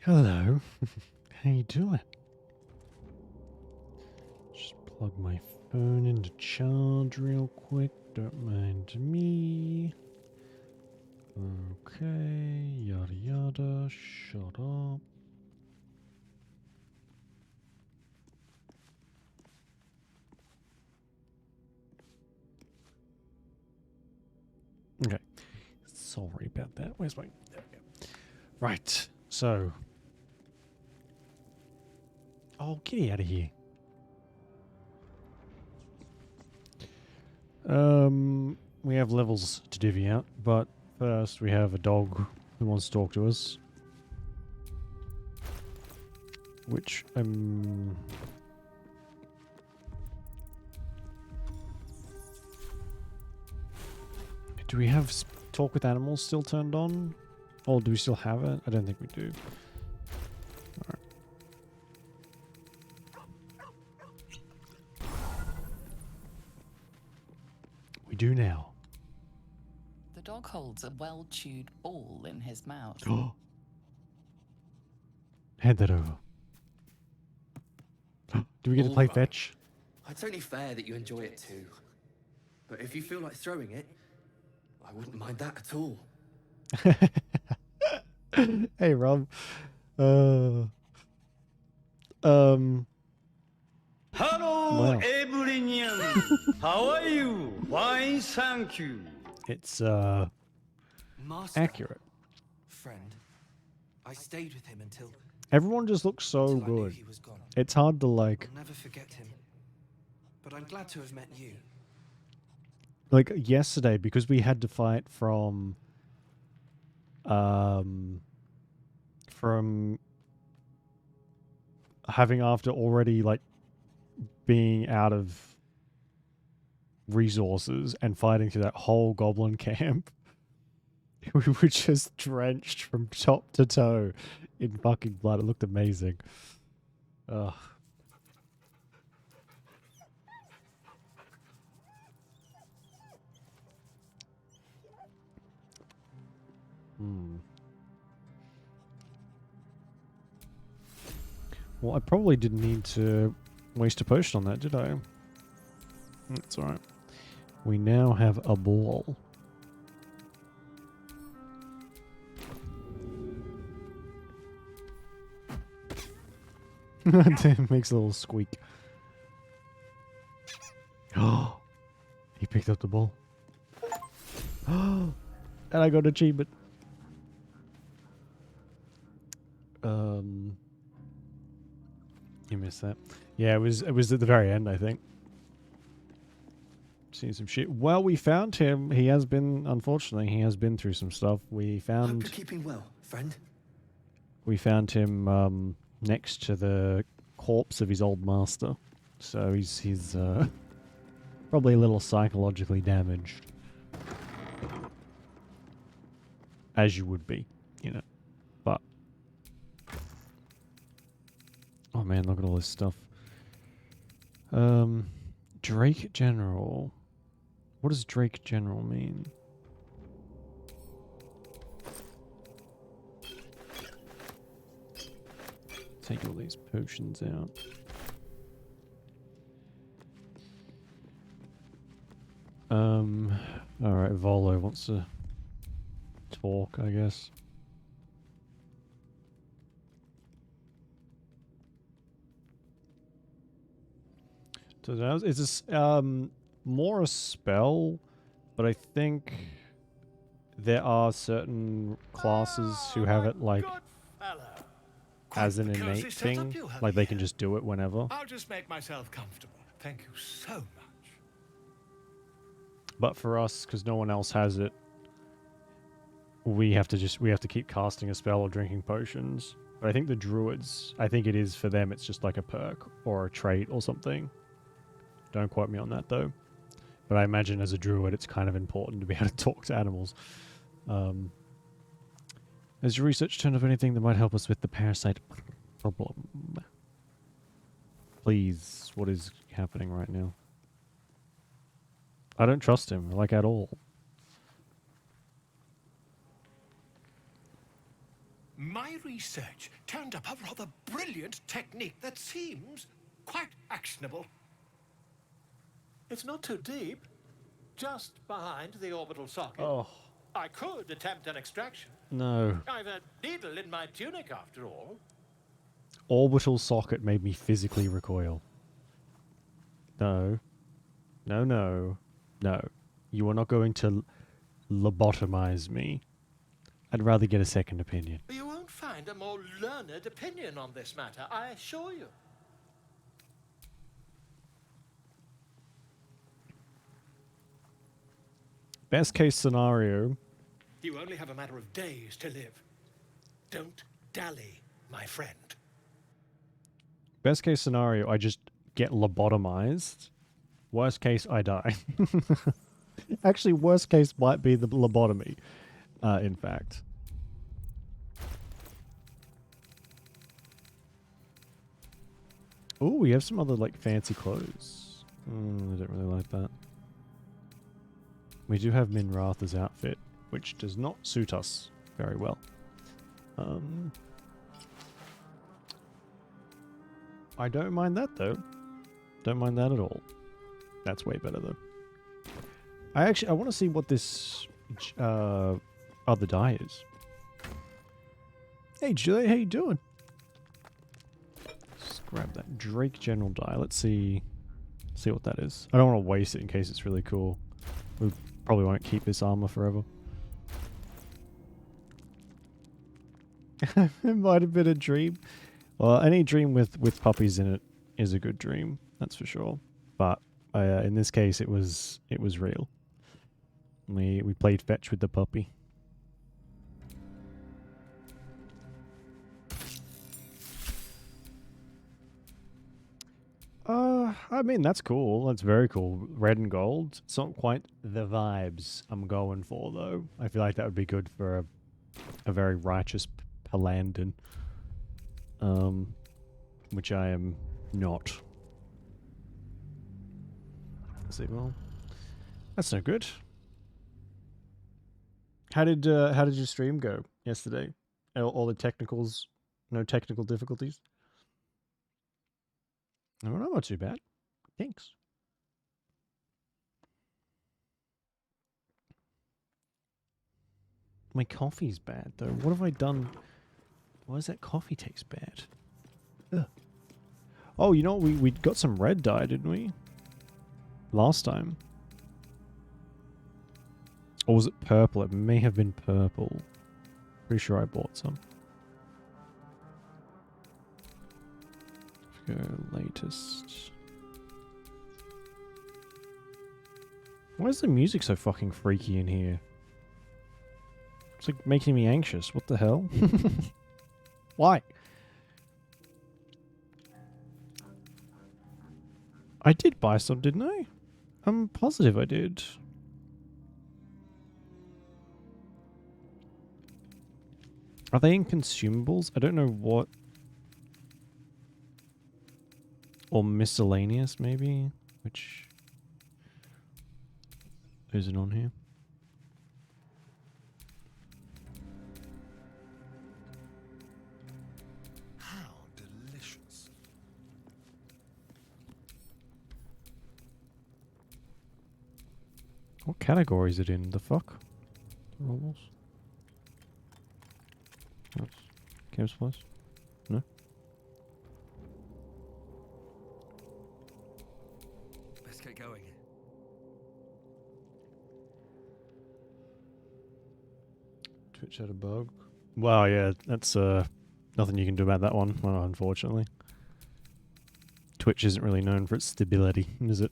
Hello. How you doing? Just plug my phone into charge real quick. Don't mind me. Okay, yada yada. Shut up. Okay. Sorry about that. Where's my... There we go. Right. So... Oh, get out of here. We have levels to divvy out, but first we have a dog who wants to talk to us. Which, do we have talk with animals still turned on? Or do we still have it? I don't think we do. Alright. We do now. The dog holds a well-chewed ball in his mouth. Oh. Hand that over. Do we get to play fetch? It's only fair that you enjoy it too. But if you feel like throwing it, I wouldn't mind that at all. Hey, Rob. Hello, wow. everyone. How are you? Fine, thank you. It's, Master, accurate. friend, I stayed with him until Everyone just looks so I knew good. he was gone. It's hard to, like... I'll never forget him. But I'm glad to have met you. Like, yesterday, because we had to fight from having after already, like, being out of resources and fighting through that whole goblin camp. We were just drenched from top to toe in fucking blood. It looked amazing. Ugh. Well, I probably didn't need to waste a potion on that, did I? That's alright. We now have a ball. It makes a little squeak. Oh, he picked up the ball. Oh, and I got an achievement. You missed that. Yeah, it was at the very end, I think. Seen some shit. Well, we found him. He has been, unfortunately, he has been through some stuff. We Hope found you're keeping well, friend. him next to the corpse of his old master. So he's probably a little psychologically damaged. As you would be, you know. But oh man, look at all this stuff. Drake General. What does Drake General mean? Take all these potions out. Alright, Volo wants to talk, I guess. So that is this more a spell, but I think there are certain classes who have it like as an innate thing, like they can just do it whenever. I'll just make myself comfortable. Thank you so much. But for us, because no one else has it, we have to keep casting a spell or drinking potions. But I think the druids, I think it is for them, it's just like a perk or a trait or something. Don't quote me on that though. But I imagine as a druid, it's kind of important to be able to talk to animals. Has your research turned up anything that might help us with the parasite problem? Please, what is happening right now? I don't trust him, like, at all. my research turned up a rather brilliant technique that seems quite actionable. It's not too deep, just behind the orbital socket. Oh, I could attempt an extraction. no. I've a needle in my tunic, after all. Orbital socket made me physically recoil. No. No, no. No. You are not going to lobotomize me. I'd rather get a second opinion. You won't find a more learned opinion on this matter, I assure you. Best case scenario. You only have a matter of days to live. Don't dally, my friend. Best case scenario, I just get lobotomized. Worst case, I die. Actually, worst case might be the lobotomy, in fact. Oh, we have some other, like, fancy clothes. I don't really like that. We do have Minratha's outfit, which does not suit us very well. I don't mind that, though. Don't mind that at all. That's way better, though. I want to see what this other die is. Hey, Julie, how you doing? Just grab that Drake General die. Let's see what that is. I don't want to waste it in case it's really cool. We probably won't keep this armor forever. It might have been a dream. Well, any dream with puppies in it is a good dream. That's for sure. But in this case, it was real. We played fetch with the puppy. I mean, that's cool. That's very cool. Red and gold. It's not quite the vibes I'm going for, though. I feel like that would be good for a very righteous Palandin. Which I am not. Let's see, well, that's no good. How did your stream go yesterday? All the technicals, no technical difficulties? No, not too bad. Thanks. My coffee's bad, though. What have I done? Why does that coffee taste bad? Ugh. Oh, you know what? We got some red dye, didn't we? Last time. Or was it purple? It may have been purple. Pretty sure I bought some. Let's go latest. Why is the music so fucking freaky in here? It's like making me anxious. What the hell? Why? I did buy some, didn't I? I'm positive I did. Are they in consumables? I don't know what. Or miscellaneous, maybe? Which isn't on here. How delicious. What category is it in? The fuck? Rolls? That's Games Plus? No? Let's get going. Twitch had a bug. Well, yeah, that's nothing you can do about that one, well, unfortunately. Twitch isn't really known for its stability, is it?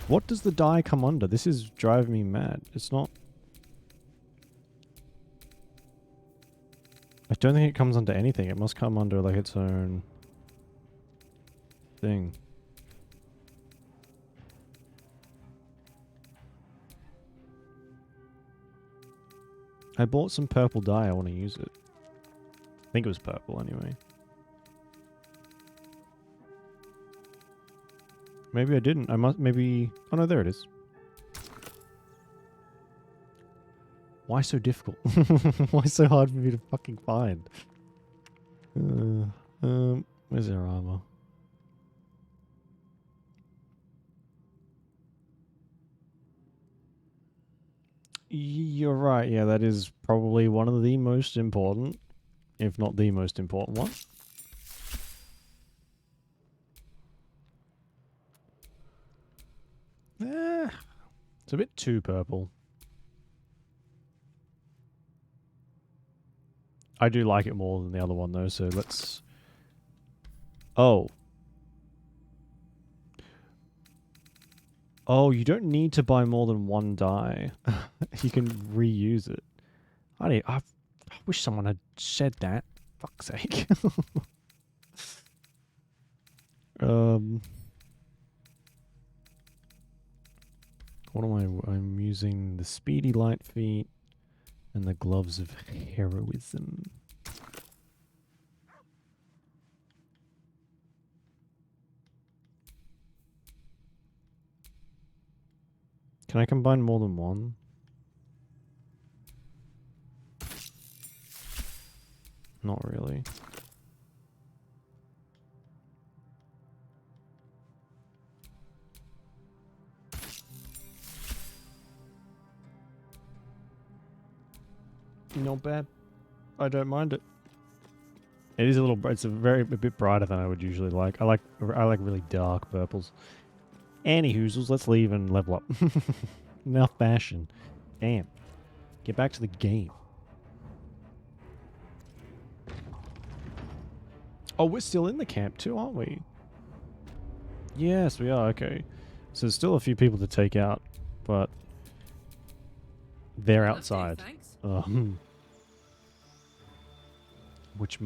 What does the die come under? This is driving me mad. It's not... I don't think it comes under anything. It must come under, like, its own thing. I bought some purple dye. I want to use it. I think it was purple anyway. Maybe I didn't. I must maybe... Oh no, there it is. Why so difficult? Why so hard for me to fucking find? Where's their armor? You're right. Yeah, that is probably one of the most important, if not the most important one. It's a bit too purple. I do like it more than the other one though, so let's... Oh. Oh, you don't need to buy more than one die. You can reuse it. I wish someone had said that. Fuck's sake. What am I'm using the speedy light feet and the gloves of heroism. Can I combine more than one? Not really. Not bad. I don't mind it. It is a little. It's a bit brighter than I would usually like. I like really dark purples. Anywhoozles, let's leave and level up. Enough fashion. Damn. Get back to the game. Oh, we're still in the camp too, aren't we? Yes, we are. Okay. So there's still a few people to take out, but they're outside. Which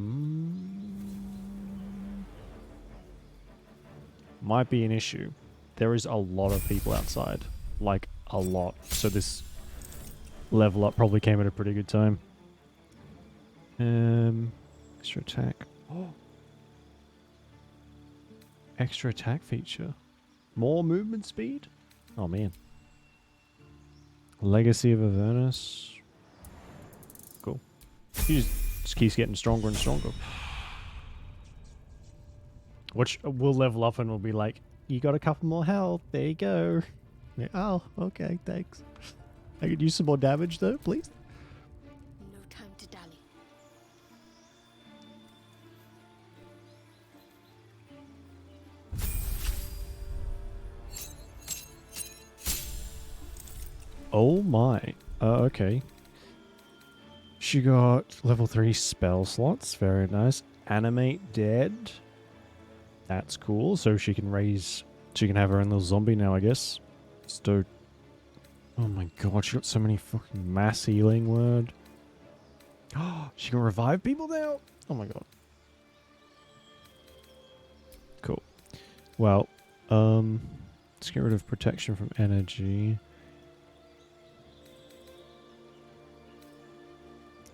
might be an issue. There is a lot of people outside. Like, a lot. So this level up probably came at a pretty good time. Extra attack. Oh. Extra attack feature. More movement speed? Oh, man. Legacy of Avernus. Cool. He just keeps getting stronger and stronger. Which will level up and will be like, you got a couple more health. There you go. Yeah, oh, okay, thanks. I could use some more damage though, please. No time to dally. Oh my. Okay. She got level 3 spell slots. Very nice. Animate dead. That's cool. So she can have her own little zombie now, I guess. So, oh my god, she got so many fucking mass healing word. Oh, she can revive people now? Oh my god. Cool. Well, let's get rid of protection from energy.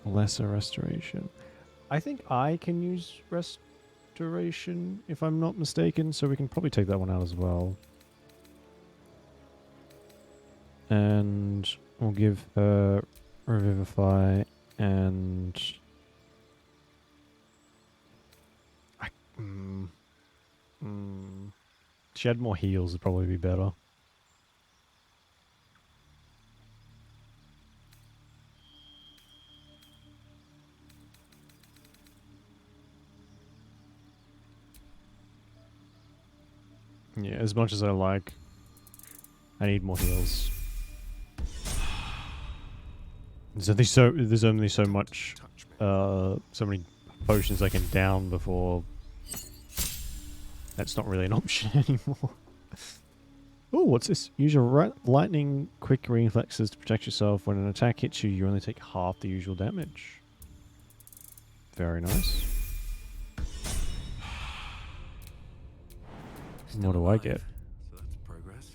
Lesser restoration. I think I can use restoration if I'm not mistaken, so we can probably take that one out as well. And we'll give her Revivify and she had more heals would probably be better. Yeah, as much as I like, I need more heals. There's only so much, so many potions I can down before. That's not really an option anymore. Oh, what's this? Use your lightning quick reflexes to protect yourself. When an attack hits you, you only take half the usual damage. Very nice. What do I get? So that's progress.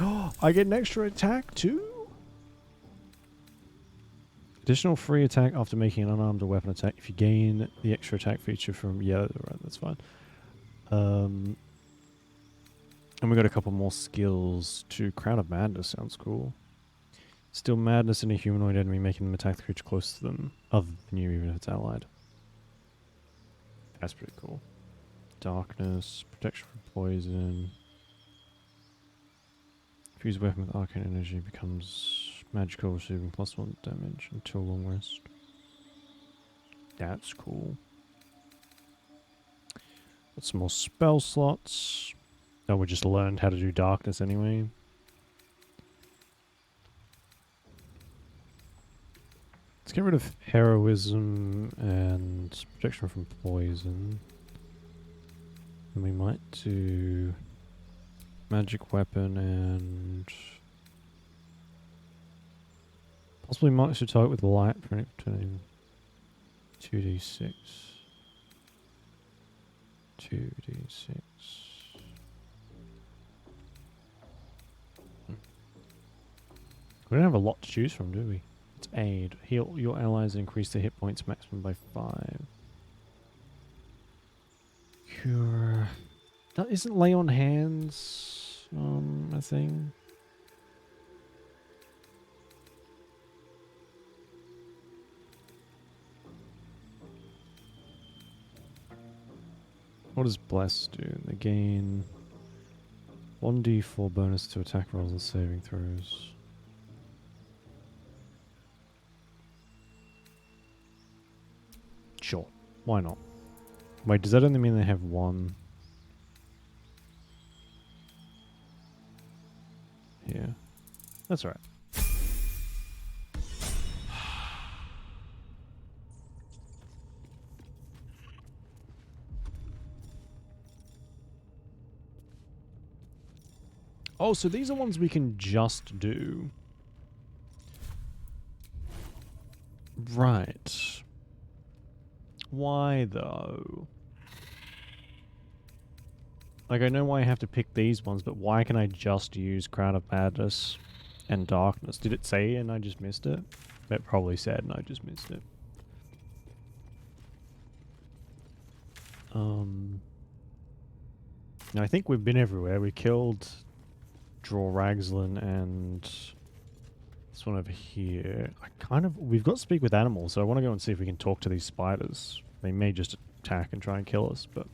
Oh, I get an extra attack too? Additional free attack after making an unarmed or weapon attack. If you gain the extra attack feature from... Yeah, right, that's fine. And we got a couple more skills to Crown of Madness. Sounds cool. Still madness in a humanoid enemy, making them attack the creature close to them, other than you, even if it's allied. That's pretty cool. Darkness, protection from poison. Fuse weapon with arcane energy becomes magical, receiving +1 damage until long rest. That's cool. Got some more spell slots. Oh, we just learned how to do darkness anyway. Let's get rid of heroism and protection from poison. And we might do magic weapon and possibly marks your target with light for an turning 2d6. 2d6. We don't have a lot to choose from, do we? It's aid. Heal your allies and increase their hit points maximum by 5. Cure. That isn't lay on hands a thing? What does bless do? They gain 1d4 bonus to attack rolls and saving throws. Sure, why not? Wait, does that only mean they have one? Yeah, that's right. Oh, so these are ones we can just do. Right. Why, though? Like, I know why I have to pick these ones, but why can I just use Crown of Madness and Darkness? Did it say and I just missed it? It probably said and I just missed it. Now, I think we've been everywhere. We killed Draw Ragzlin and this one over here. We've got to speak with animals, so I want to go and see if we can talk to these spiders. They may just attack and try and kill us, but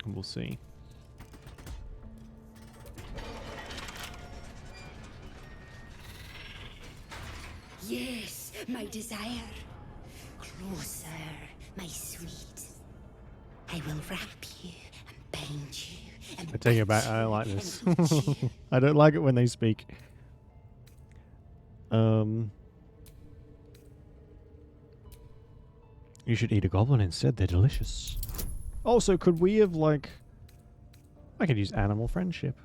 we'll see. Yes, my desire. Closer, my sweet. I will wrap you and bind you and I take it back. I don't like this. I don't like it when they speak. You should eat a goblin instead. They're delicious. Also, could we have, like... I could use animal friendship.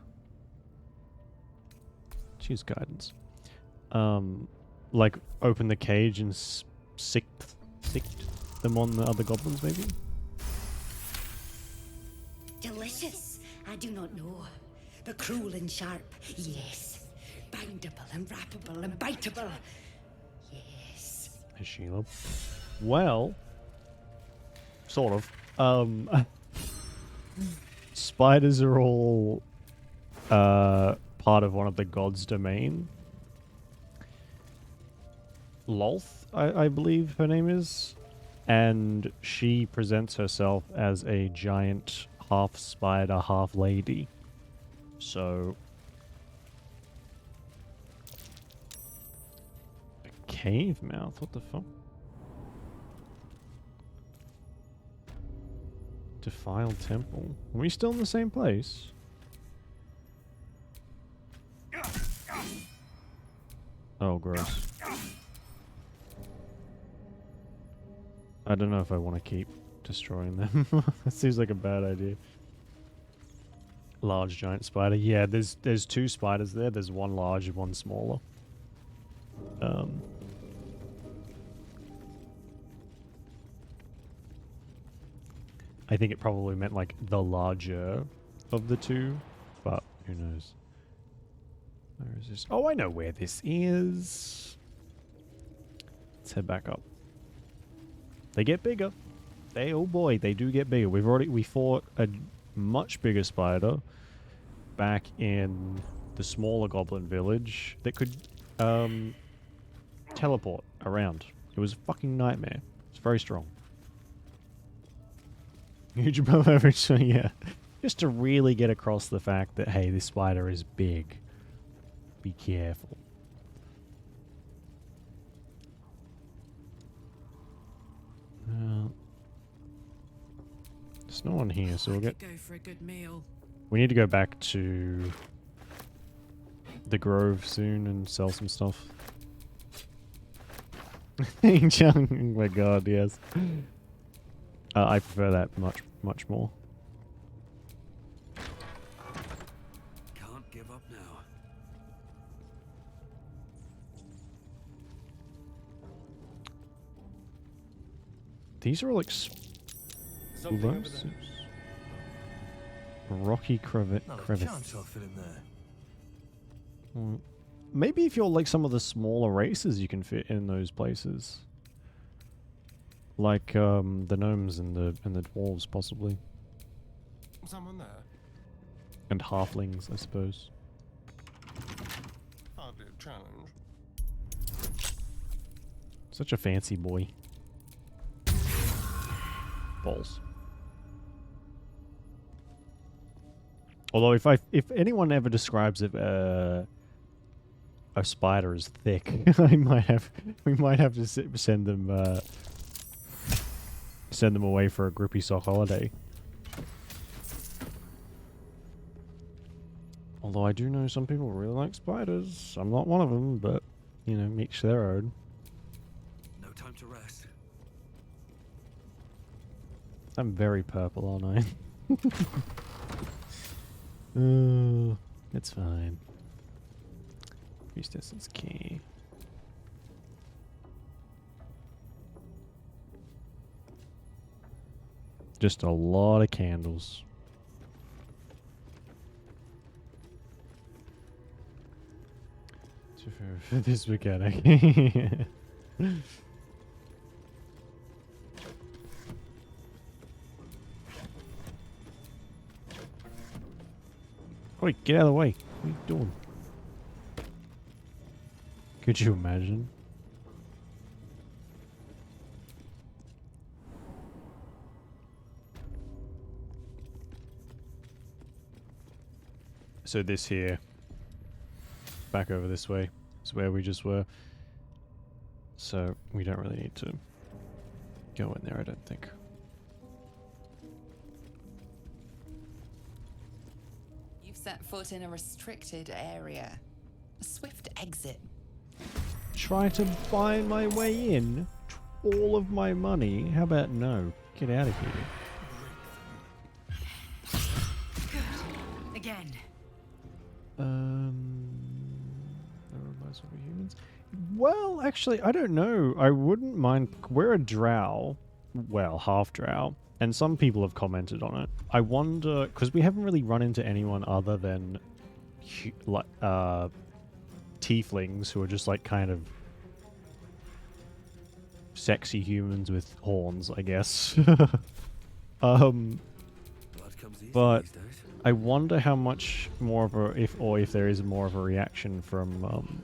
Choose guidance. Like, open the cage and sicked them on the other goblins, maybe? Delicious, I do not know. But cruel and sharp, yes. Bindable and wrappable and biteable, yes. Hey, Sheila. Well, sort of. Spiders are all part of one of the gods' domain. Lolth, I believe her name is. And she presents herself as a giant half spider, half lady. So... a cave mouth? What the fuck? Defiled temple. Are we still in the same place? Oh, gross. I don't know if I want to keep destroying them. That seems like a bad idea. Large giant spider. Yeah, there's two spiders there. There's one large and one smaller. I think it probably meant like the larger of the two, but who knows. Where is this? Oh, I know where this is. Let's head back up. They get bigger. oh boy, they do get bigger. We fought a much bigger spider back in the smaller goblin village that could teleport around. It was a fucking nightmare. It's very strong. Huge above average, so yeah. Just to really get across the fact that, hey, this spider is big. Be careful. There's no one here, so we'll get... Go for a good meal. We need to go back to the Grove soon and sell some stuff. Oh my god, yes. I prefer that much more. Can't give up now. These are like Something over explosives. there. Rocky Not a crevice. chance I'll fit in there. Mm. Maybe if you're like some of the smaller races, you can fit in those places. Like the gnomes and the dwarves, possibly, Someone there? and halflings, I suppose. Hardly a challenge. Such a fancy boy. Balls. Although if anyone ever describes it, a spider as thick, we might have to send them away for a grippy sock holiday. Although I do know some people really like spiders. I'm not one of them, but you know, each their own. No time to rest. I'm very purple, aren't I? It's fine. Increased distance key. Just a lot of candles. For this mechanic. Wait, get out of the way. What are you doing? Could you imagine? So this here, back over this way, is where we just were. So we don't really need to go in there, I don't think. You've set foot in a restricted area. A swift exit. Try to buy my way in? All of my money? How about no? Get out of here. Again. Humans. Well, actually, I don't know. I wouldn't mind. We're a drow. Well, half drow. And some people have commented on it. I wonder, because we haven't really run into anyone other than tieflings who are just like kind of sexy humans with horns, I guess. Blood comes easy But these days. I wonder how much more of a if there is more of a reaction from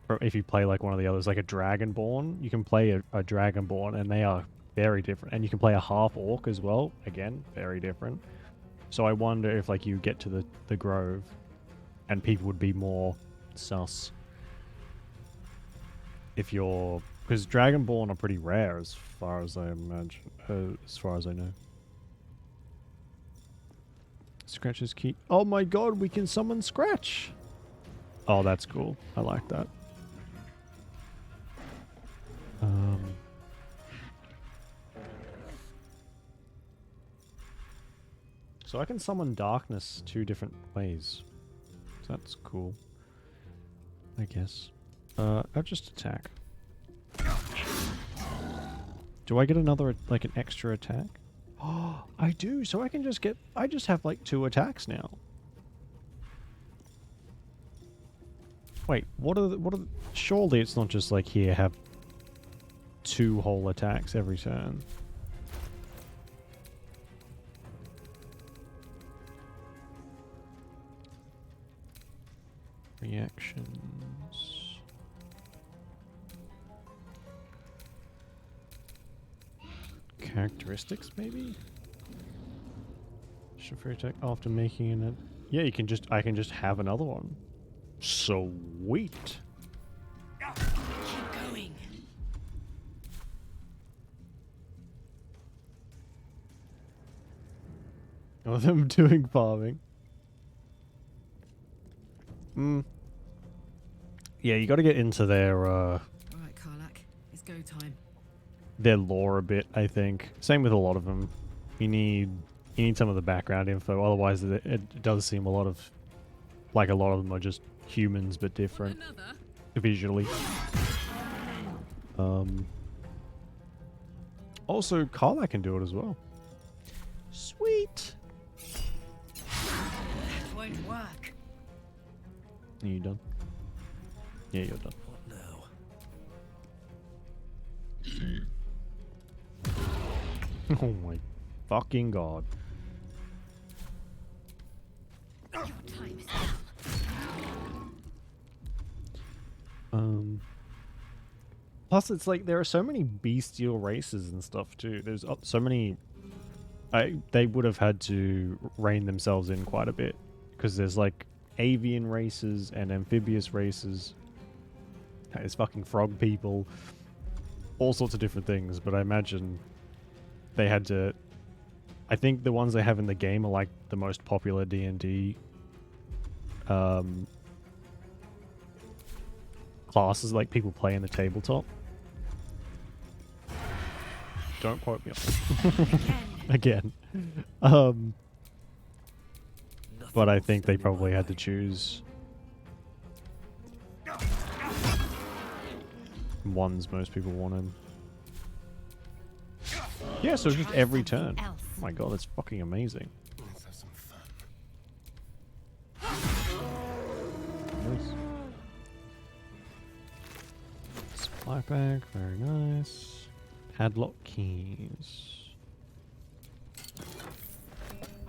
or if you play like one of the others, like a Dragonborn. You can play a Dragonborn and they are very different. And you can play a half orc as well. Again, very different. So I wonder if like you get to the Grove and people would be more sus. If you're... Because Dragonborn are pretty rare as far as I imagine. As far as I know. Scratch's key. Oh my god, we can summon Scratch! Oh, that's cool. I like that. So I can summon darkness 2 different ways. So that's cool. I guess. I'll just attack. Do I get another, like an extra attack? Oh, I do. So I can just get... I just have like 2 attacks now. Wait, what are the... Surely it's not just like, here, have 2 whole attacks every turn. Reactions. Characteristics, maybe? Free attack after making it. Yeah, you can just. I can just have another one. Sweet. Keep going. Of them doing farming. Yeah, you got to get into their All right, Karlak, it's go time. their lore a bit. I think same with a lot of them. You need some of the background info. Otherwise, it does seem a lot of them are just humans but different visually. Also, Karlak can do it as well. Sweet. That won't work. Are you done? Yeah, you're done. What now? Oh my fucking god. Your time is up. Plus, it's like there are so many bestial races and stuff too. There's so many. They would have had to rein themselves in quite a bit because there's like avian races and amphibious races. There's fucking frog people, all sorts of different things. But I imagine they had to. I think the ones they have in the game are like the most popular D&D classes, like people play in the tabletop. Don't quote me on again. But I think they probably had to choose ones most people wanted. Yeah, so it's just every turn. Oh my god, that's fucking amazing. Let's have some fun. Nice. Supply bag, very nice. Padlock keys.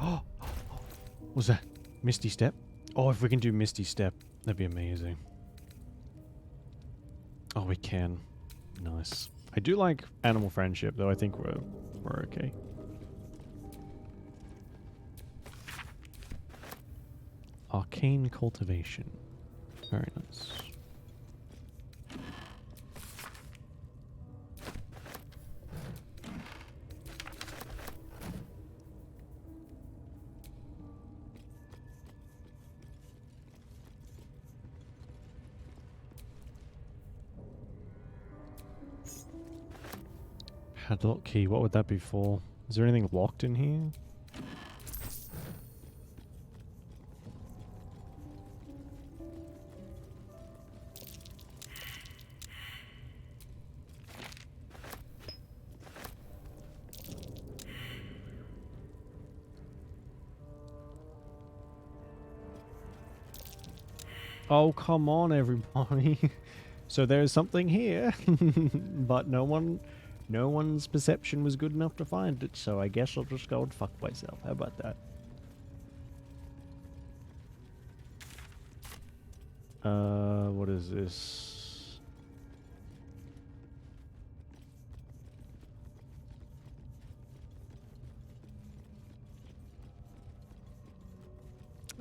Oh, what was that? Misty Step? Oh, if we can do Misty Step, that'd be amazing. Oh, we can. Nice. I do like animal friendship, though. I think we're okay. Arcane cultivation. Very nice. Padlock key, what would that be for? Is there anything locked in here? Oh, come on, everybody. So there's something here, but no one's perception was good enough to find it, so I guess I'll just go and fuck myself. How about that? What is this?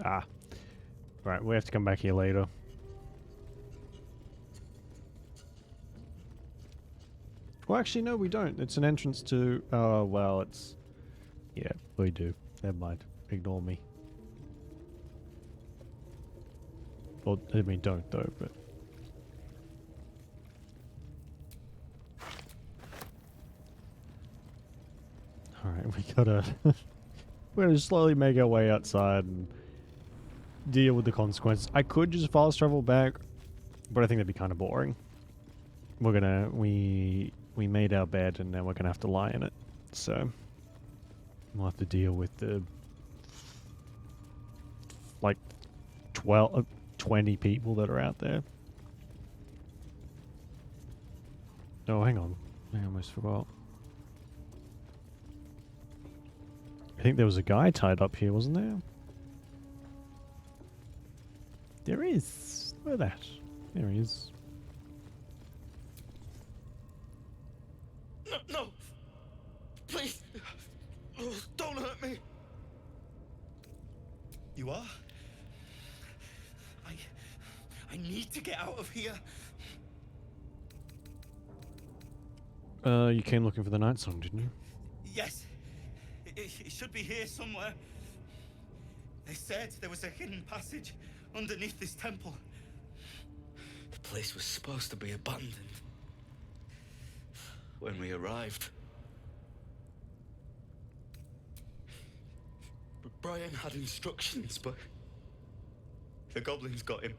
Ah. Right, we have to come back here later. Well, actually, no, we don't. It's an entrance to... Oh, well, it's... Yeah, we do. Never mind. Ignore me. Well, I mean, don't, though, but... Alright, we gotta... we're gonna slowly make our way outside and deal with the consequences. I could just fast travel back, but I think that'd be kind of boring. We're gonna... We made our bed and now we're gonna have to lie in it. So we'll have to deal with the like 20 people that are out there. Oh, hang on. I almost forgot. I think there was a guy tied up here, wasn't there? There is. Look at that. There he is. No, no! Please! Oh, don't hurt me! You are? I need to get out of here. You came looking for the night song, didn't you? Yes. It should be here somewhere. They said there was a hidden passage underneath this temple. The place was supposed to be abandoned when we arrived. Brian had instructions, but the goblins got him.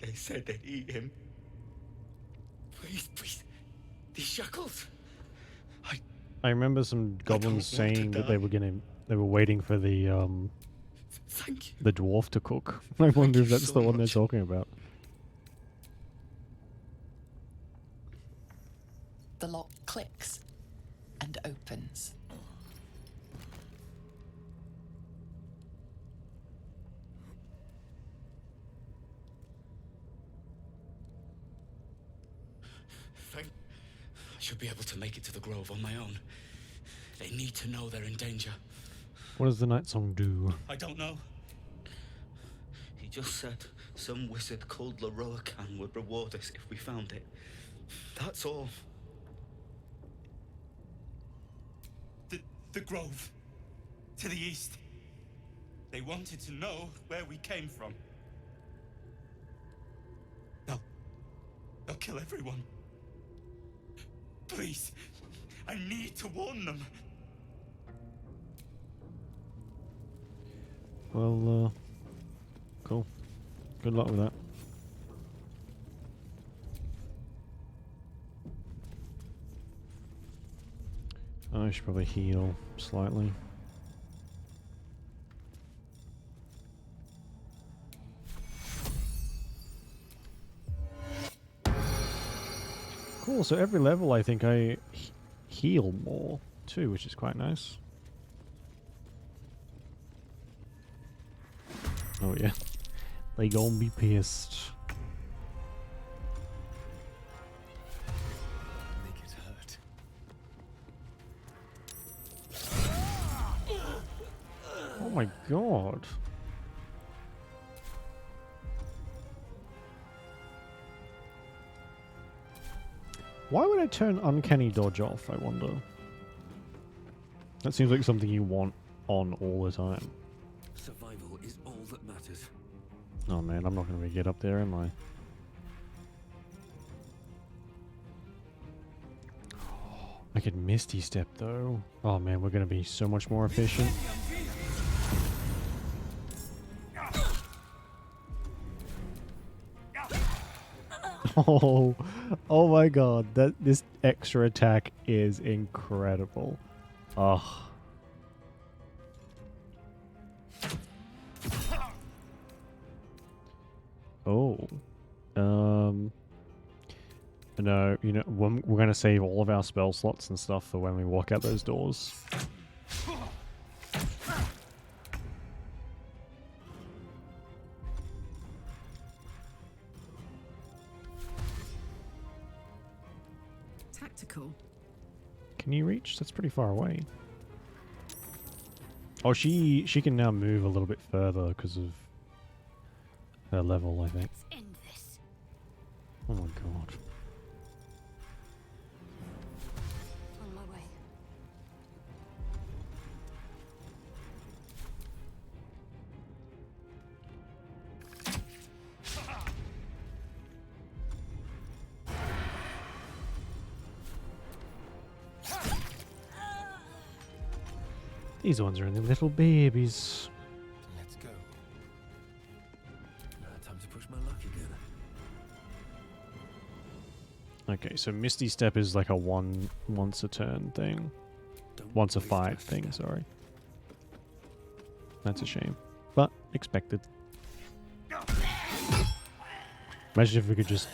They said they'd eat him. Please, these shackles. I remember some goblins saying that they were waiting for the Thank you. the dwarf to cook. I wonder if that's the one they're talking about. The lock clicks and opens. I should be able to make it to the grove on my own. They need to know they're in danger. What does the night song do? I don't know. He just said some wizard called Leroacan would reward us if we found it. That's all. The grove. To the east. They wanted to know where we came from. They'll kill everyone. Please, I need to warn them. Well, cool. Good luck with that. I should probably heal slightly. Cool, so every level I think I heal more too, which is quite nice. Oh yeah. They gon' be pissed. Make it hurt. Oh my god. Why would I turn Uncanny Dodge off, I wonder? That seems like something you want on all the time. Survival is all that matters. Oh man, I'm not going to get up there, am I? I could Misty Step though. Oh man, we're going to be so much more efficient. Oh, oh my god, this extra attack is incredible. Oh. Oh. No, you know, we're going to save all of our spell slots and stuff for when we walk out those doors. Tactical. Can you reach? That's pretty far away. Oh, she can now move a little bit further because of her level, I think. Let's end this. Oh my god. On my way. These ones are in them little babies. Let's go. Time to push my luck again. Okay, so Misty Step is like a once a turn thing. Don't Once a waste fight thing, step. sorry. That's a shame. But expected. Imagine if we could just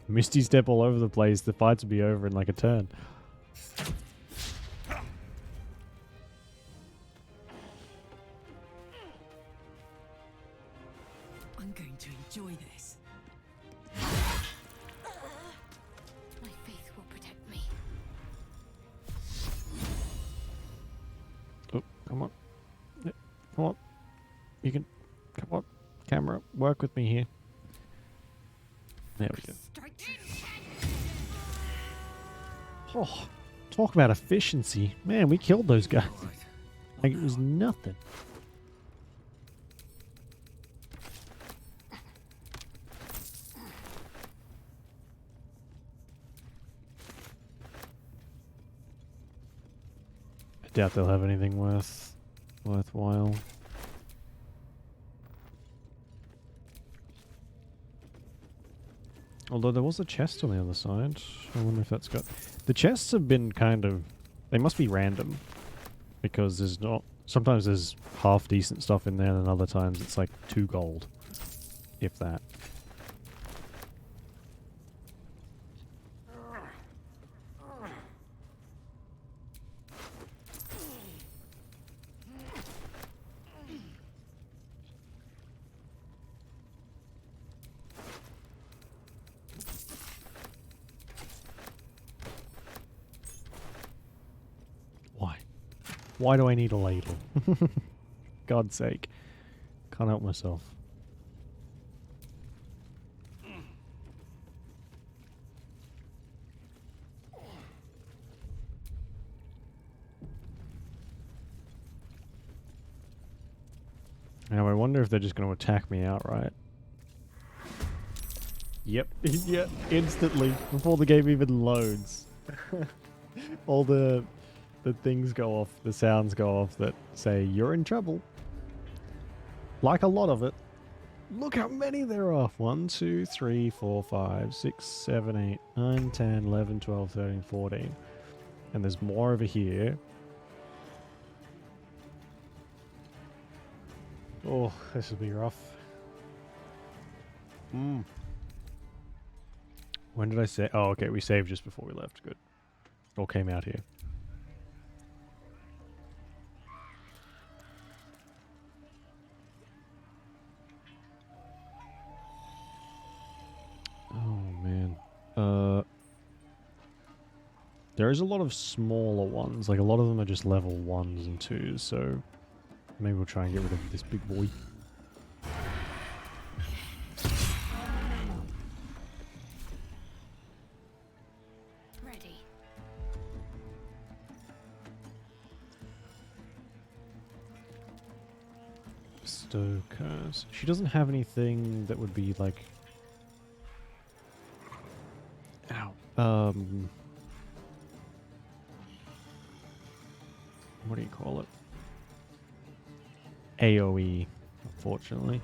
Misty step all over the place. The fights will be over in like a turn. I'm going to enjoy this. My faith will protect me. Oh, come on. Yeah, come on. You can... Come on. Camera, work with me here. There we go. Oh, talk about efficiency. Man, we killed those guys. Like it was nothing. I doubt they'll have anything worthwhile. Although there was a chest on the other side. I wonder if that's got... The chests have been kind of... They must be random. Because there's not... Sometimes there's half decent stuff in there, and other times it's like 2 gold. If that. Why do I need a ladle? God's sake. Can't help myself. Now I wonder if they're just going to attack me outright. Yep, yep, instantly, before the game even loads. All the things go off, the sounds go off that say you're in trouble. Like a lot of it. Look how many there are. 1, 2, 3, 4, 5, 6, 7, 8, 9, 10, 11, 12, 13, 14. And there's more over here. Oh, this will be rough. When did I say? Oh, okay, we saved just before we left. Good. All came out here. Oh, man. There is a lot of smaller ones. Like, a lot of them are just level 1s and 2s, so maybe we'll try and get rid of this big boy. Ready. Bestow curse. She doesn't have anything that would be like... Ow. What do you call it? AoE, unfortunately.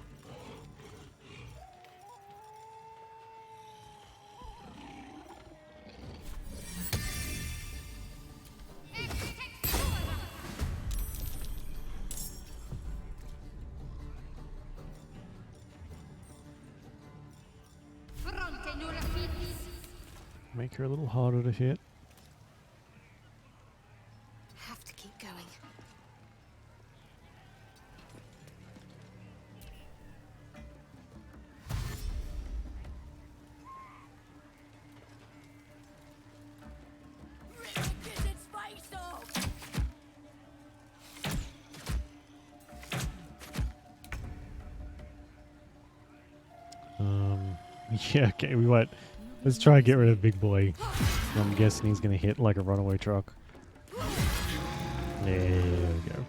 Make her a little harder to hit. Have to keep going. Yeah, okay, we went. Let's try and get rid of Big Boy. I'm guessing he's gonna hit like a runaway truck. There we go.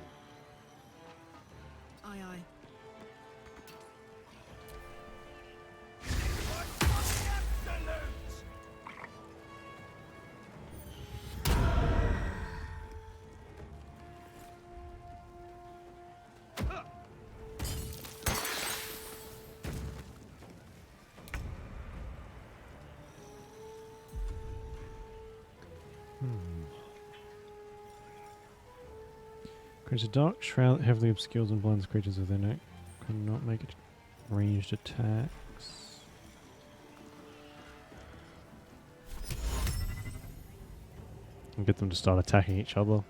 Aye, aye. Creates a dark shroud that heavily obscures and blinds creatures within it. Cannot make it. Ranged attacks. And get them to start attacking each other.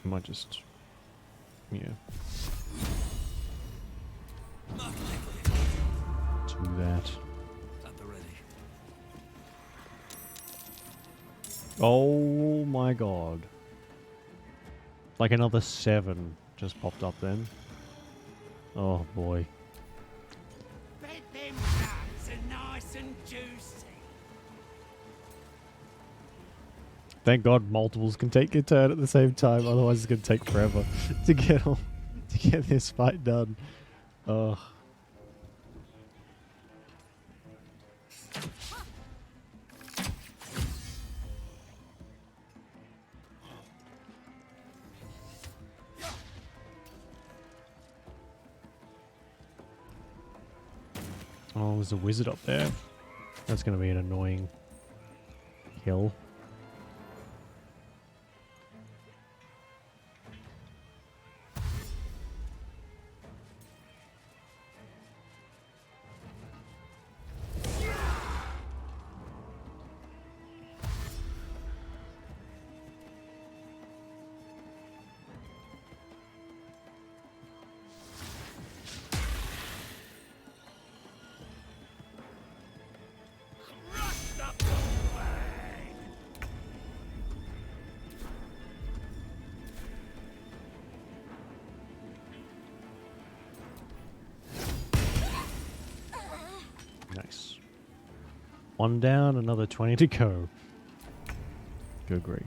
I might just, yeah, do that. At the ready. Oh my god. Like another 7 just popped up then. Oh boy. Bet them nuts are nice and juicy. Thank god multiples can take a turn at the same time, otherwise it's gonna take forever to get this fight done. Ugh. Oh, there's a wizard up there. That's gonna be an annoying kill. Nice. 1 down, another 20 to go. Good grief.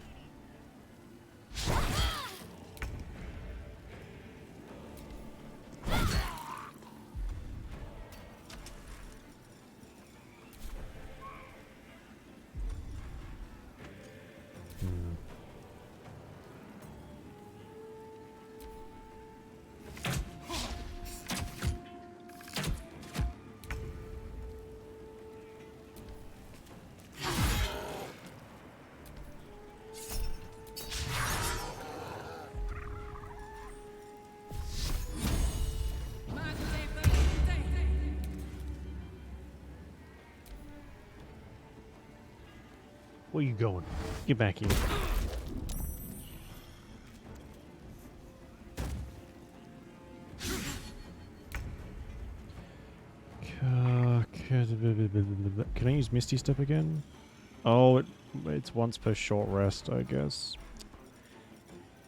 Where you going? Get back here. Can I use Misty Step again? Oh, it's once per short rest, I guess.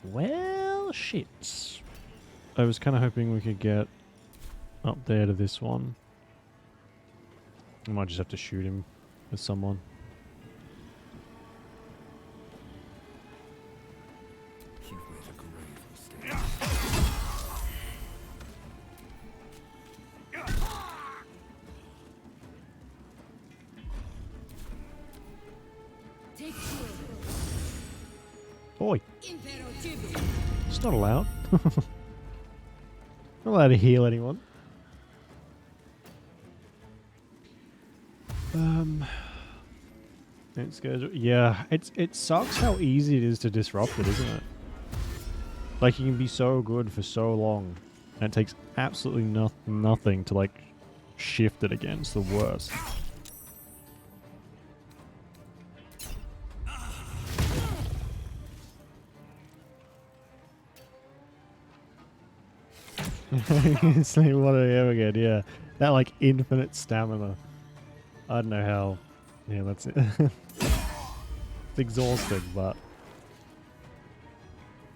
Well, shit. I was kind of hoping we could get up there to this one. I might just have to shoot him with someone. Oi! It's not allowed. Not allowed to heal anyone. Let's go. Yeah, it sucks how easy it is to disrupt it, isn't it? Like, you can be so good for so long, and it takes absolutely nothing to, like, shift it again. It's the worst. It's like, what do I ever get? Yeah, that, like, infinite stamina. I don't know how. Yeah, that's it. It's exhausting, but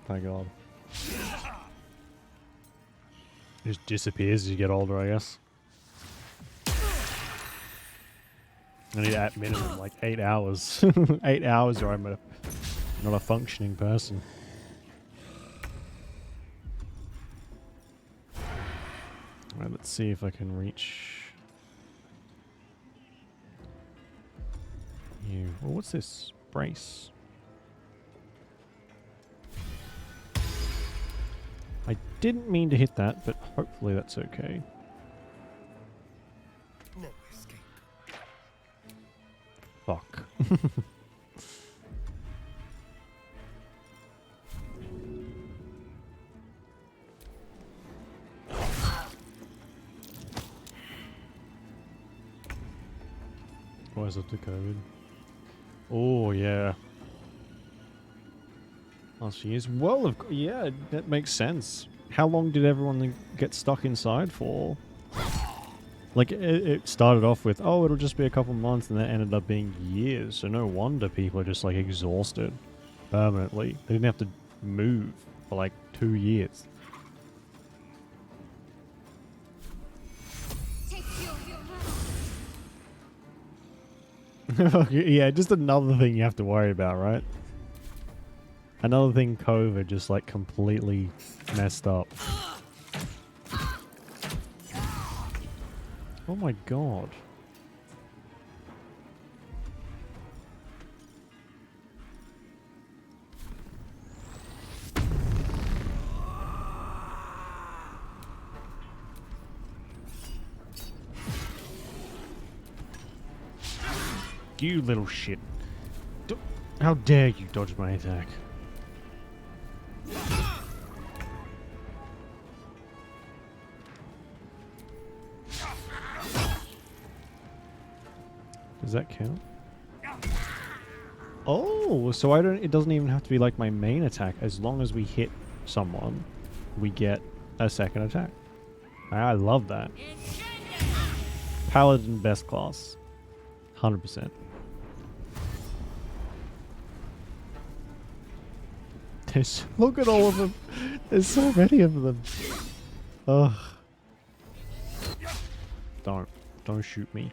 thank God. It just disappears as you get older, I guess. I need at minimum like 8 hours. 8 hours or I'm not a functioning person. Alright, let's see if I can reach you. Oh, what's this? Brace. I didn't mean to hit that, but hopefully that's okay. No escape. Fuck. Why is it the COVID? Oh, yeah. Last few years. Well, yeah, that makes sense. How long did everyone get stuck inside for? Like, it started off with, oh, it'll just be a couple months, and that ended up being years. So no wonder people are just, like, exhausted permanently. They didn't have to move for, like, 2 years. Yeah, just another thing you have to worry about, right? Another thing COVID just, like, completely messed up. Oh my god. You little shit. How dare you dodge my attack? Does that count? Oh, so it doesn't even have to be like my main attack. As long as we hit someone, we get a second attack. I love that. Paladin best class. 100%. Look at all of them. There's so many of them. Ugh. Don't shoot me.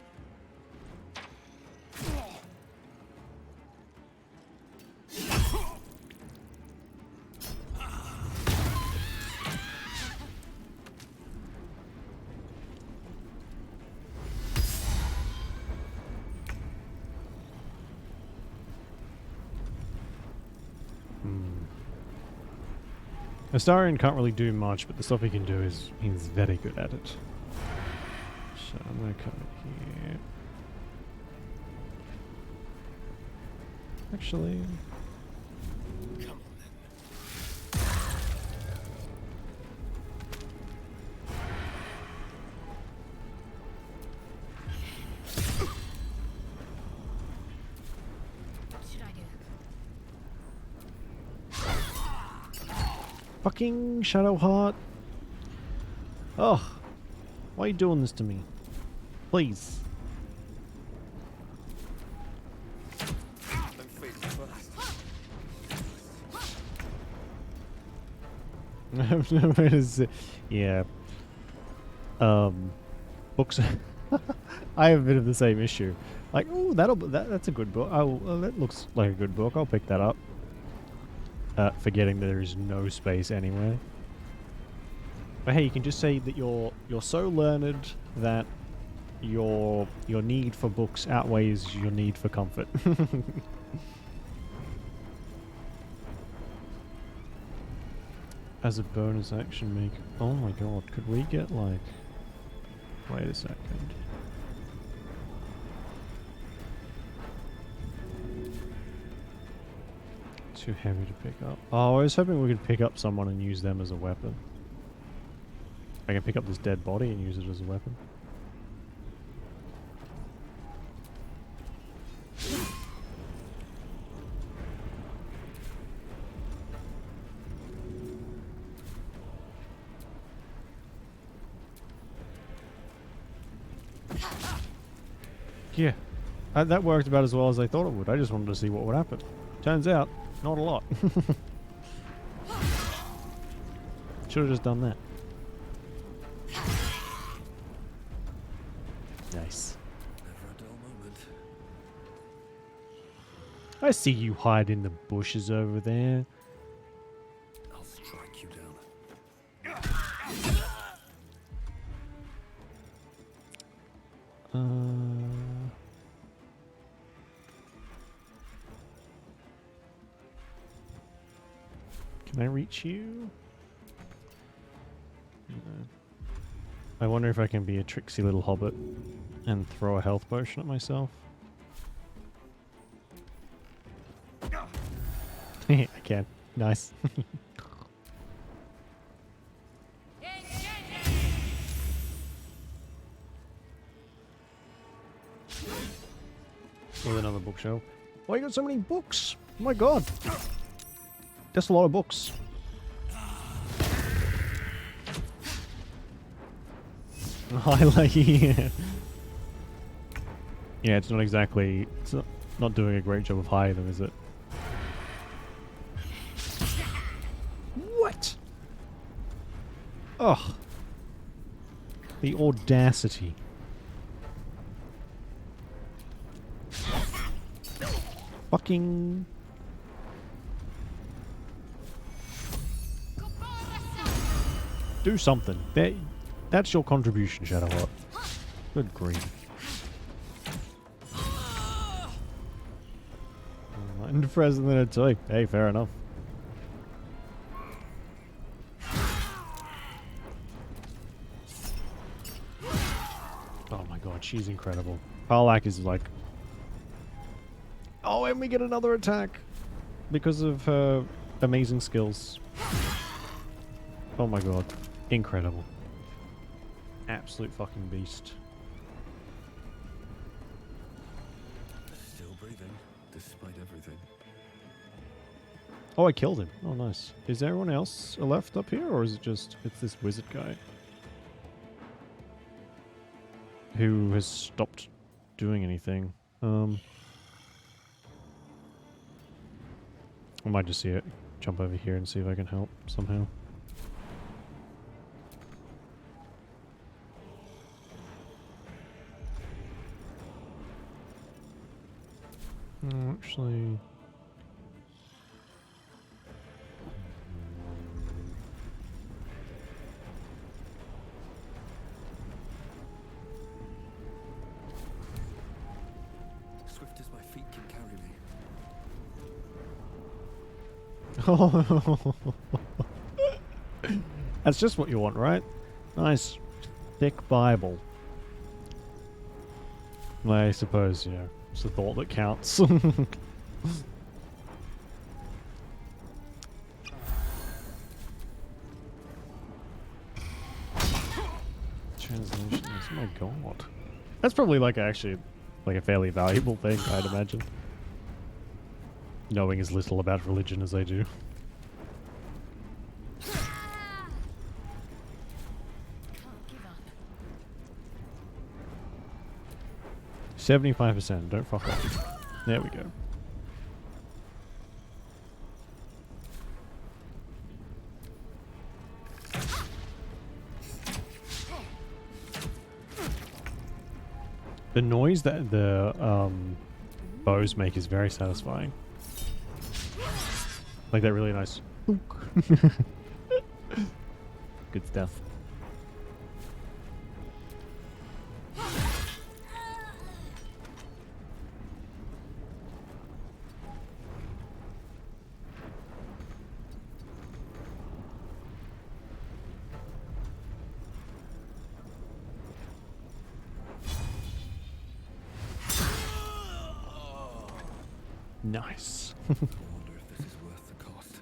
Astarion can't really do much, but the stuff he can do is he's very good at it. So I'm gonna come in here. Actually, Come on then. What should I do? fucking Shadowheart. Ugh. Why are you doing this to me? Please. Yeah. Books. I have a bit of the same issue. Like, oh, that's a good book. Oh, well, that looks like a good book. I'll pick that up. Forgetting there is no space anywhere. But hey, you can just say that you're so learned that your need for books outweighs your need for comfort. As a bonus action make. Oh my god, could we get like... Wait a second. Too heavy to pick up. Oh, I was hoping we could pick up someone and use them as a weapon. I can pick up this dead body and use it as a weapon. Yeah, that worked about as well as I thought it would. I just wanted to see what would happen. Turns out, not a lot. Should have just done that. Nice. Never a dull moment. I see you hide in the bushes over there. I'll strike you down. Can I reach you? I wonder if I can be a tricksy little hobbit and throw a health potion at myself. I can. Nice. With another bookshelf. Why you got so many books? Oh my god. That's a lot of books. Highlight. Yeah, it's not exactly... It's not doing a great job of hiding, is it? What? Ugh. The audacity. Fucking... Do something. That's your contribution, Shadowheart. Good grief. And present than a toy. Hey, fair enough. Oh my god, she's incredible. Karlak is like... Oh, and we get another attack! Because of her amazing skills. Oh my god. Incredible. Absolute fucking beast. Still breathing, despite everything. Oh, I killed him. Oh, nice. Is everyone else left up here, or is it just... It's this wizard guy? Who has stopped doing anything. I might just see it. Jump over here and see if I can help somehow. Actually... Swift as my feet can carry me. That's just what you want, right? Nice, thick Bible. I suppose, you know, it's the thought that counts. Translations, oh my god. That's probably like actually like a fairly valuable thing, I'd imagine. Knowing as little about religion as I do. 75%, don't fuck up. There we go. The noise that the bows make is very satisfying. Like that really nice. Good stuff. Nice. I wonder if this is worth the cost.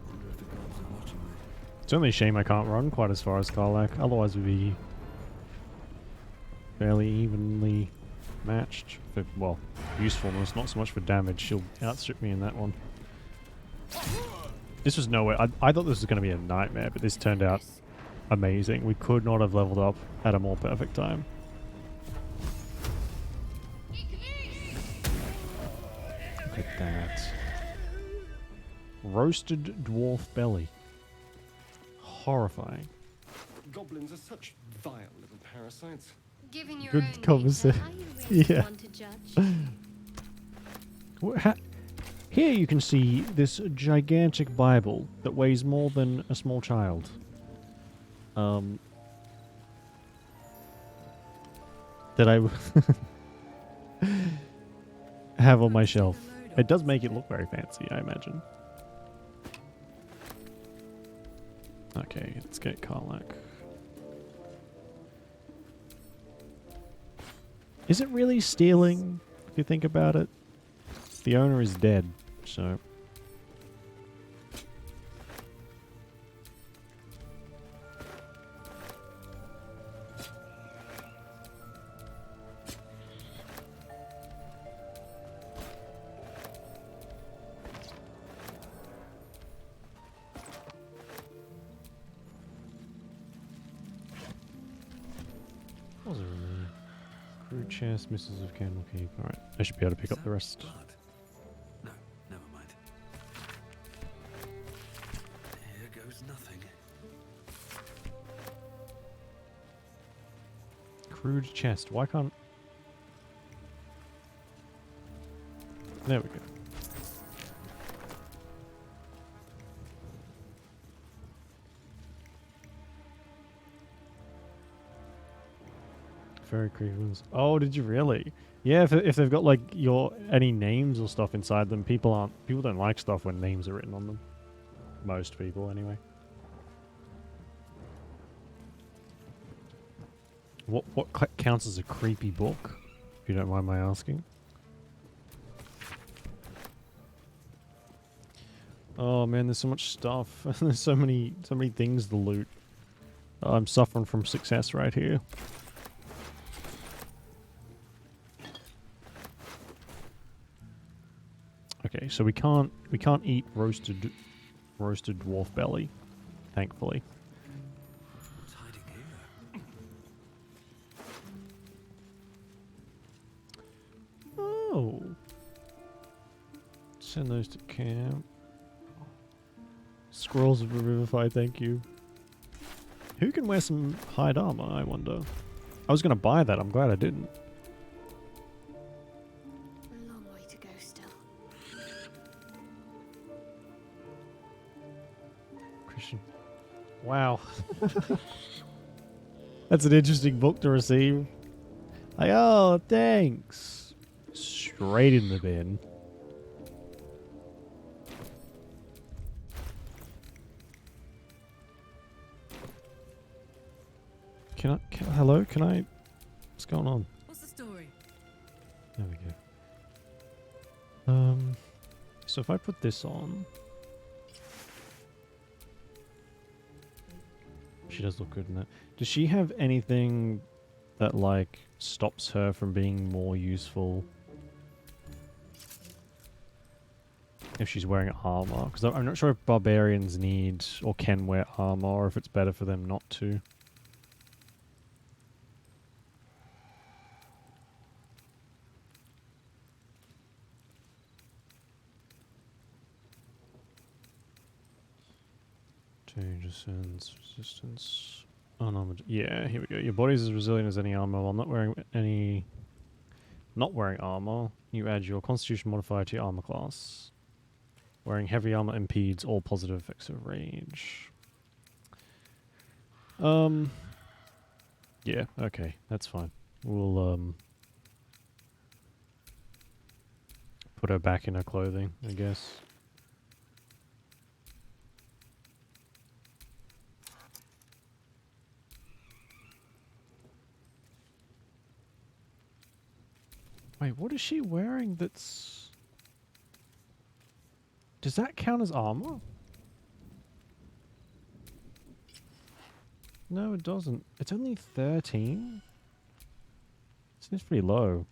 Wonder if the gods are watching me. It's only a shame I can't run quite as far as Karlak, otherwise we'd be fairly evenly matched. For, well, usefulness, not so much for damage. She'll outstrip me in that one. This was nowhere. I thought this was going to be a nightmare, but this turned out amazing. We could not have leveled up at a more perfect time. Look at that. Roasted dwarf belly. Horrifying. Goblins are such vile little parasites. Given your Good own conversation. nature, are you really Yeah. one to judge? Here you can see this gigantic Bible that weighs more than a small child. That I have on my shelf. It does make it look very fancy, I imagine. Okay, let's get Karlak. Is it really stealing, if you think about it? The owner is dead, so... What was it in there? Crew chest, missiles of candle keep. Alright, I should be able to pick up the rest. Blood? No, never mind. Here goes nothing. Crude chest. Why can't... There we go. Very creepy ones. Oh, did you really? Yeah, if they've got like any names or stuff inside them, people don't like stuff when names are written on them. Most people, anyway. What counts as a creepy book, if you don't mind my asking? Oh man, there's so much stuff. There's so many things to loot. I'm suffering from success right here. Okay, so we can't eat roasted dwarf belly, thankfully. What's hiding here? Oh. Send those to camp. Scrolls of Revivify, thank you. Who can wear some hide armor, I wonder? I was gonna buy that, I'm glad I didn't. A long way to go still. Christian. Wow. That's an interesting book to receive. Like, oh, thanks. Straight in the bin. Hello? Can I... What's going on? What's the story? There we go. So if I put this on... She does look good in it. Does she have anything that, like, stops her from being more useful if she's wearing armor? Because I'm not sure if barbarians need or can wear armor, or if it's better for them not to. Change ascends, resistance, unarmored. Yeah, here we go. Your body is as resilient as any armor. While not wearing armor, you add your Constitution modifier to your armor class. Wearing heavy armor impedes all positive effects of rage. Yeah, okay, that's fine. We'll put her back in her clothing, I guess. Wait, what is she wearing that's... Does that count as armor? No, it doesn't. It's only 13? Seems pretty low.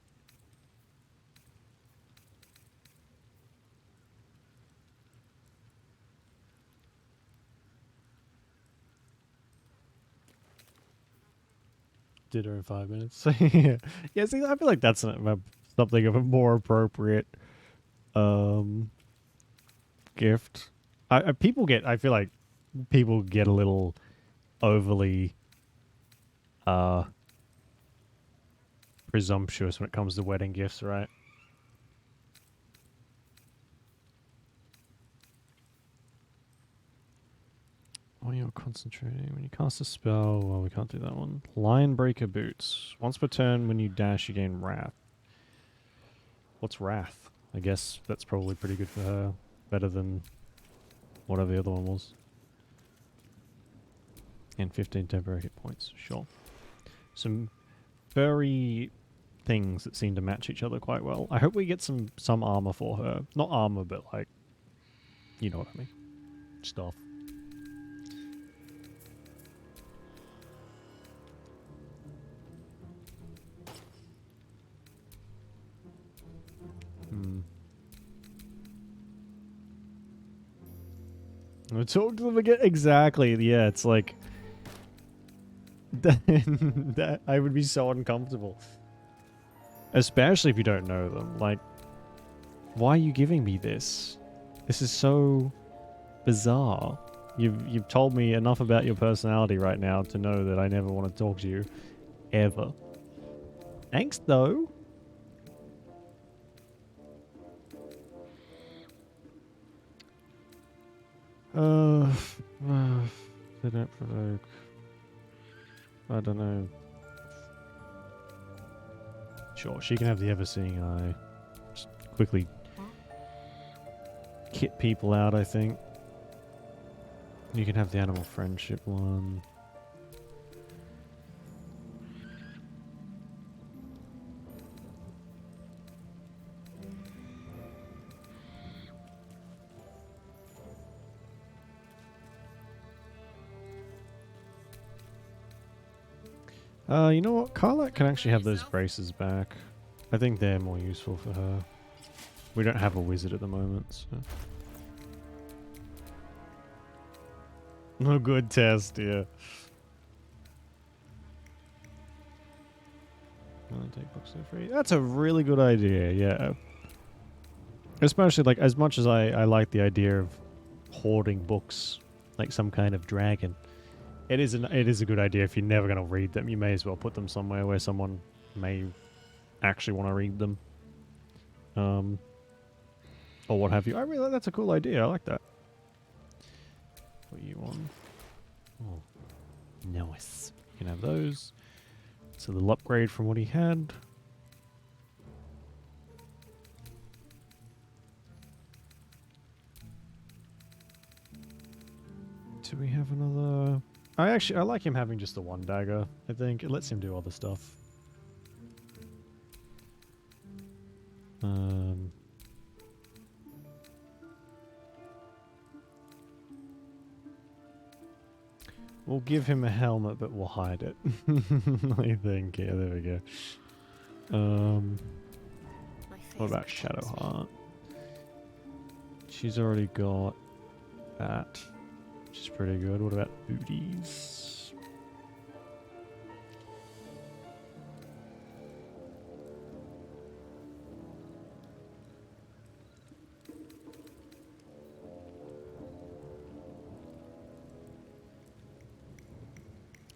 Did her in 5 minutes. Yeah. Yeah, see, I feel like that's something of a more appropriate gift. I feel like people get a little overly presumptuous when it comes to wedding gifts, right? When you're concentrating, when you cast a spell, well, we can't do that one. Lion Breaker Boots. Once per turn, when you dash, you gain Wrath. What's Wrath? I guess that's probably pretty good for her. Better than whatever the other one was. And 15 temporary hit points. Sure. Some furry things that seem to match each other quite well. I hope we get some armor for her. Not armor, but like, you know what I mean. Stuff. I talk to them again. Exactly. Yeah, it's like that I would be so uncomfortable. Especially if you don't know them. Like, why are you giving me this? This is so bizarre. You've told me enough about your personality right now to know that I never want to talk to you ever. Thanks though. They don't provoke. I don't know. Sure, she can have the ever-seeing eye. Just quickly kit people out, I think. You can have the animal friendship one. You know what? Carla can actually have those braces back. I think they're more useful for her. We don't have a wizard at the moment, so. No good test, yeah. Only take books for free. That's a really good idea, yeah. Especially, like, as much as I like the idea of hoarding books, like some kind of dragon. It is a good idea if you're never going to read them. You may as well put them somewhere where someone may actually want to read them. Or what have you. I really, that's a cool idea. I like that. Put you on. Oh, nice. You can have those. So they'll upgrade from what he had. Do we have another... I like him having just the one dagger, I think. It lets him do other stuff. We'll give him a helmet, but we'll hide it. I think. Yeah, there we go. What about Shadowheart? She's already got that. Which is pretty good. What about booties?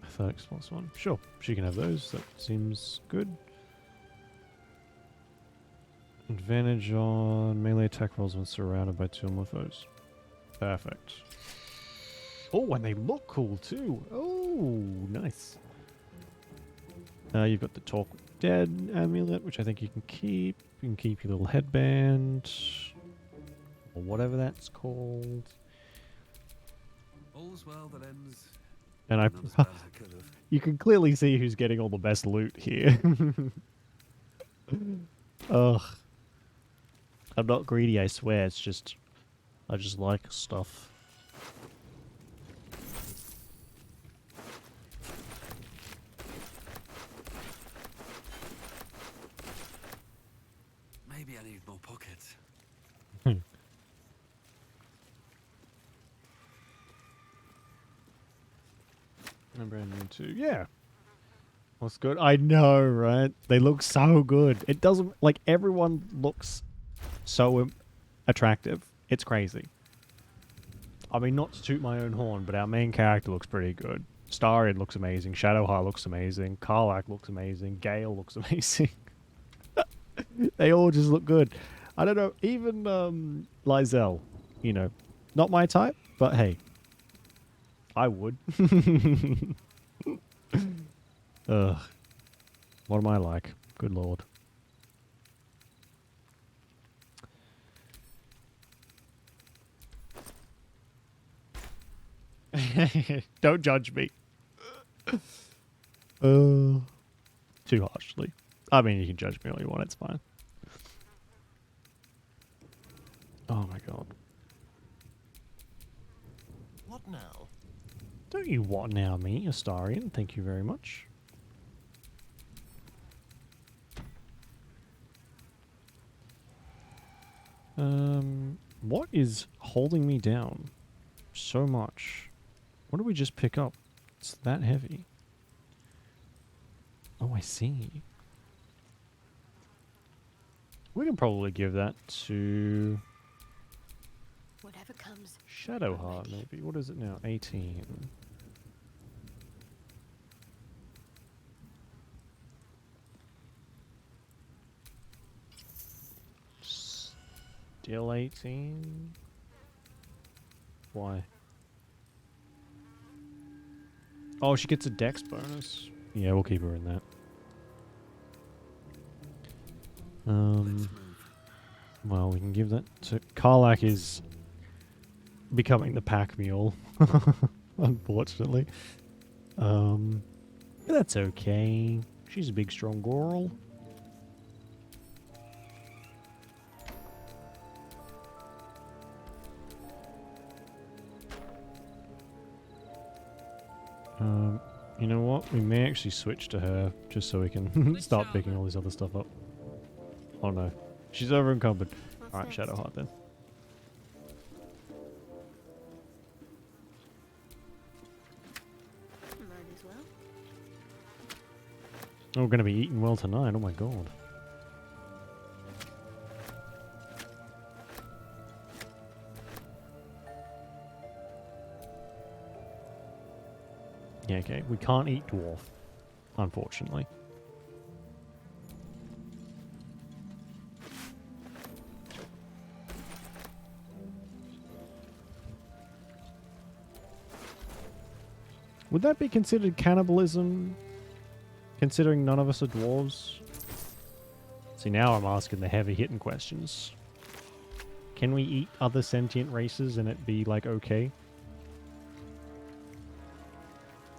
Athletics +1. Sure, she can have those. That seems good. Advantage on melee attack rolls when surrounded by 2 or more foes. Perfect. Oh, and they look cool too. Oh, nice. You've got the Talk with Dead amulet, which I think you can keep. You can keep your little headband. Or whatever that's called. All's well that ends. And you can clearly see who's getting all the best loot here. Ugh. I'm not greedy, I swear. It's just... I just like stuff. Maybe I need more pockets. And brand new too. Yeah. Looks good. I know, right? They look so good. It doesn't... Like, everyone looks so attractive. It's crazy. I mean, not to toot my own horn, but our main character looks pretty good. Starred looks amazing. Shadowheart looks amazing. Karlach looks amazing. Gale looks amazing. They all just look good. I don't know. Even Lysel, you know, not my type, but hey, I would. Ugh. What am I like? Good lord. Don't judge me. Too harshly. I mean, you can judge me all you want. It's fine. Oh my god. What now? Don't you what now me, Astarion? Thank you very much. What is holding me down so much? What did we just pick up? It's that heavy. Oh, I see. We can probably give that to Whatever comes. Shadowheart, maybe. What is it now? 18. Still 18? Why? Oh, she gets a dex bonus. Yeah, we'll keep her in that. Well, we can give that to... Karlak is becoming the pack mule, unfortunately. But that's okay. She's a big, strong girl. You know what? We may actually switch to her just so we can start picking all this other stuff up. Oh no. She's over encumbered. Alright, Shadowheart then. Might as well. Oh, we're going to be eating well tonight. Oh my god. Yeah, okay. We can't eat dwarf, unfortunately. Would that be considered cannibalism, considering none of us are dwarves? See, now I'm asking the heavy-hitting questions. Can we eat other sentient races and it be, like, okay?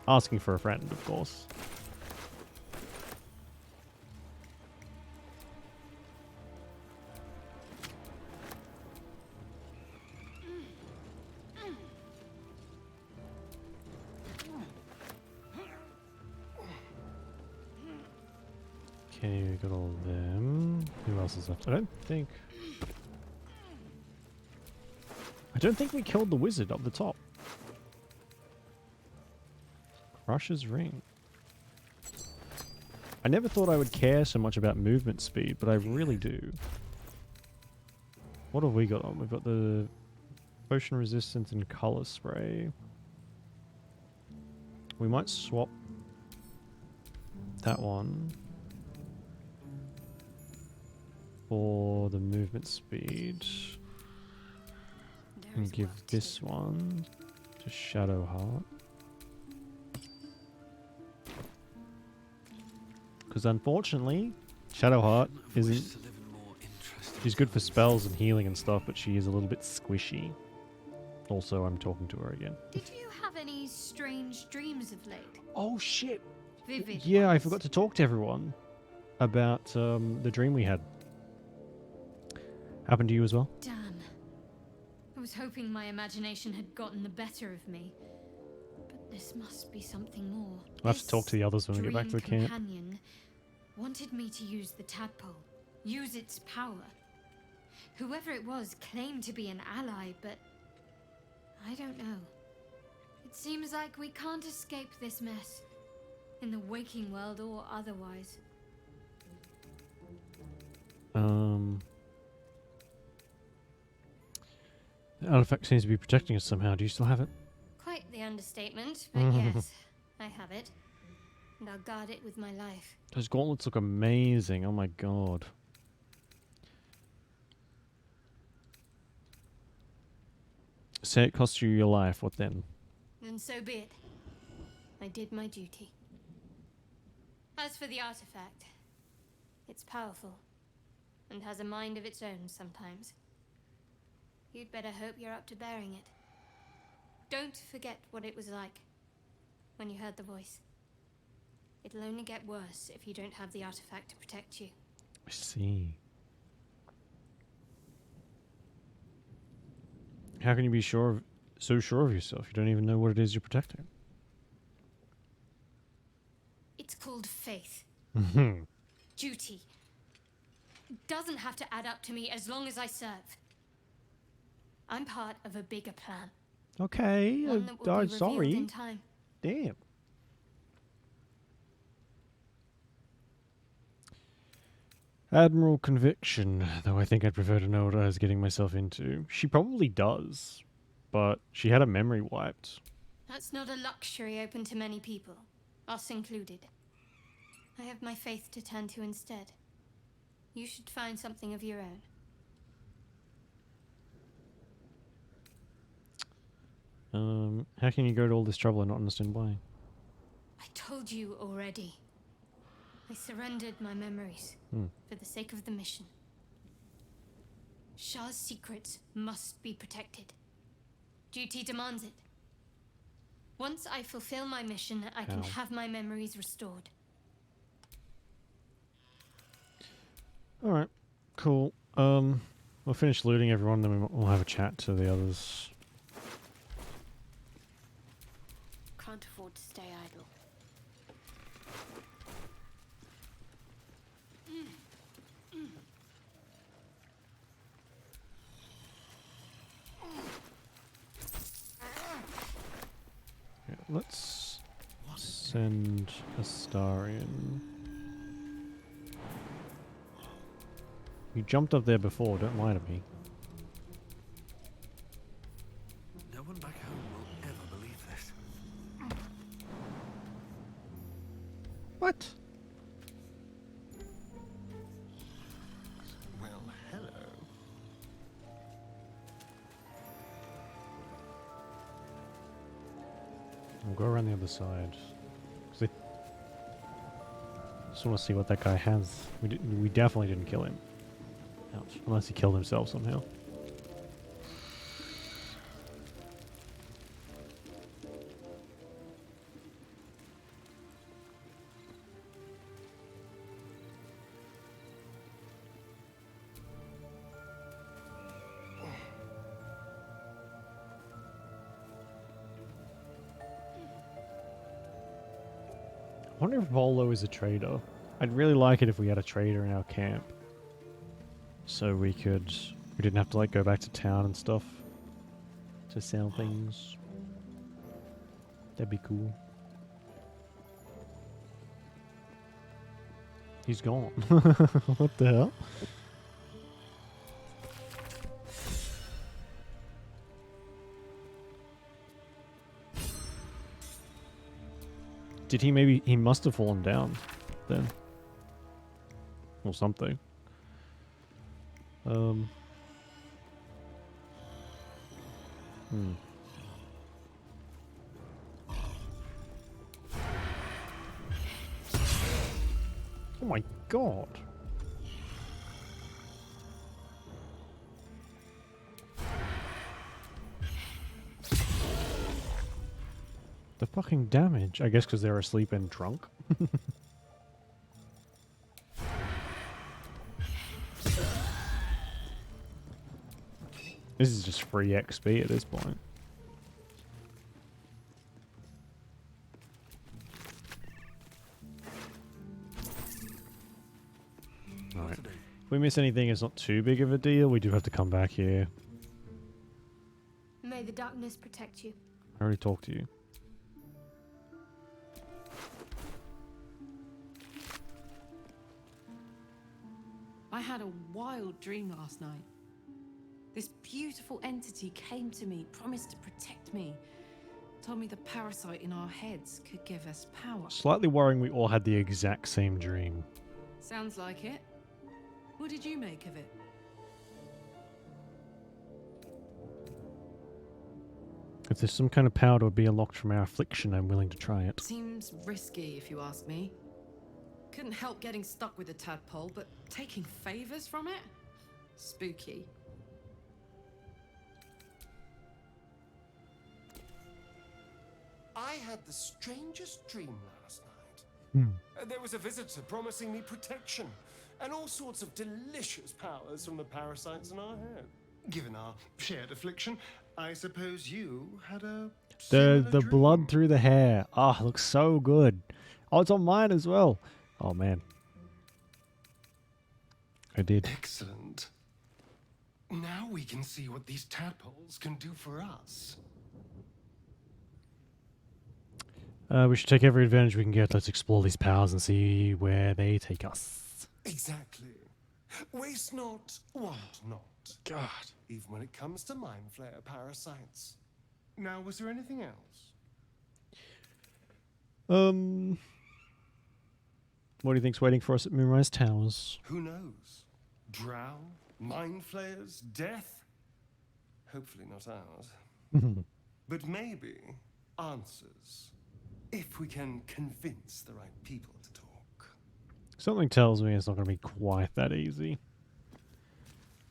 Asking for a friend, of course. Okay, we got all of them. Who else is left? I don't think we killed the wizard up the top. Crush's Ring. I never thought I would care so much about movement speed, but I really do. What have we got on? We've got the potion resistance and color spray. We might swap that one for the movement speed. And give this one to Shadowheart. Because unfortunately, Shadowheart isn't... She's good for spells and healing and stuff, but she is a little bit squishy. Also, I'm talking to her again. Did you have any strange dreams of late? Oh shit! Vivid Yeah, I ones? forgot to talk to everyone about the dream we had. Happened to you as well? Damn. I was hoping my imagination had gotten the better of me. But this must be something more. I'll have to talk to the others when we get back to the camp. Companion wanted me to use the tadpole. Use its power. Whoever it was claimed to be an ally, but I don't know. It seems like we can't escape this mess. In the waking world or otherwise. The artifact seems to be protecting us somehow. Do you still have it? Quite the understatement, but yes, I have it. And I'll guard it with my life. Those gauntlets look amazing. Oh my god. Say it cost you your life. What then? Then so be it. I did my duty. As for the artifact, it's powerful and has a mind of its own sometimes. You'd better hope you're up to bearing it. Don't forget what it was like when you heard the voice. It'll only get worse if you don't have the artifact to protect you. I see. How can you be so sure of yourself? You don't even know what it is you're protecting. It's called faith. Mhm. Duty. Doesn't have to add up to me as long as I serve. I'm part of a bigger plan. Okay, One that will be I'm revealed sorry. in time. Damn. Admiral Conviction, though I think I'd prefer to know what I was getting myself into. She probably does, but she had a memory wiped. That's not a luxury open to many people, us included. I have my faith to turn to instead. You should find something of your own. How can you go to all this trouble and not understand why? I told you already. I surrendered my memories for the sake of the mission. Shah's secrets must be protected. Duty demands it. Once I fulfill my mission, I can have my memories restored. Alright, cool. We'll finish looting everyone, then we'll have a chat to the others. Can't afford to stay idle. Yeah, let's send Astarion. You jumped up there before, don't lie to me. No one back home will ever believe this. What? Well, hello. We'll go around the other side. 'Cause I just want to see what that guy has. We definitely didn't kill him. Ouch. Unless he killed himself somehow. I wonder if Volo is a trader. I'd really like it if we had a trader in our camp. So we didn't have to like go back to town and stuff to sell things. That'd be cool. He's gone. What the hell? Did he must have fallen down then. Or something. Oh my god. The fucking damage. I guess because they're asleep and drunk. This is just free XP at this point. Alright. If we miss anything, it's not too big of a deal. We do have to come back here. May the darkness protect you. I already talked to you. I had a wild dream last night. This beautiful entity came to me, promised to protect me, told me the parasite in our heads could give us power. Slightly worrying we all had the exact same dream. Sounds like it. What did you make of it? If there's some kind of power to be unlocked from our affliction, I'm willing to try it. Seems risky, if you ask me. Couldn't help getting stuck with the tadpole, but taking favors from it? Spooky. I had the strangest dream last night. There was a visitor promising me protection and all sorts of delicious powers from the parasites in our head. Given our shared affliction, I suppose you had a The dream. blood through the hair. Ah, looks so good. Oh, it's on mine as well. Oh man. I did. Excellent. Now we can see what these tadpoles can do for us. We should take every advantage we can get. Let's explore these powers and see where they take us. Exactly. Waste not, want not. God. Even when it comes to mind flayer parasites. Now, was there anything else? What do you think's waiting for us at Moonrise Towers? Who knows? Drow, mind flayers, death? Hopefully not ours. But maybe answers. If we can convince the right people to talk. Something tells me it's not going to be quite that easy.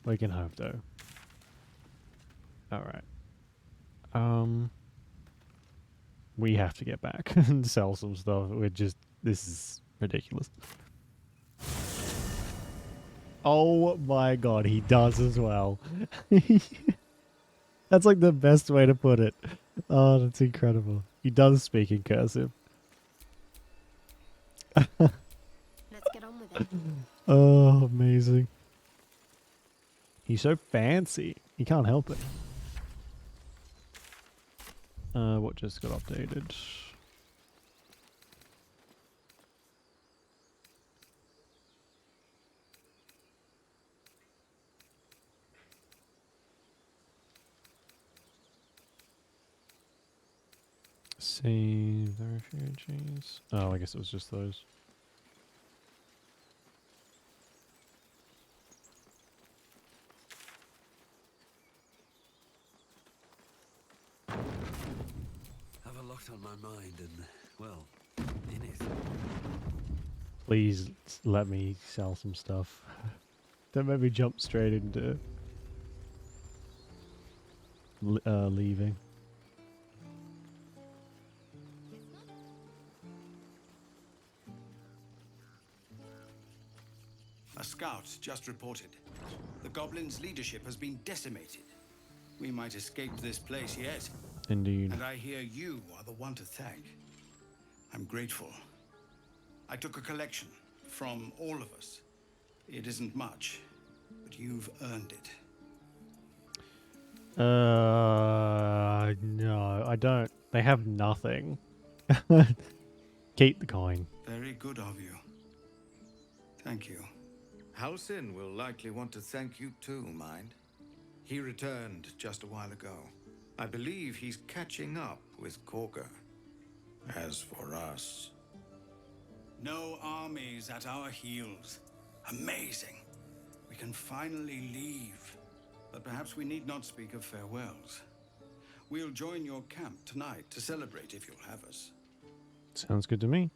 We can hope, though. Alright. We have to get back and sell some stuff. This is ridiculous. Oh my god, he does as well. That's like the best way to put it. Oh, that's incredible. He does speak in cursive. Let's get on with it. Oh, amazing. He's so fancy. He can't help it. What just got updated? Save the refugees. Oh, I guess it was just those. Have a lot on my mind and, well, in it. Please let me sell some stuff. Don't make me jump straight into leaving. A scout just reported. The goblins' leadership has been decimated. We might escape this place yet. Indeed. And I hear you are the one to thank. I'm grateful. I took a collection from all of us. It isn't much, but you've earned it. No, I don't. They have nothing. Keep the coin. Very good of you. Thank you. Halsin will likely want to thank you too, mind. He returned just a while ago. I believe he's catching up with Korga. As for us... No armies at our heels. Amazing. We can finally leave. But perhaps we need not speak of farewells. We'll join your camp tonight to celebrate if you'll have us. Sounds good to me.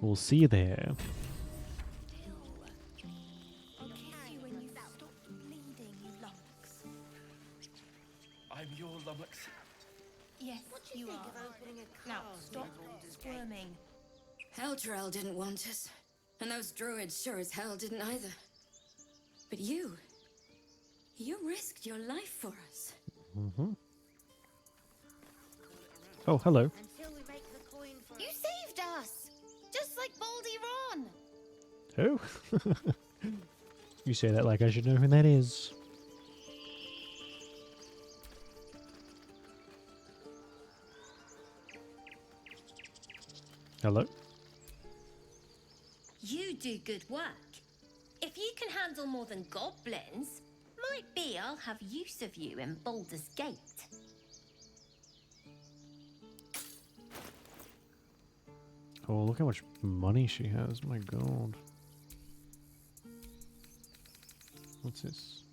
We'll see you there. I'm your lummox. Yes, you are. Now, stop squirming. Eldrell didn't want us, and those druids sure as hell didn't either. But you risked your life for us. Oh, hello. You saved us! Just like Baldur. Who? You say that like I should know who that is. Hello? You do good work. If you can handle more than goblins, might be I'll have use of you in Baldur's Gate. Oh, look how much money she has. My god. What's this?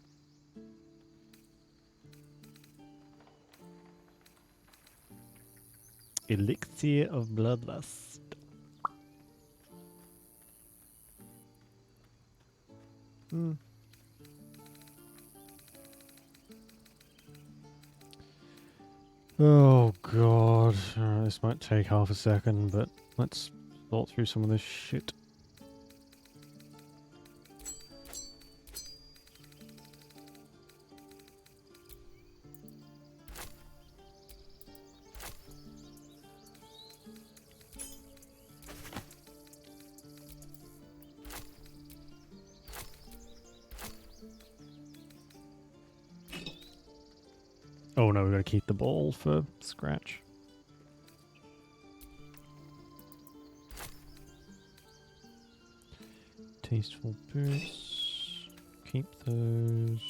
Elixir of Bloodlust. Oh god. This might take half a second, but let's thought through some of this shit. Oh no, we gotta keep the ball for scratch. Tasteful boots. Keep those.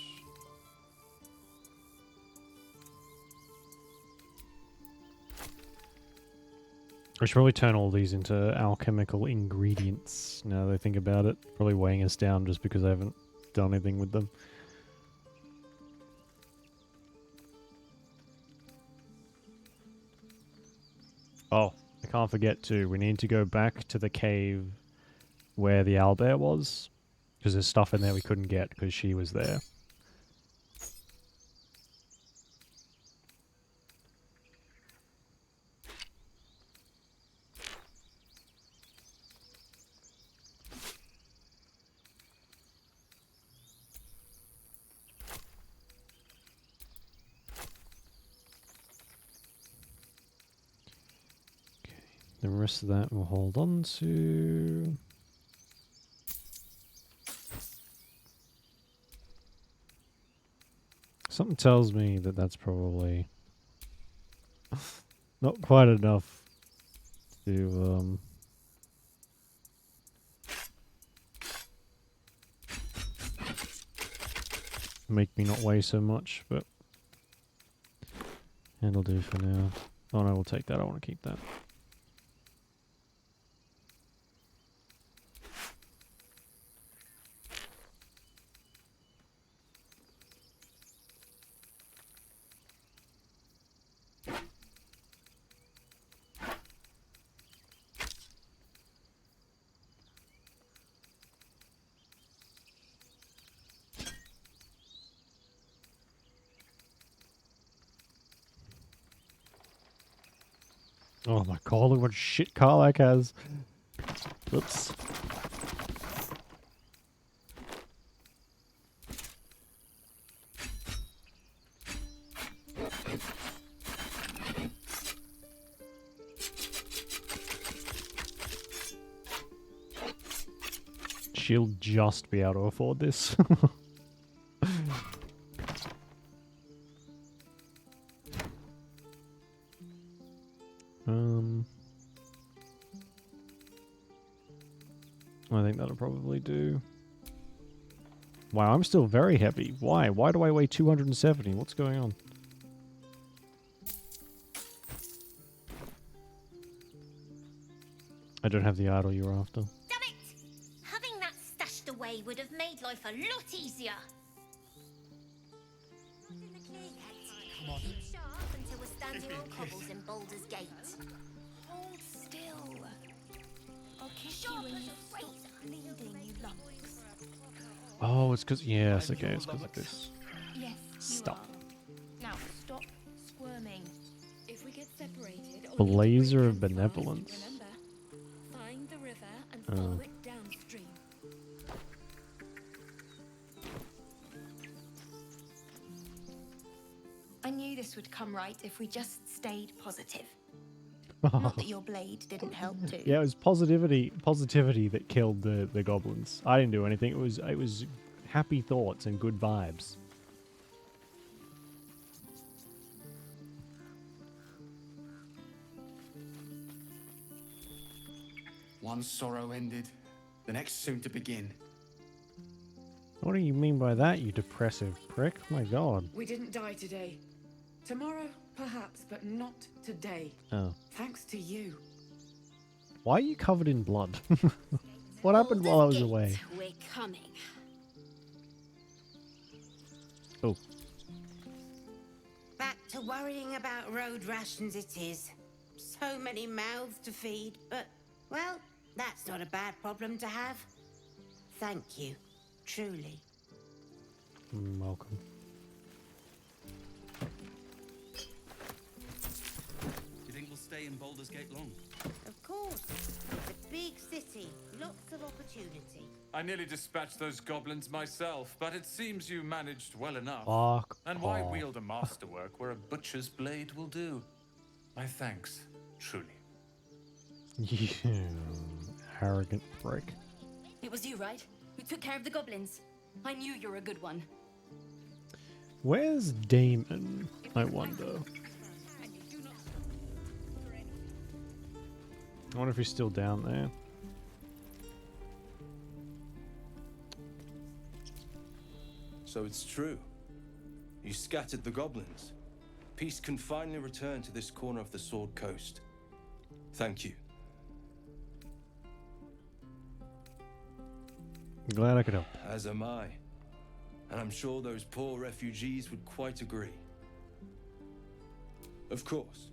I should probably turn all these into alchemical ingredients now that I think about it. Probably weighing us down just because I haven't done anything with them. Oh, I can't forget too. We need to go back to the cave where the owlbear was. Because there's stuff in there we couldn't get because she was there. The rest of that we'll hold on to. Something tells me that that's probably not quite enough to make me not weigh so much, but it'll do for now. Oh no, we'll take that. I want to keep that. Oh my god, look what shit Karlak has. Whoops. She'll just be able to afford this. I think that'll probably do. Wow, I'm still very heavy. Why? Why do I weigh 270? What's going on? I don't have the idol you're after. Damn it! Having that stashed away would have made life a lot easier. Come on. Keep sharp until we're standing on cobbles in Baldur's Gate. Hold still. I'll kiss you when you stop bleeding, you lumps. Oh, it's because... Yes, okay, it's because of this. Yes, Stop. Now stop squirming. If we get separated, Blazer of Benevolence. remember, find the river and follow it downstream. I knew this would come right if we just stayed positive. Not that your blade didn't help too. Yeah, it was positivity that killed the goblins. I didn't do anything. It was happy thoughts and good vibes. One sorrow ended, the next soon to begin. What do you mean by that, you depressive prick? My god. We didn't die today. Tomorrow, perhaps, but not today. Oh. Thanks to you. Why are you covered in blood? What happened while I was away? We're coming. Oh. Back to worrying about road rations it is. So many mouths to feed, but, well, that's not a bad problem to have. Thank you, truly. Welcome. Do you think we'll stay in Baldur's Gate long? Of course. It's a big city. Lots of opportunity. I nearly dispatched those goblins myself, but it seems you managed well enough. Fuck And why off. wield a masterwork where a butcher's blade will do? My thanks, truly. You arrogant prick. It was you, right? Who took care of the goblins? I knew you were a good one. Where's Damon, I wonder? I wonder if he's still down there. So it's true. You scattered the goblins. Peace can finally return to this corner of the Sword Coast. Thank you. Glad I could help. As am I. And I'm sure those poor refugees would quite agree. Of course.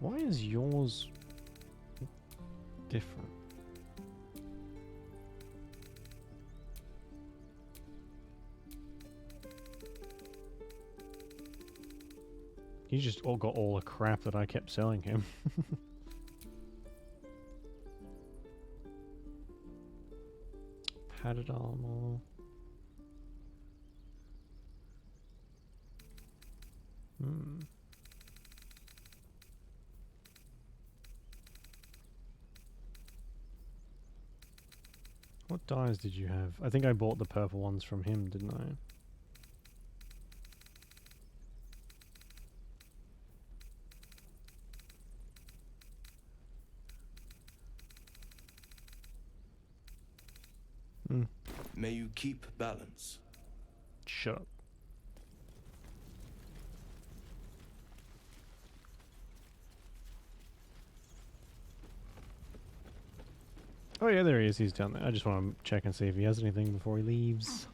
Why is yours different? He just all got all the crap that I kept selling him. Padded armor. Hmm. What dyes did you have? I think I bought the purple ones from him, didn't I? May you keep balance. Shut up. Oh yeah, there he is. He's down there. I just want to check and see if he has anything before he leaves.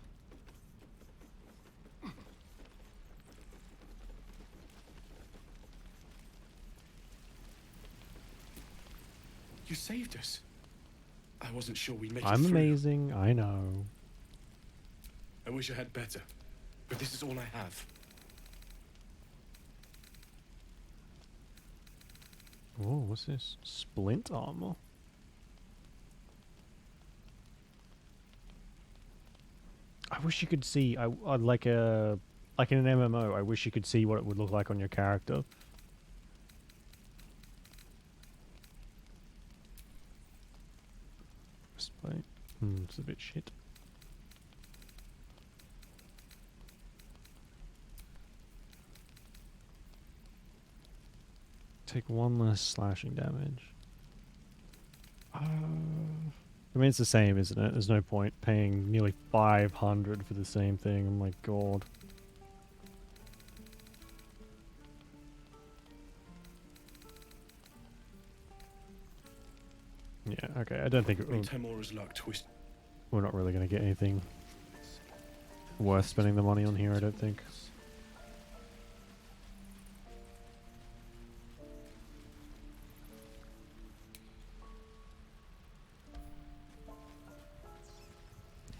You saved us. I wasn't sure we'd make it I'm through. amazing. I know. I wish I had better, but this is all I have. Oh, what's this? Splint armor. I wish you could see. I'd like in an MMO. I wish you could see what it would look like on your character. Breastplate. It's a bit shit. Take one less slashing damage. I mean, it's the same, isn't it? There's no point paying nearly 500 for the same thing. Oh my god. Yeah, okay. I don't think Temora's luck twist. we're not really going to get anything worth spending the money on here, I don't think.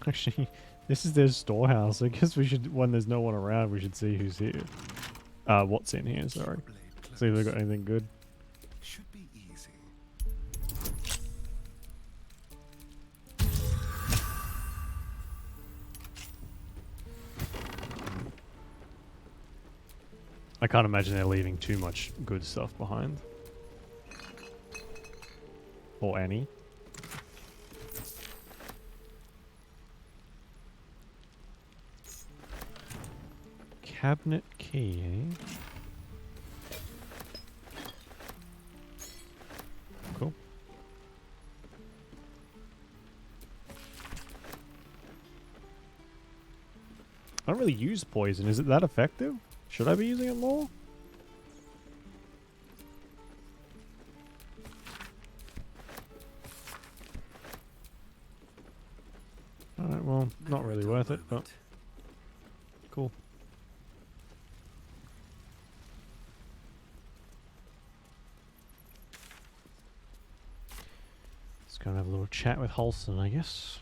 Actually, this is their storehouse. I guess we should, when there's no one around, we should see who's here. What's in here, sorry. See if they've got anything good. Should be easy. I can't imagine they're leaving too much good stuff behind. Or any. Cabinet key, eh? Cool. I don't really use poison. Is it that effective? Should I be using it more? Alright, well, not really worth it, but cool. Let's go and have a little chat with Halson, I guess.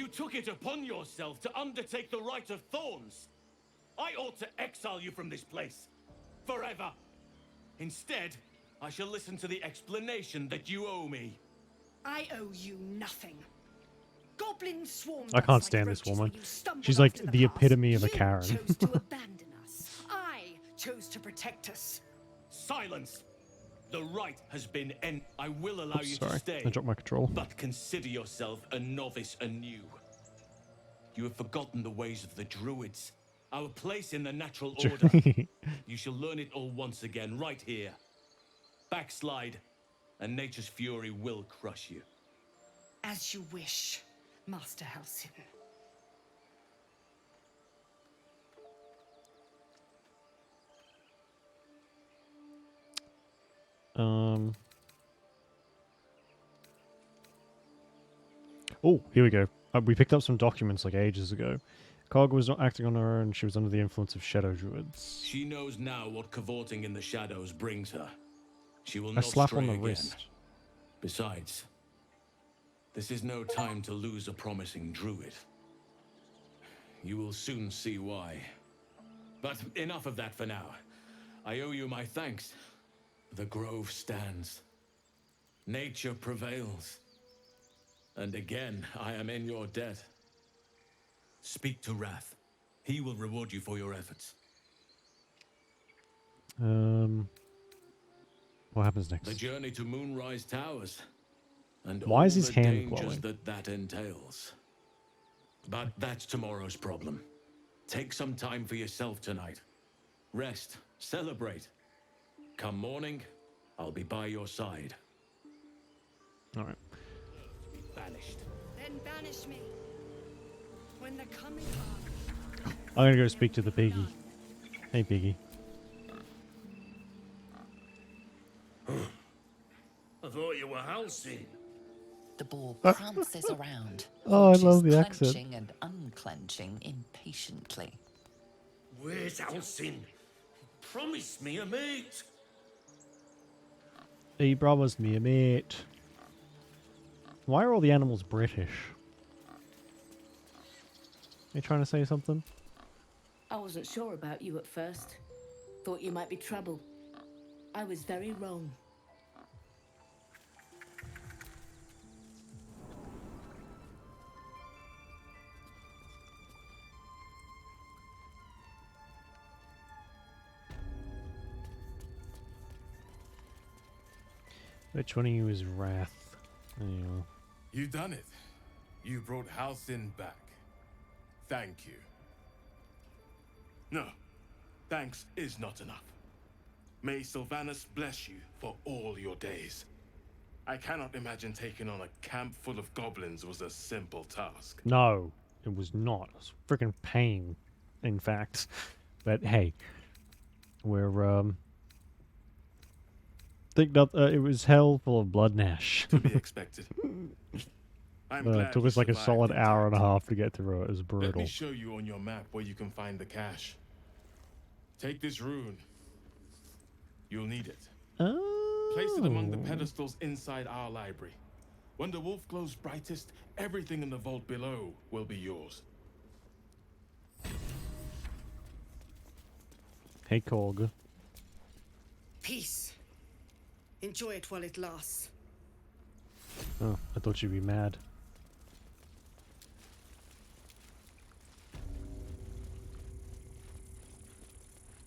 You took it upon yourself to undertake the Rite of Thorns. I ought to exile you from this place. Forever. Instead, I shall listen to the explanation that you owe me. I owe you nothing. Goblins swarmed I us can't like stand this roaches woman. when you stumbled She's like after the path. epitome of a You Karen. chose to abandon us. I chose to protect us. Silence! The rite has been end. I will allow you Sorry, to stay. I dropped my control. But consider yourself a novice anew. You have forgotten the ways of the druids. Our place in the natural order. You shall learn it all once again, right here. Backslide, and nature's fury will crush you. As you wish, Master Halsin. Oh, here we go. We picked up some documents like ages ago. Cog was not acting on her own. She was under the influence of shadow druids. She knows now what cavorting in the shadows brings her. She will A not slap stray on the again. wrist. Besides, this is no time to lose a promising druid. You will soon see why. But enough of that for now. I owe you my thanks. The grove stands. Nature prevails. And again, I am in your debt. Speak to Wrath. He will reward you for your efforts. What happens next? The journey to Moonrise Towers. And Why all is his the hand dangers glowing? that entails. But that's tomorrow's problem. Take some time for yourself tonight. Rest, celebrate. Come morning, I'll be by your side. All right. Banished. Then banish me. When the coming are. I'm gonna go speak to the piggy. Hey, piggy. I thought you were Halsin. The boar prances around, Oh, I love haunches the accent. clenching and unclenching impatiently. Where's Halsin? Promise me a mate. He promised me a mate. Why are all the animals British? Are you trying to say something? I wasn't sure about you at first. Thought you might be trouble. I was very wrong. Which one of you is Wrath? There you are. You done it. You brought Halsin back. Thank you. No, thanks is not enough. May Sylvanas bless you for all your days. I cannot imagine taking on a camp full of goblins was a simple task. No, it was not. It was freaking pain, in fact. But hey, we're think that it was hell full of blood and ash. To be expected. I'm glad It took you us like a survived solid intact. hour and a half to get through it. It was Let brutal. me show you on your map where you can find the cache. Take this rune. You'll need it. Place it among the pedestals inside our library. When the wolf glows brightest, everything in the vault below will be yours. Hey, Korg. Peace. Enjoy it while it lasts. Oh, I thought you'd be mad.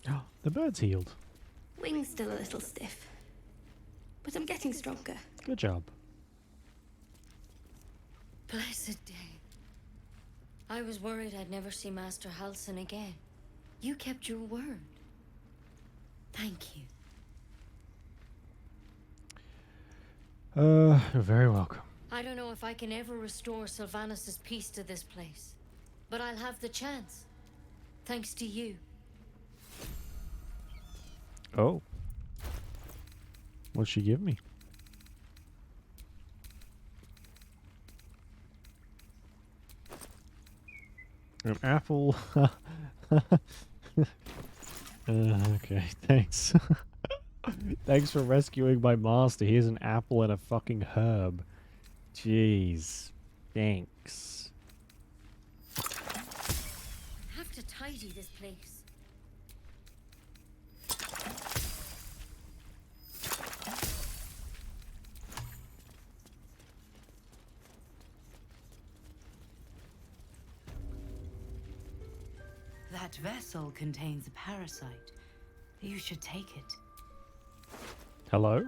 Oh, the bird's healed. Wing's still a little stiff, but I'm getting stronger. Good job. Blessed day. I was worried I'd never see Master Halsin again. You kept your word. Thank you. You're very welcome. I don't know if I can ever restore Sylvanas' peace to this place, but I'll have the chance. Thanks to you. Oh. What'd she give me? An apple. Okay, thanks. Thanks for rescuing my master. Here's an apple and a fucking herb. Jeez. Thanks. place. That vessel contains a parasite. You should take it. Hello?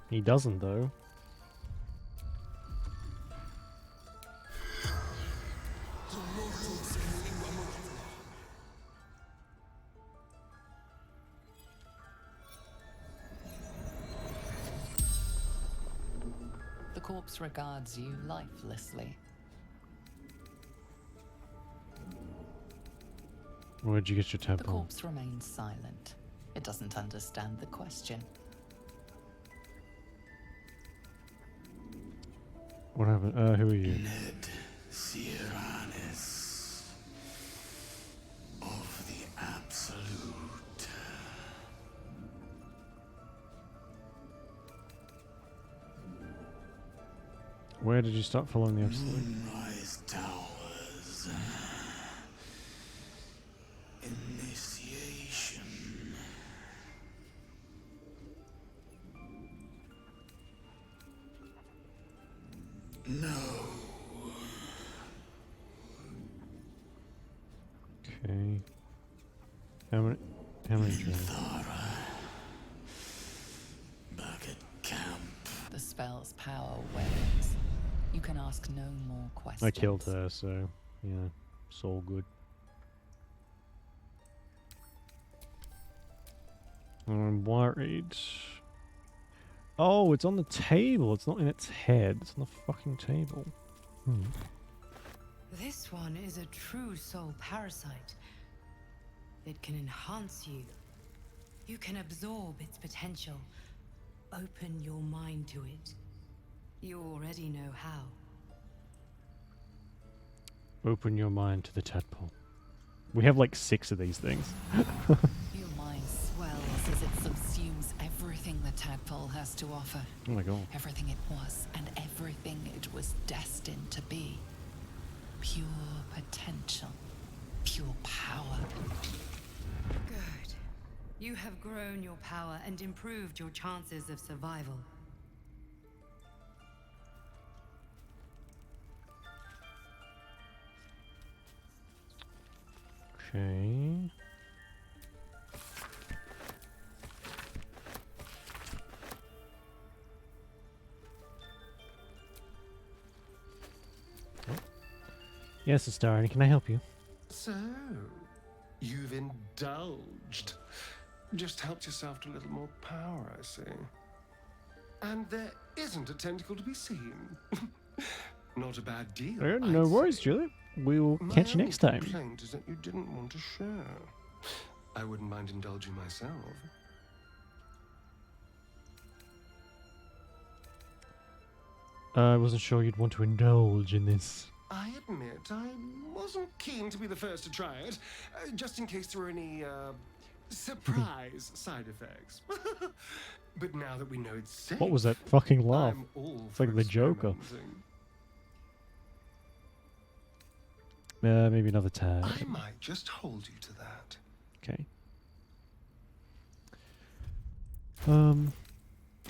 He doesn't, though. The corpse regards you lifelessly. Where'd you get your The tadpole? corpse remains silent. It doesn't understand the question. What happened? Who are you? Ned Sierranis of the Absolute. Where did you start following the Absolute? Moonrise Towers. Initiation. No. Okay. How many drones? Back at camp. The spell's power wanes. You can ask no more questions. I killed her, so yeah, it's all good. I'm worried. Oh, it's on the table. It's not in its head. It's on the fucking table. Hmm. This one is a true soul parasite. It can enhance you. You can absorb its potential. Open your mind to it. You already know how. Open your mind to the tadpole. We have like 6 of these things. Your mind swells as it subsumes everything the tadpole has to offer. Oh my god. Everything it was and everything it was destined to be. Pure potential. Pure power. Good. You have grown your power and improved your chances of survival. Okay. Yes, Astarion, can I help you? So, you've indulged. Just helped yourself to a little more power, I see. And there isn't a tentacle to be seen. Not a bad deal. No worries, Julia. We will catch you next time. My complaint is that you didn't want to share. I wouldn't mind indulging myself. I wasn't sure you'd want to indulge in this. I admit I wasn't keen to be the first to try it, just in case there were any surprise side effects. But now that we know it's safe, What was that fucking laugh? I'm all It's for like the Joker. experimenting. Maybe another tab. I might just hold you to that. Okay.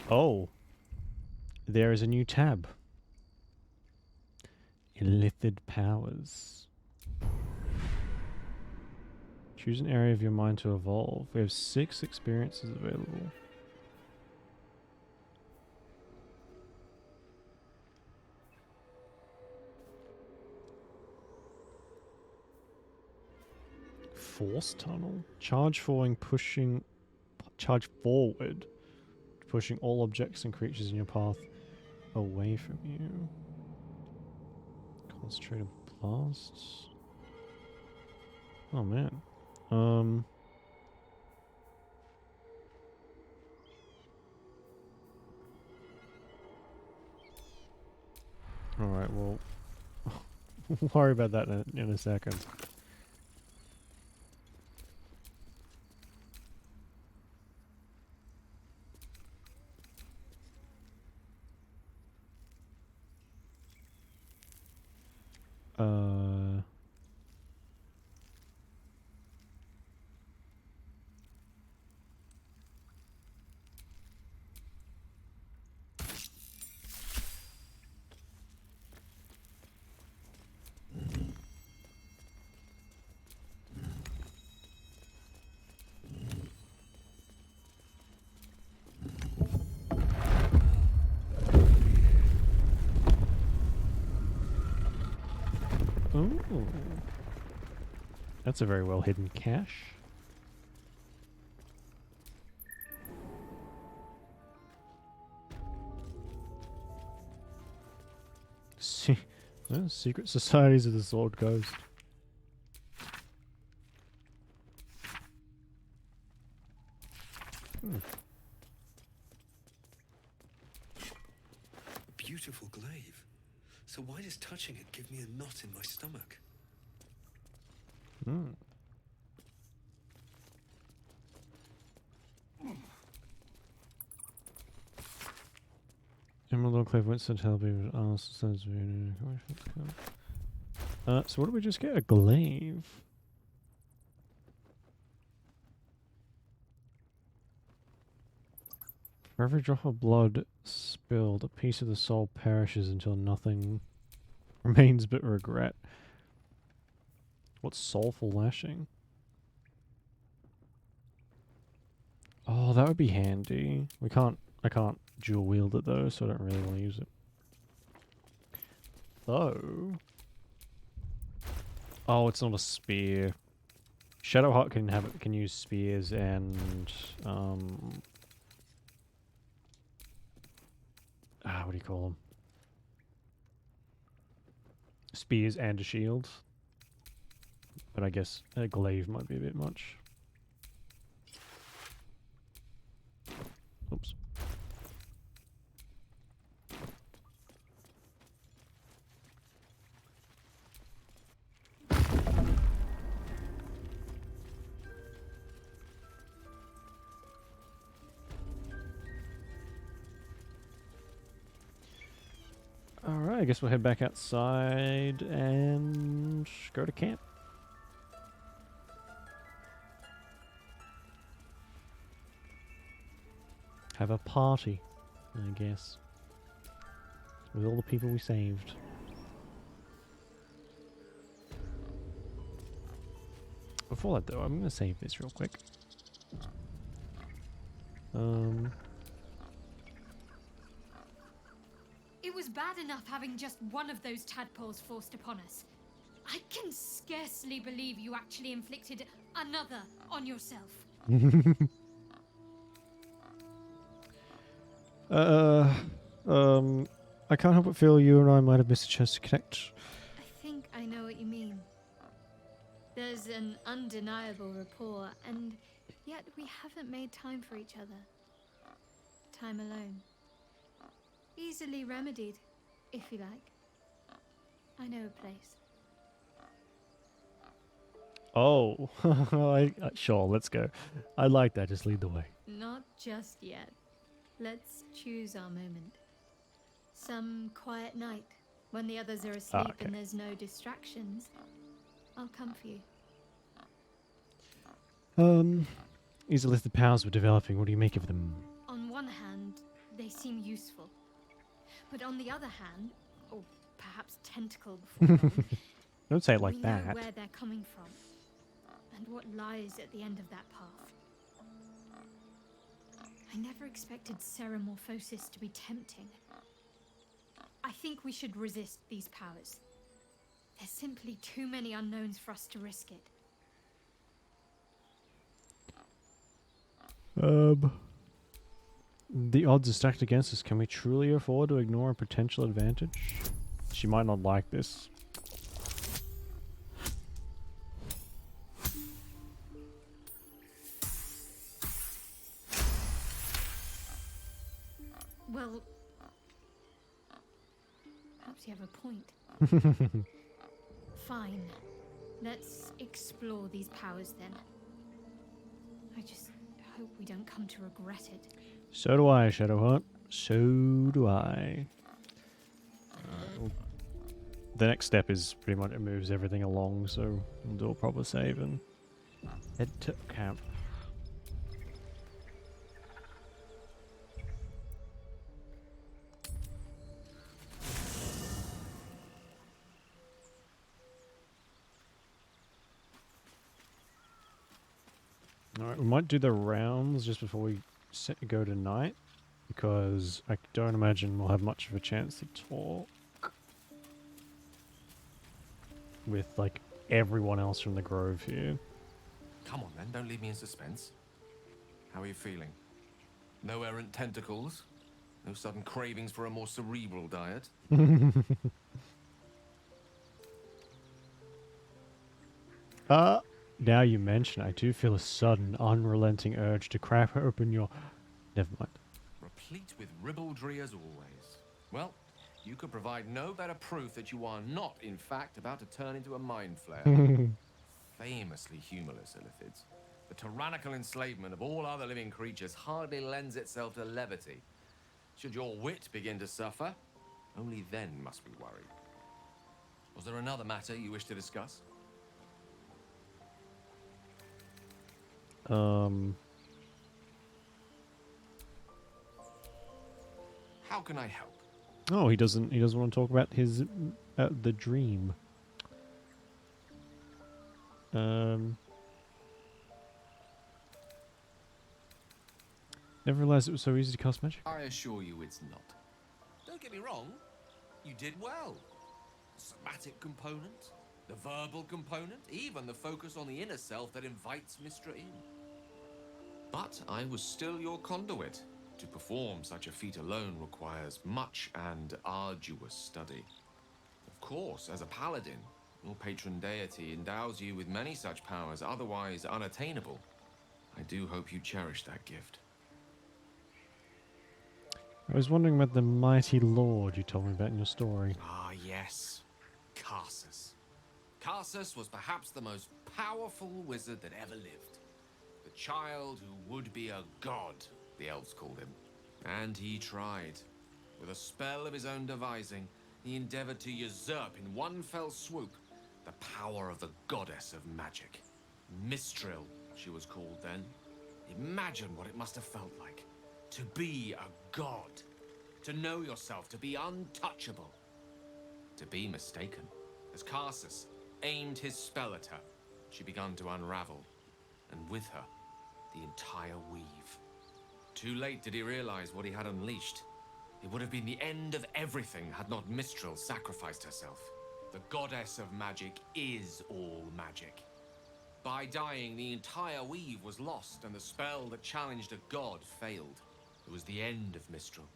Oh. There is a new tab. Illithid powers. Choose an area of your mind to evolve. We have 6 experiences available. Force tunnel. Charge forward, pushing all objects and creatures in your path away from you. Concentrated blasts. Oh man. Alright, well we'll worry about that in a second. Uh. Ooh. That's a very well hidden cache. Secret Societies of the Sword Coast. A beautiful glaive. So why does touching it give me a knot in my stomach? Hmm. Emerald Cliff went to tell people. So what did we just get? A glaive. For every drop of blood spilled, a piece of the soul perishes until nothing remains but regret. What's soulful lashing? Oh, that would be handy. I can't dual wield it though, so I don't really want to use it. Though. Oh, it's not a spear. Shadowheart can use spears and what do you call them? Spears and a shield. But I guess a glaive might be a bit much. Oops. Alright, I guess we'll head back outside and go to camp. Have a party, I guess. With all the people we saved. Before that though, I'm going to save this real quick. It was bad enough having just one of those tadpoles forced upon us. I can scarcely believe you actually inflicted another on yourself. I can't help but feel you and I might have missed a chance to connect. I think I know what you mean. There's an undeniable rapport, and yet we haven't made time for each other. Time alone. Easily remedied, if you like. I know a place. Oh, sure, let's go. I like that, just lead the way. Not just yet. Let's choose our moment. Some quiet night, when the others are asleep and there's no distractions, I'll come for you. These are listed powers we're developing. What do you make of them? On one hand, they seem useful. But on the other hand, or perhaps tentacle before long, Don't say it like we that. know where they're coming from, and what lies at the end of that path. I never expected Ceramorphosis to be tempting. I think we should resist these powers. There's simply too many unknowns for us to risk it. The odds are stacked against us. Can we truly afford to ignore a potential advantage? She might not like this. Well, perhaps you have a point. Fine. Let's explore these powers then. I just hope we don't come to regret it. So do I, Shadowheart. So do I. the next step is pretty much it moves everything along, so we'll do a proper save and head to camp. Alright, we might do the rounds just before we go to night, because I don't imagine we'll have much of a chance to talk with, like, everyone else from the Grove here. Come on then, don't leave me in suspense. How are you feeling? No errant tentacles? No sudden cravings for a more cerebral diet? Now you mention, I do feel a sudden, unrelenting urge to crack open your... Never mind. Replete with ribaldry as always. Well, you could provide no better proof that you are not, in fact, about to turn into a mind flare. Famously humorless, Illithids. The tyrannical enslavement of all other living creatures hardly lends itself to levity. Should your wit begin to suffer, only then must we worry. Was there another matter you wish to discuss? How can I help? Oh, he doesn't want to talk about his the dream. Never realized it was so easy to cast magic. I assure you it's not. Don't get me wrong, you did well. The somatic component, the verbal component, even the focus on the inner self that invites Mystra in. But I was still your conduit. To perform such a feat alone requires much and arduous study. Of course, as a paladin, your patron deity endows you with many such powers otherwise unattainable. I do hope you cherish that gift. I was wondering about the mighty lord you told me about in your story. Ah, yes. Karsus. Karsus was perhaps the most powerful wizard that ever lived. The child who would be a god, the elves called him. And he tried. With a spell of his own devising, he endeavored to usurp in one fell swoop the power of the goddess of magic. Mistril, she was called then. Imagine what it must have felt like. To be a god. To know yourself, to be untouchable. To be mistaken. As Karsus aimed his spell at her, she began to unravel. And with her, the entire weave. Too late did he realize what he had unleashed. It would have been the end of everything had not Mistril sacrificed herself. The goddess of magic is all magic. By dying, the entire weave was lost, and the spell that challenged a god failed. It was the end of Mistral,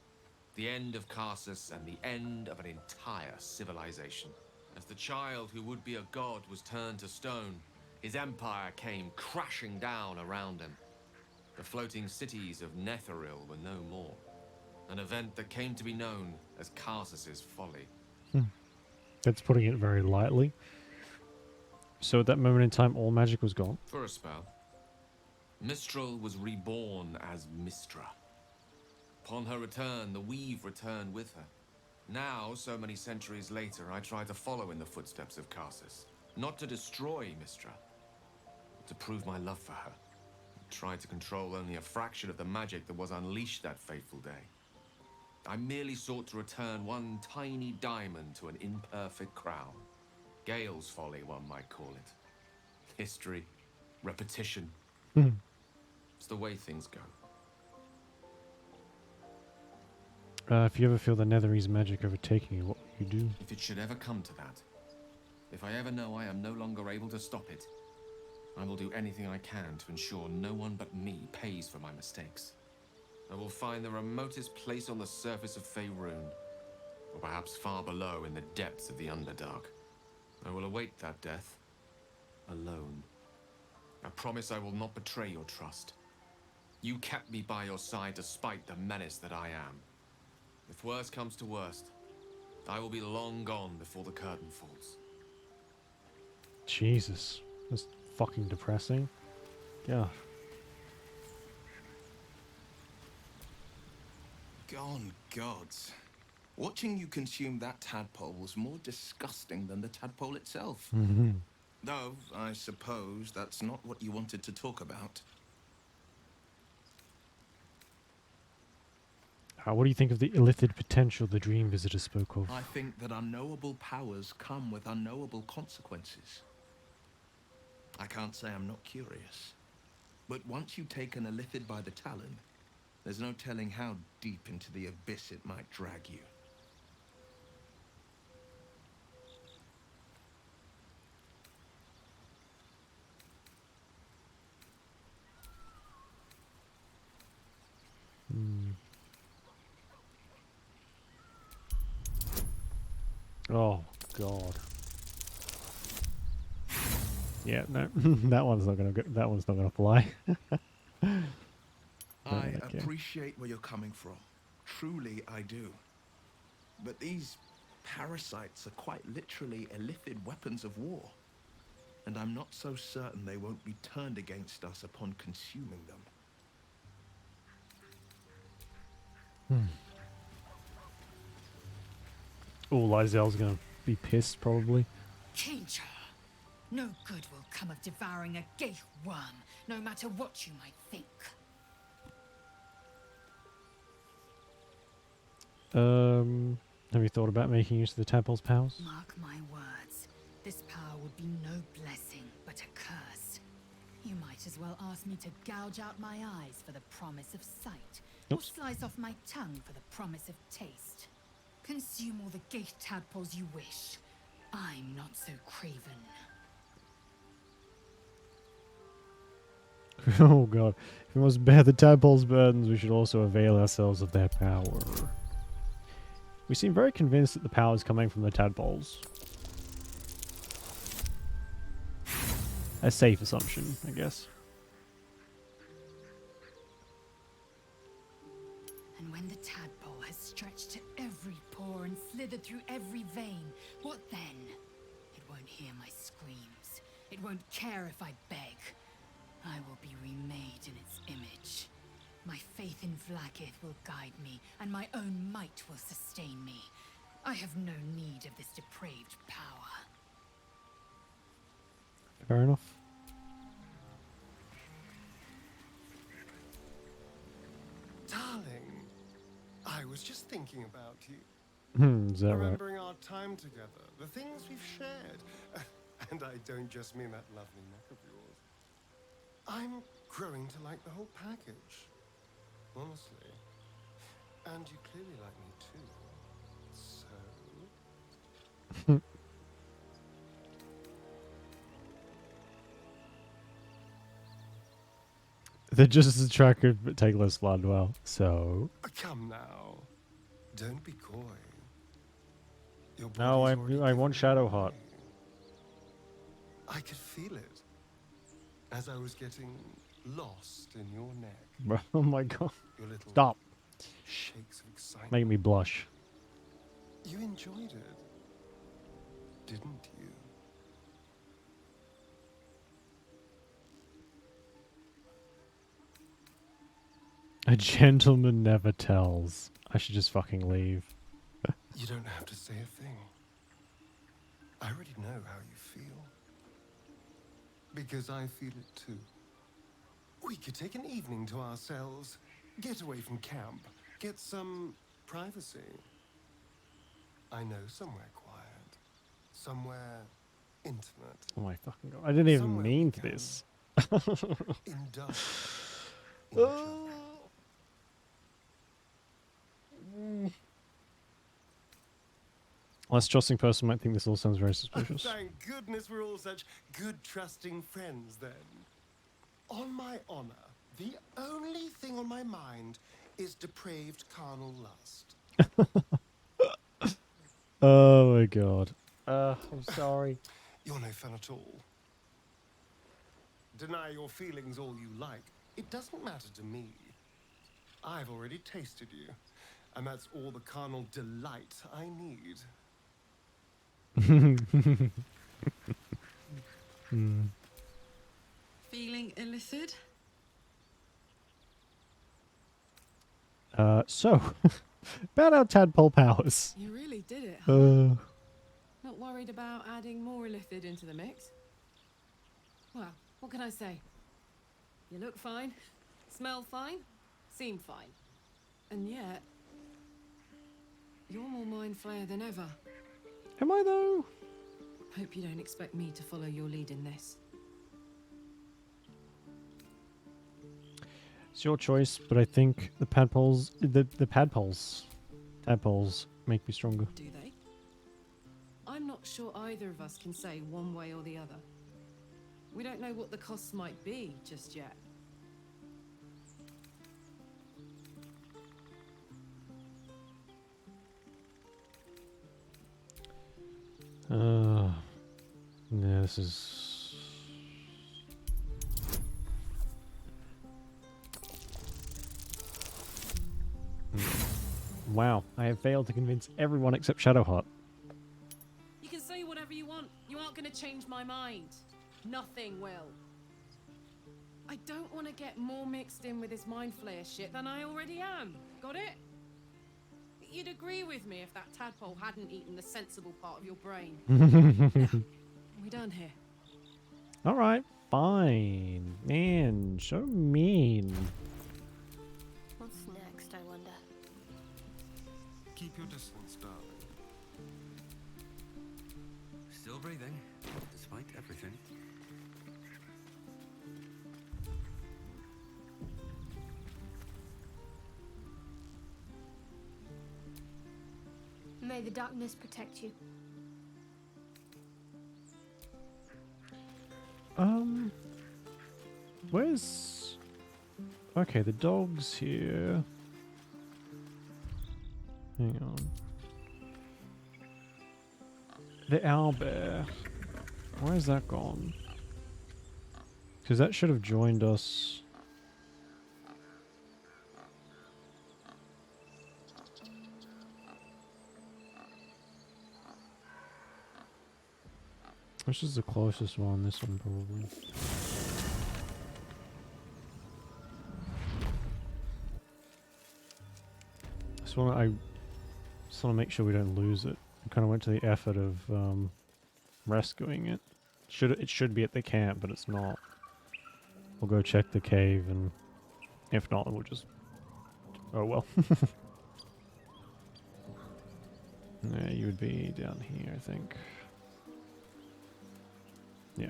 the end of Karsus, and the end of an entire civilization. As the child who would be a god was turned to stone, his empire came crashing down around him. The floating cities of Netheril were no more. An event that came to be known as Karsus's folly. That's putting it very lightly. So at that moment in time, all magic was gone? For a spell. Mistral was reborn as Mystra. Upon her return, the weave returned with her. Now, so many centuries later, I try to follow in the footsteps of Karsus. Not to destroy Mystra, but to prove my love for her. I tried to control only a fraction of the magic that was unleashed that fateful day. I merely sought to return one tiny diamond to an imperfect crown. Gale's folly, one might call it. History, repetition. It's the way things go. If you ever feel the Netherese magic overtaking you, what will you do? If it should ever come to that, if I ever know I am no longer able to stop it, I will do anything I can to ensure no one but me pays for my mistakes. I will find the remotest place on the surface of Faerun, or perhaps far below in the depths of the Underdark. I will await that death, alone. I promise I will not betray your trust. You kept me by your side despite the menace that I am. If worst comes to worst, I will be long gone before the curtain falls. Jesus. That's fucking depressing. Yeah. Gone gods. Watching you consume that tadpole was more disgusting than the tadpole itself. Though, I suppose that's not what you wanted to talk about. What do you think of the illithid potential the dream visitor spoke of? I think that unknowable powers come with unknowable consequences. I can't say I'm not curious. But once you take an illithid by the talon, there's no telling how deep into the abyss it might drag you. Oh God. Yeah, no, that one's not gonna fly. I Okay. appreciate where you're coming from. Truly, I do. But these parasites are quite literally illithid weapons of war. And I'm not so certain they won't be turned against us upon consuming them. Oh, Lysel's gonna be pissed probably. Kincher, no good will come of devouring a gate worm, no matter what you might think. Have you thought about making use of the tadpole's powers? Mark my words, this power would be no blessing, but a curse. You might as well ask me to gouge out my eyes for the promise of sight, or slice off my tongue for the promise of taste. Consume all the gate tadpoles you wish. I'm not so craven. Oh God. If we must bear the tadpole's burdens, we should also avail ourselves of their power. We seem very convinced that the power is coming from the tadpoles. A safe assumption, I guess. And when the tadpole has stretched to every pore and slithered through every vein, what then? It won't hear my screams. It won't care if I beg. I will be remade in its image. My faith in Vlaakith will guide me, and my own might will sustain me. I have no need of this depraved power. Fair enough. Darling, I was just thinking about you. Is that right? Remembering our time together, the things we've shared. And I don't just mean that lovely neck of yours. I'm growing to like the whole package. Honestly. And you clearly like me too. So... They're just as attractive but take less blood. Well, so... Come now. Don't be coy. Your No, body's I want Shadowheart. I could feel it. As I was getting lost in your neck. Oh my God. Your little Stop. shakes of excitement. Make me blush. You enjoyed it, didn't you? A gentleman never tells. I should just fucking leave. You don't have to say a thing. I already know how you feel. Because I feel it too. We could take an evening to ourselves, get away from camp, get some privacy. I know somewhere quiet, somewhere intimate. Oh my fucking God. I didn't even mean this. Indulge in each other. Less trusting person might think this all sounds very suspicious. Thank goodness we're all such good, trusting friends, then. On my honor, the only thing on my mind is depraved carnal lust. Oh my God. I'm sorry. You're no fun at all. Deny your feelings all you like. It doesn't matter to me. I've already tasted you, and that's all the carnal delight I need. Feeling illicit? So, About our tadpole powers. You really did it, huh? Uh, Not worried about adding more illithid into the mix? Well, what can I say? You look fine, smell fine, seem fine. And yet, you're more mind flayer than ever. am I though? Hope you don't expect me to follow your lead in this. It's your choice, but I think the tadpoles make me stronger. Do they? I'm not sure either of us can say one way or the other. We don't know what the costs might be just yet. Yeah, this is... Wow, I have failed to convince everyone except Shadowheart. You can say whatever you want. You aren't going to change my mind. Nothing will. I don't want to get more mixed in with this mind flayer shit than I already am. Got it? You'd agree with me if that tadpole hadn't eaten the sensible part of your brain. Now, we done here. Alright, fine. Man, so mean. What's next, I wonder? Keep your distance, darling. Still breathing, despite everything. May the darkness protect you. Where's... Okay, the dog's here. Hang on. The owlbear. Where's that gone? Because that should have joined us. Which is the closest one? This one, probably. This one, I just want to make sure we don't lose it. I kind of went to the effort of rescuing it. It should be at the camp, but it's not. We'll go check the cave, and if not, we'll just... Oh well. Yeah, you would be down here, I think. Yeah.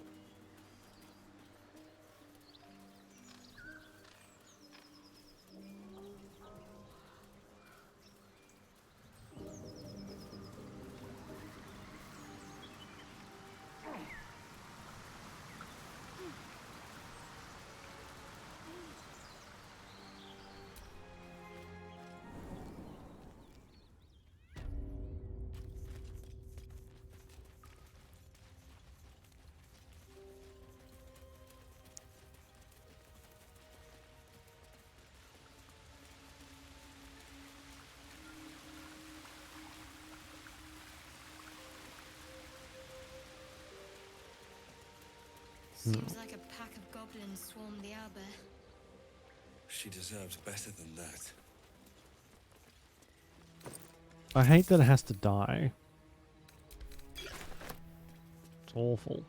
Seems like a pack of goblins swarmed the owlbear. She deserves better than that. I hate that it has to die. It's awful.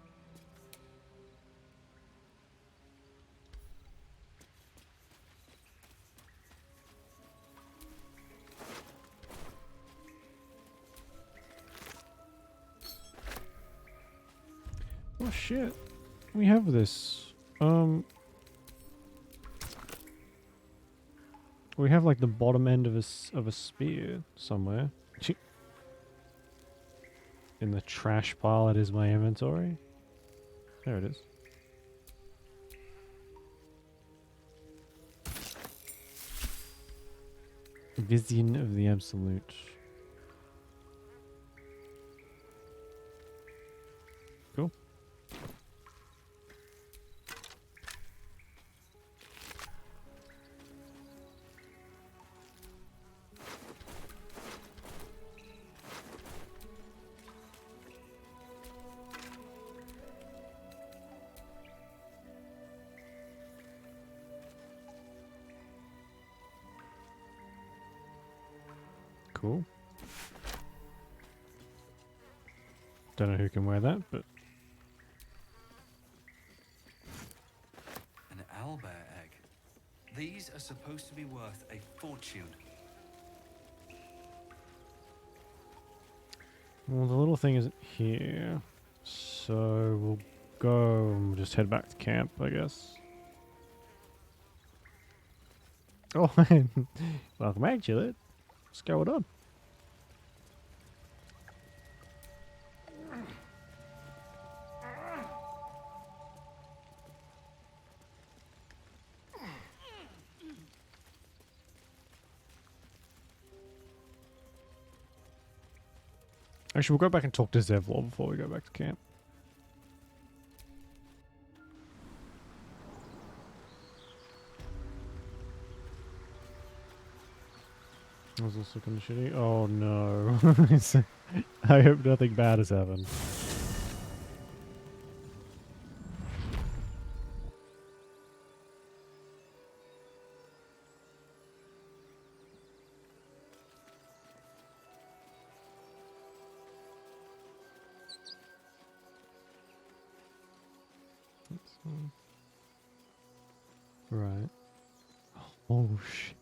Oh shit. We have this. We have like the bottom end of a spear somewhere. In the trash pile that is my inventory. There it is. Vision of the Absolute. Cool. cool. Don't know who can wear that, but An owlbear egg. These are supposed to be worth a fortune. well, the little thing isn't here, so we'll go and we'll just head back to camp, I guess. Oh, welcome back, Gillette. What's going on? Actually, we'll go back and talk to Zevlor before we go back to camp. Was this looking shitty? Oh no. I hope nothing bad has happened. Right. Oh shit.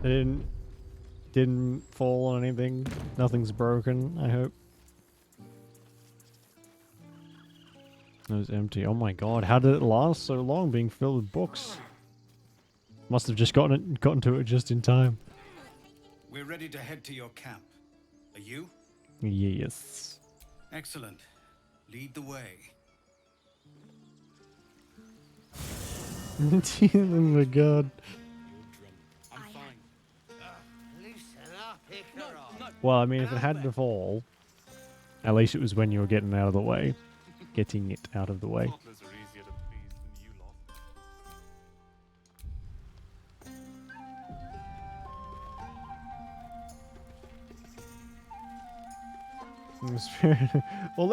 It didn't fall on anything. Nothing's broken, I hope. It was empty. Oh my god, how did it last so long being filled with books? Must have just gotten to it just in time. We're ready to head to your camp. Are you? Yes. Excellent. Lead the way. Oh my god. I'm fine. Loosen up, Icarus. Well, I mean, if it had to fall, at least it was when you were getting out of the way. Getting it out of the way. Toddlers are easier to please than you lot. Well,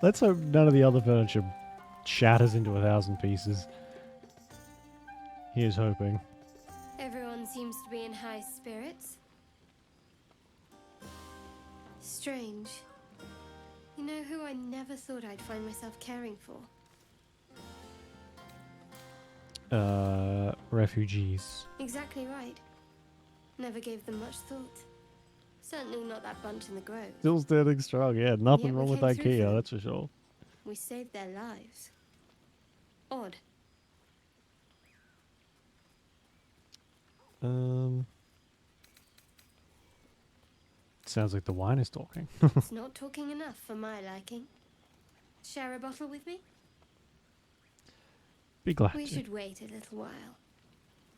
let's hope none of the other furniture shatters into 1,000 pieces. Here's hoping. Everyone seems to be in high spirits. Strange. You know who I never thought I'd find myself caring for? Refugees. Exactly right. Never gave them much thought. Certainly not that bunch in the grove. Still standing strong, yeah. Nothing Yet we wrong with came through for IKEA, them. that's for sure. We saved their lives. Odd. Sounds like the wine is talking. It's not talking enough for my liking. Share a bottle with me? Be glad We to. should wait a little while.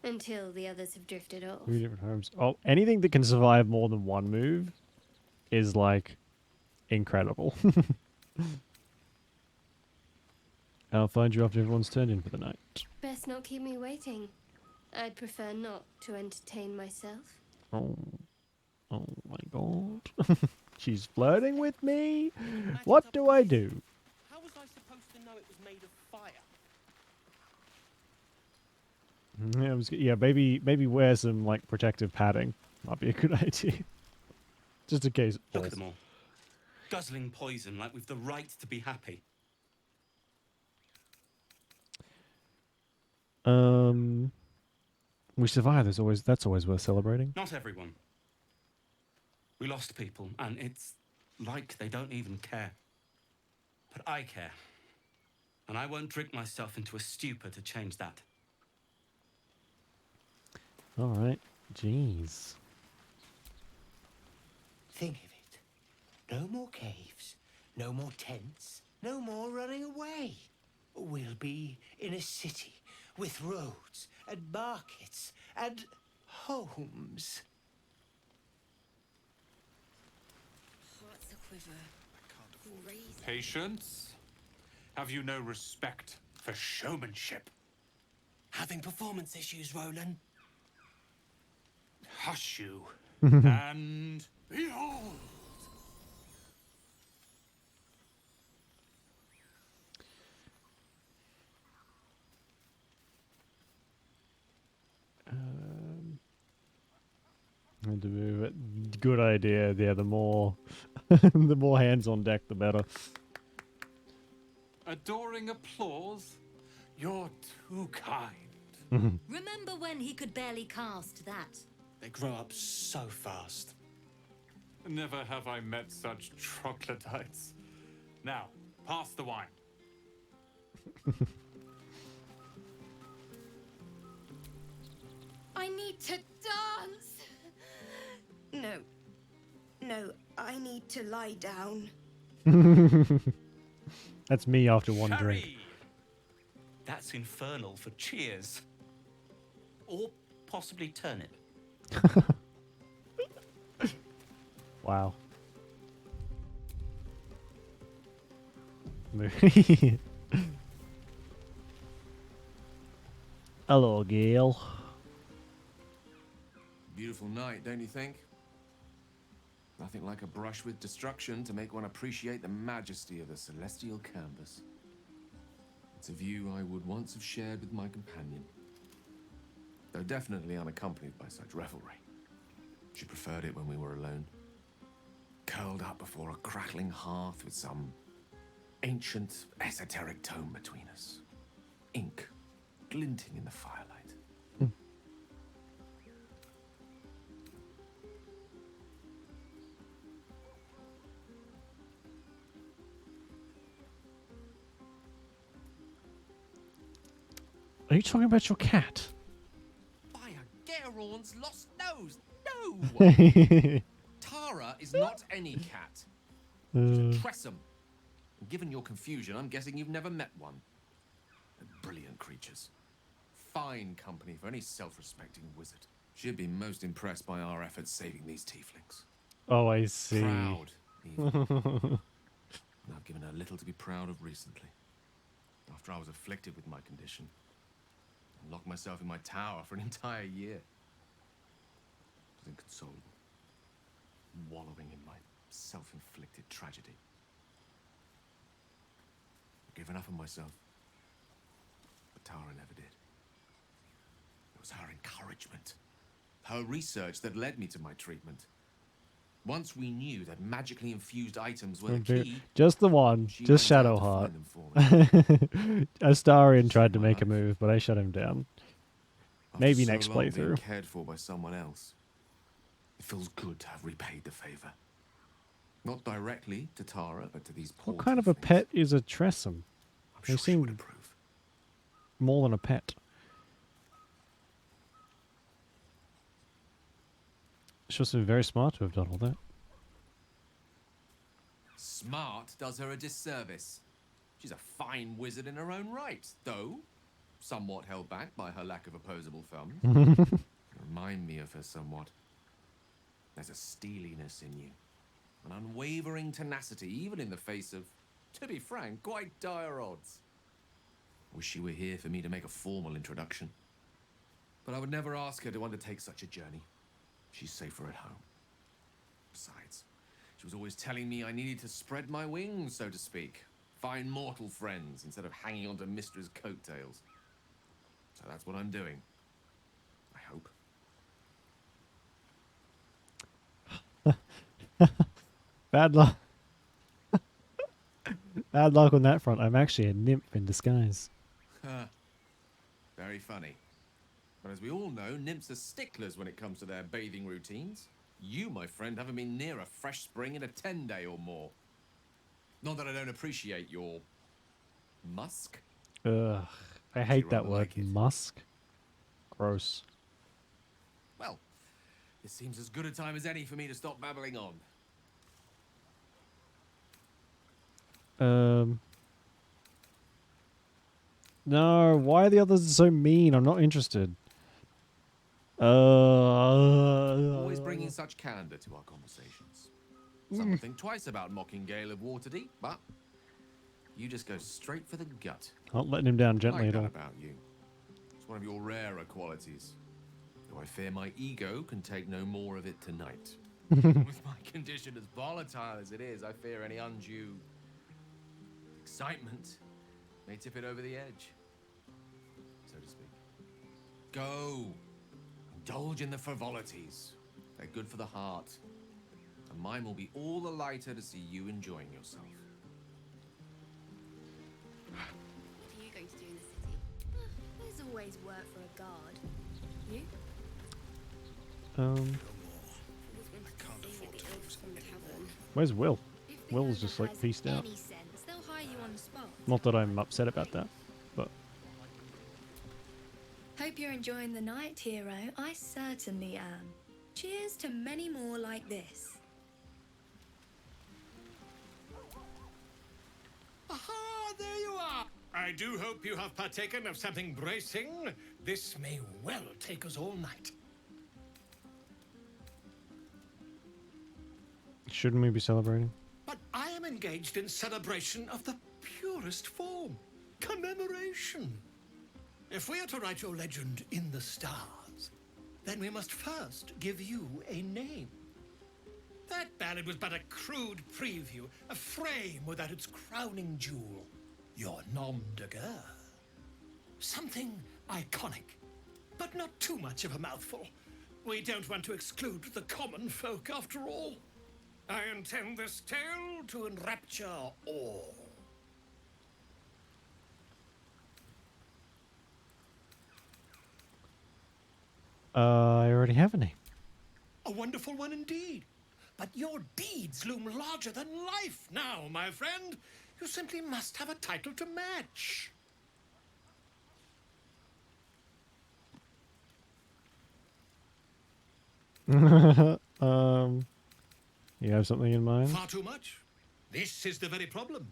Until the others have drifted off. 3 different homes. Oh, anything that can survive more than one move is like incredible. I'll find you after everyone's turned in for the night. Best not keep me waiting. I'd prefer not to entertain myself. Oh my god. She's flirting with me? What do I do? How was I supposed to know it was made of fire? Yeah, maybe wear some like protective padding. Might be a good idea. Just in case it Look at falls. them all. Guzzling poison like we've the right to be happy. We survived. That's always worth celebrating. Not everyone. We lost people, and it's like they don't even care. But I care. And I won't drink myself into a stupor to change that. All right. Jeez. Think of it. No more caves, no more tents, no more running away. We'll be in a city with roads and markets and homes. Hearts a quiver. Patience? Have you no respect for showmanship? Having performance issues, Roland. Hush you. And behold! to move it. Good idea. Yeah, the more the more hands on deck, the better. Adoring applause? You're too kind. Remember when he could barely cast that? They grow up so fast. Never have I met such troglodytes. Now, pass the wine. I need to dance. No. No, I need to lie down. That's me after one drink. That's infernal for cheers. Or possibly turnip. Wow. Hello, Gail. Beautiful night, don't you think? Nothing like a brush with destruction to make one appreciate the majesty of the celestial canvas. It's a view I would once have shared with my companion, though definitely unaccompanied by such revelry. She preferred it when we were alone, curled up before a crackling hearth with some ancient, esoteric tome between us, ink glinting in the firelight. Are you talking about your cat? By a Gerorn's lost nose! No! Tara is not any cat. She's a Tressum. And given your confusion, I'm guessing you've never met one. They're brilliant creatures. Fine company for any self-respecting wizard. She'd be most impressed by our efforts saving these tieflings. Oh, I see. Proud, even. And I've given her little to be proud of recently. After I was afflicted with my condition, and locked myself in my tower for an entire year. I was inconsolable, wallowing in my self-inflicted tragedy. I've given up on myself, but Tara never did. It was her encouragement, her research that led me to my treatment. Once we knew that magically infused items were the key, just the one, she just went out to Shadowheart. find them for me. Astarion tried to make a move, but I shut him down. After Maybe so next long being playthrough. cared for by someone else, it feels good to have repaid the favor. Not directly to Tara, but to these poor What kind of a pet is a Tressum? They seem more than a pet. She must have been very smart to have done all that. Smart does her a disservice. She's a fine wizard in her own right, though somewhat held back by her lack of opposable thumbs. You remind me of her somewhat. There's a steeliness in you, an unwavering tenacity, even in the face of, to be frank, quite dire odds. Wish she were here for me to make a formal introduction. But I would never ask her to undertake such a journey. She's safer at home. Besides, she was always telling me I needed to spread my wings, so to speak. Find mortal friends instead of hanging onto Mistra's coattails. So that's what I'm doing. I hope. Bad luck. Bad luck on that front. I'm actually a nymph in disguise. Very funny. But as we all know, nymphs are sticklers when it comes to their bathing routines. You, my friend, haven't been near a fresh spring in a 10-day or more. Not that I don't appreciate your musk. Ugh. I hate that word, musk. Gross. Well, it seems as good a time as any for me to stop babbling on. No, why are the others so mean? I'm not interested. Always bringing such candor to our conversations. Some will think twice about mocking Gale of Waterdeep, but you just go straight for the gut. Not letting him down gently I at like all. that about you. It's one of your rarer qualities. Though I fear my ego can take no more of it tonight. With my condition as volatile as it is, I fear any undue excitement may tip it over the edge, so to speak. Go. Indulge in the frivolities. They're good for the heart. And mine will be all the lighter to see you enjoying yourself. What are you going to do in the city? There's always work for a guard. You? Where's Will? Will's just like peaced out. Any sense, they'll hire you on the spot. Not that I'm upset about that, but Hope you're enjoying the night, hero. I certainly am. Cheers to many more like this. Aha, there you are! I do hope you have partaken of something bracing. This may well take us all night. shouldn't we be celebrating? But I am engaged in celebration of the purest form. Commemoration. If we are to write your legend in the stars, then we must first give you a name. That ballad was but a crude preview, a frame without its crowning jewel, your nom de guerre. Something iconic, but not too much of a mouthful. We don't want to exclude the common folk after all. I intend this tale to enrapture all. I already have a name. A wonderful one indeed. But your deeds loom larger than life now, my friend. You simply must have a title to match. You have something in mind? Far too much. This is the very problem.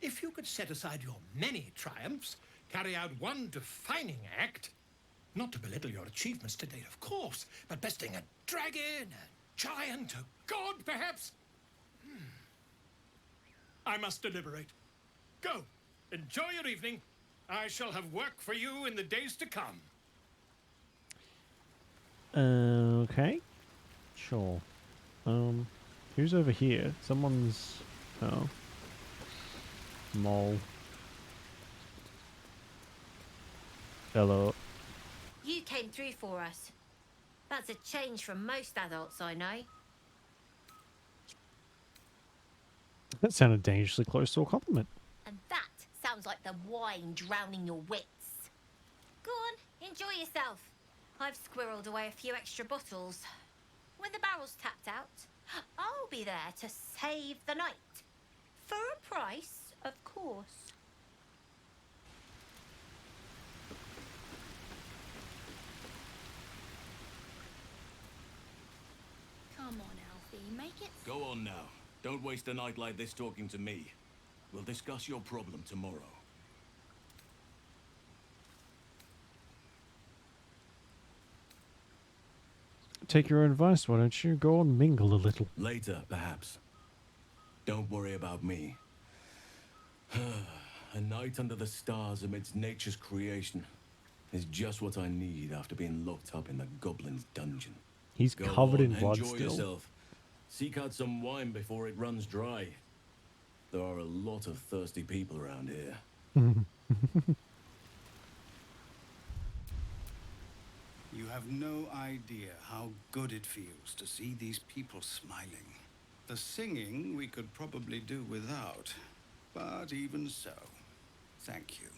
If you could set aside your many triumphs, carry out one defining act, not to belittle your achievements to date, of course, but besting a dragon, a giant, a god, perhaps. I must deliberate. Go, enjoy your evening. I shall have work for you in the days to come. Okay. Sure. Who's over here? Someone's... Oh. Mole. Hello. You came through for us. That's a change from most adults I know. That sounded dangerously close to a compliment. And that sounds like the wine drowning your wits. Go on, enjoy yourself. I've squirreled away a few extra bottles. When the barrel's tapped out, I'll be there to save the night. For a price, of course. Come on, Alfie, make it. Go on now. Don't waste a night like this talking to me. We'll discuss your problem tomorrow. Take your own advice, why don't you? Go and mingle a little. Later, perhaps. Don't worry about me. A night under the stars amidst nature's creation is just what I need after being locked up in the goblin's dungeon. He's Go covered on, in blood enjoy still. yourself. Seek out some wine before it runs dry. There are a lot of thirsty people around here. You have no idea how good it feels to see these people smiling. The singing we could probably do without, but even so, thank you.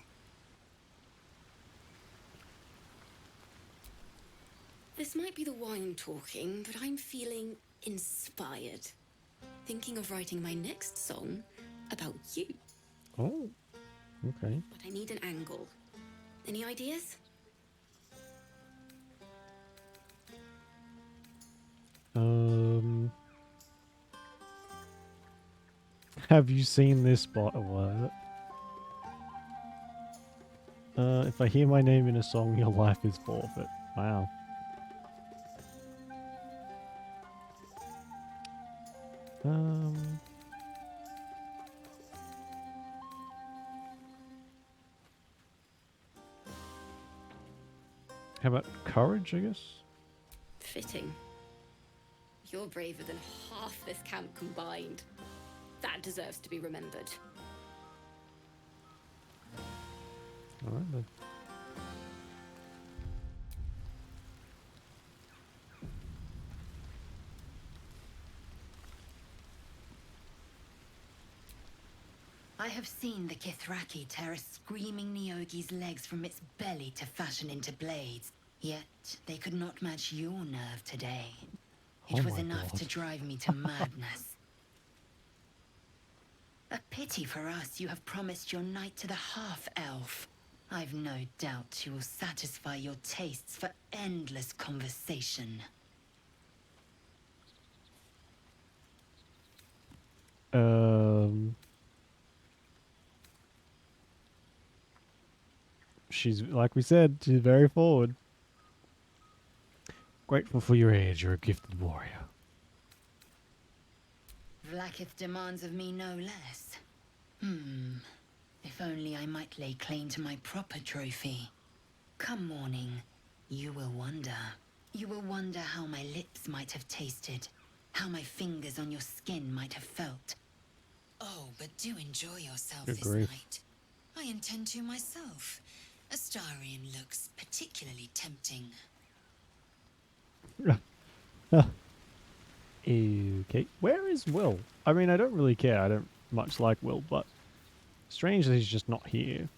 This might be the wine talking, but I'm feeling inspired. Thinking of writing my next song about you. Oh, okay. But I need an angle. Any ideas? Have you seen this bot? What? If I hear my name in a song, your life is forfeit. Wow. How about courage, I guess? Fitting. You're braver than half this camp combined. That deserves to be remembered. Alright then. I have seen the Kithraki tear a screaming Nyogi's legs from its belly to fashion into blades. Yet they could not match your nerve today. It Oh was my enough God. to drive me to madness. A pity for us you have promised your knight to the half-elf. I've no doubt she will satisfy your tastes for endless conversation. She's, like we said, she's very forward. Grateful for your age, you're a gifted warrior. Vlaakith demands of me no less. If only I might lay claim to my proper trophy. Come morning, you will wonder. You will wonder how my lips might have tasted, how my fingers on your skin might have felt. Oh, but do enjoy yourself Good this grief. night. I intend to myself. Astarion looks particularly tempting. Okay, where is Will? I mean, I don't really care. I don't much like Will, but strange that he's just not here.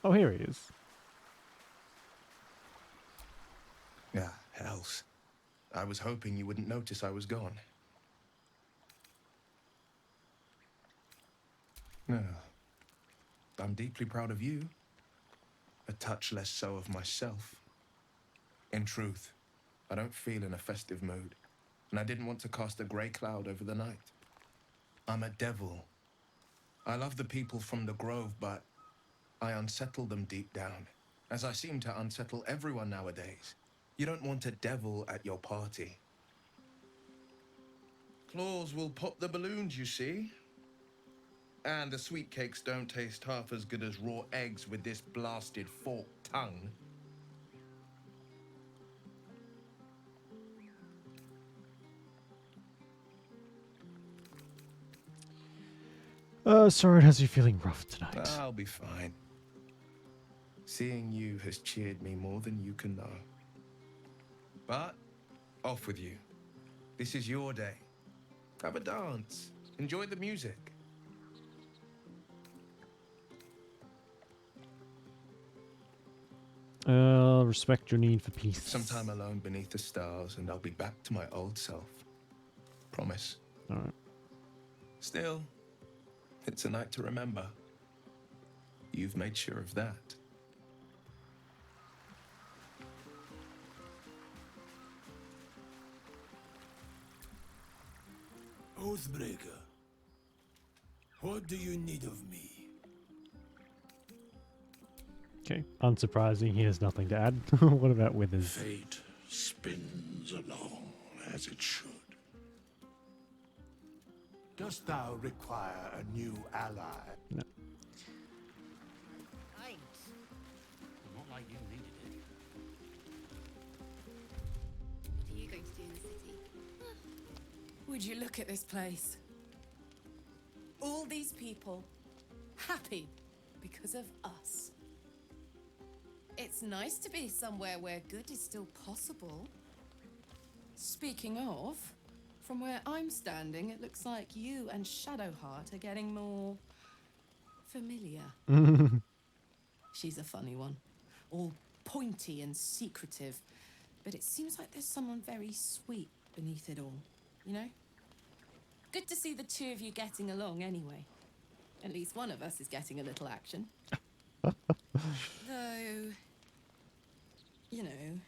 Oh, here he is. Ah, hells. I was hoping you wouldn't notice I was gone. No. I'm deeply proud of you. A touch less so of myself. In truth, I don't feel in a festive mood, and I didn't want to cast a grey cloud over the night. I'm a devil. I love the people from the Grove, but I unsettle them deep down, as I seem to unsettle everyone nowadays. You don't want a devil at your party. Claws will pop the balloons, you see. And the sweet cakes don't taste half as good as raw eggs with this blasted forked tongue. Soren has you feeling rough tonight. I'll be fine. Seeing you has cheered me more than you can know. But, off with you. This is your day. Have a dance. Enjoy the music. Respect your need for peace. Some time alone beneath the stars, and I'll be back to my old self. Promise. Alright. Still, it's a night to remember. You've made sure of that. Oathbreaker, what do you need of me? Okay, unsurprising, he has nothing to add. What about Withers? Fate spins along as it should. Dost thou require a new ally? No. Thanks. Not like you needed it. What are you going to do in the city? Would you look at this place? All these people happy because of us. It's nice to be somewhere where good is still possible. Speaking of, from where I'm standing, it looks like you and Shadowheart are getting more familiar. She's a funny one. All pointy and secretive. But it seems like there's someone very sweet beneath it all, you know? Good to see the two of you getting along anyway. At least one of us is getting a little action. Though, you know,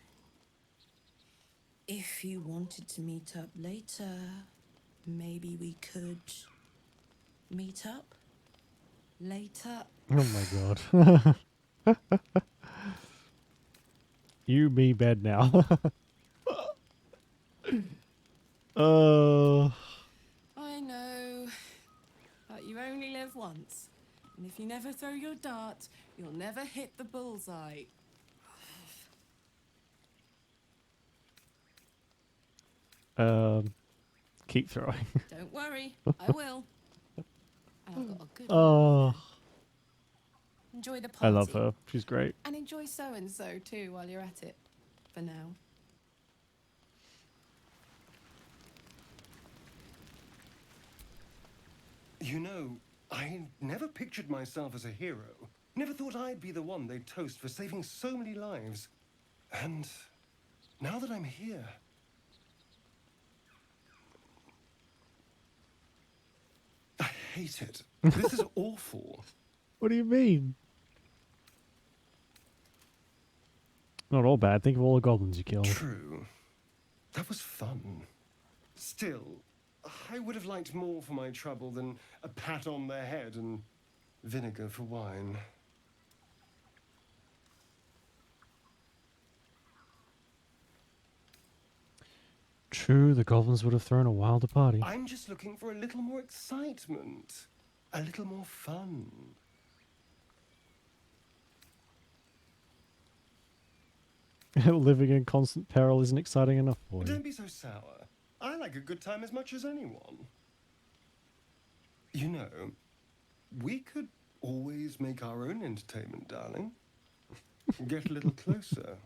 if you wanted to meet up later, maybe we could meet up later. Oh my god. You be bed now. I know, but you only live once. And if you never throw your dart, you'll never hit the bullseye. Keep throwing. Don't worry, I will. And I've got a good Oh, Enjoy the I party. love her. She's great. And enjoy so-and-so too while you're at it. for now. You know, I never pictured myself as a hero. Never thought I'd be the one they'd toast for saving so many lives. And now that I'm here... I hate it. This is awful. What do you mean? Not all bad. Think of all the goblins you killed. True. That was fun. Still, I would have liked more for my trouble than a pat on the head and vinegar for wine. True, the goblins would have thrown a wilder party. I'm just looking for a little more excitement. A little more fun. Living in constant peril isn't exciting enough for you. Don't be so sour. I like a good time as much as anyone. You know, we could always make our own entertainment, darling. Get a little closer,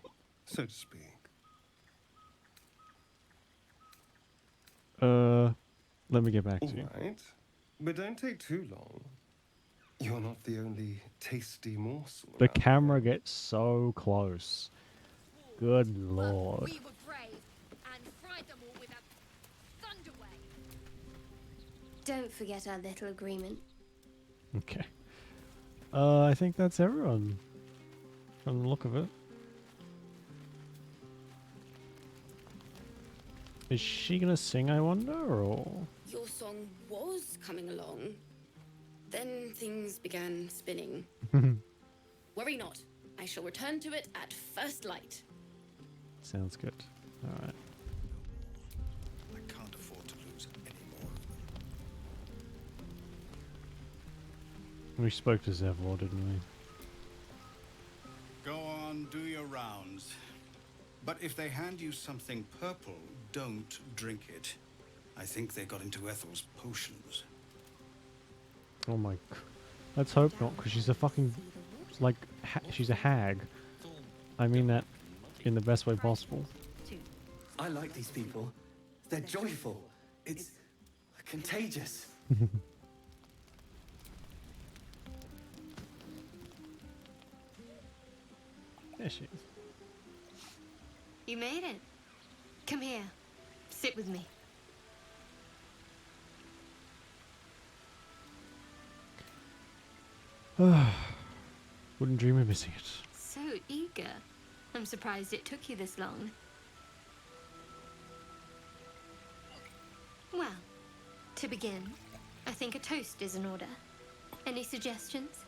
so to speak. Let me get back to you. All right, but don't take too long. You're not the only tasty morsel. The camera gets so close. Good lord. We were brave and fried them all with a thunder wave. Don't forget our little agreement. Okay. I think that's everyone. From the look of it. Is she gonna sing, I wonder, or...? Your song was coming along. Then things began spinning. Worry not. I shall return to it at first light. Sounds good. Alright. I can't afford to lose any more of them. We spoke to Zevlor, didn't we? Go on, do your rounds. But if they hand you something purple, don't drink it. I think they got into Ethel's potions. Oh my... Let's hope not, because she's a fucking... Like, she's a hag. I mean that in the best way possible. I like these people. They're joyful. It's contagious. There she is. You made it. Come here. Sit with me. Wouldn't dream of missing it. So eager. I'm surprised it took you this long. Well, to begin, I think a toast is in order. Any suggestions?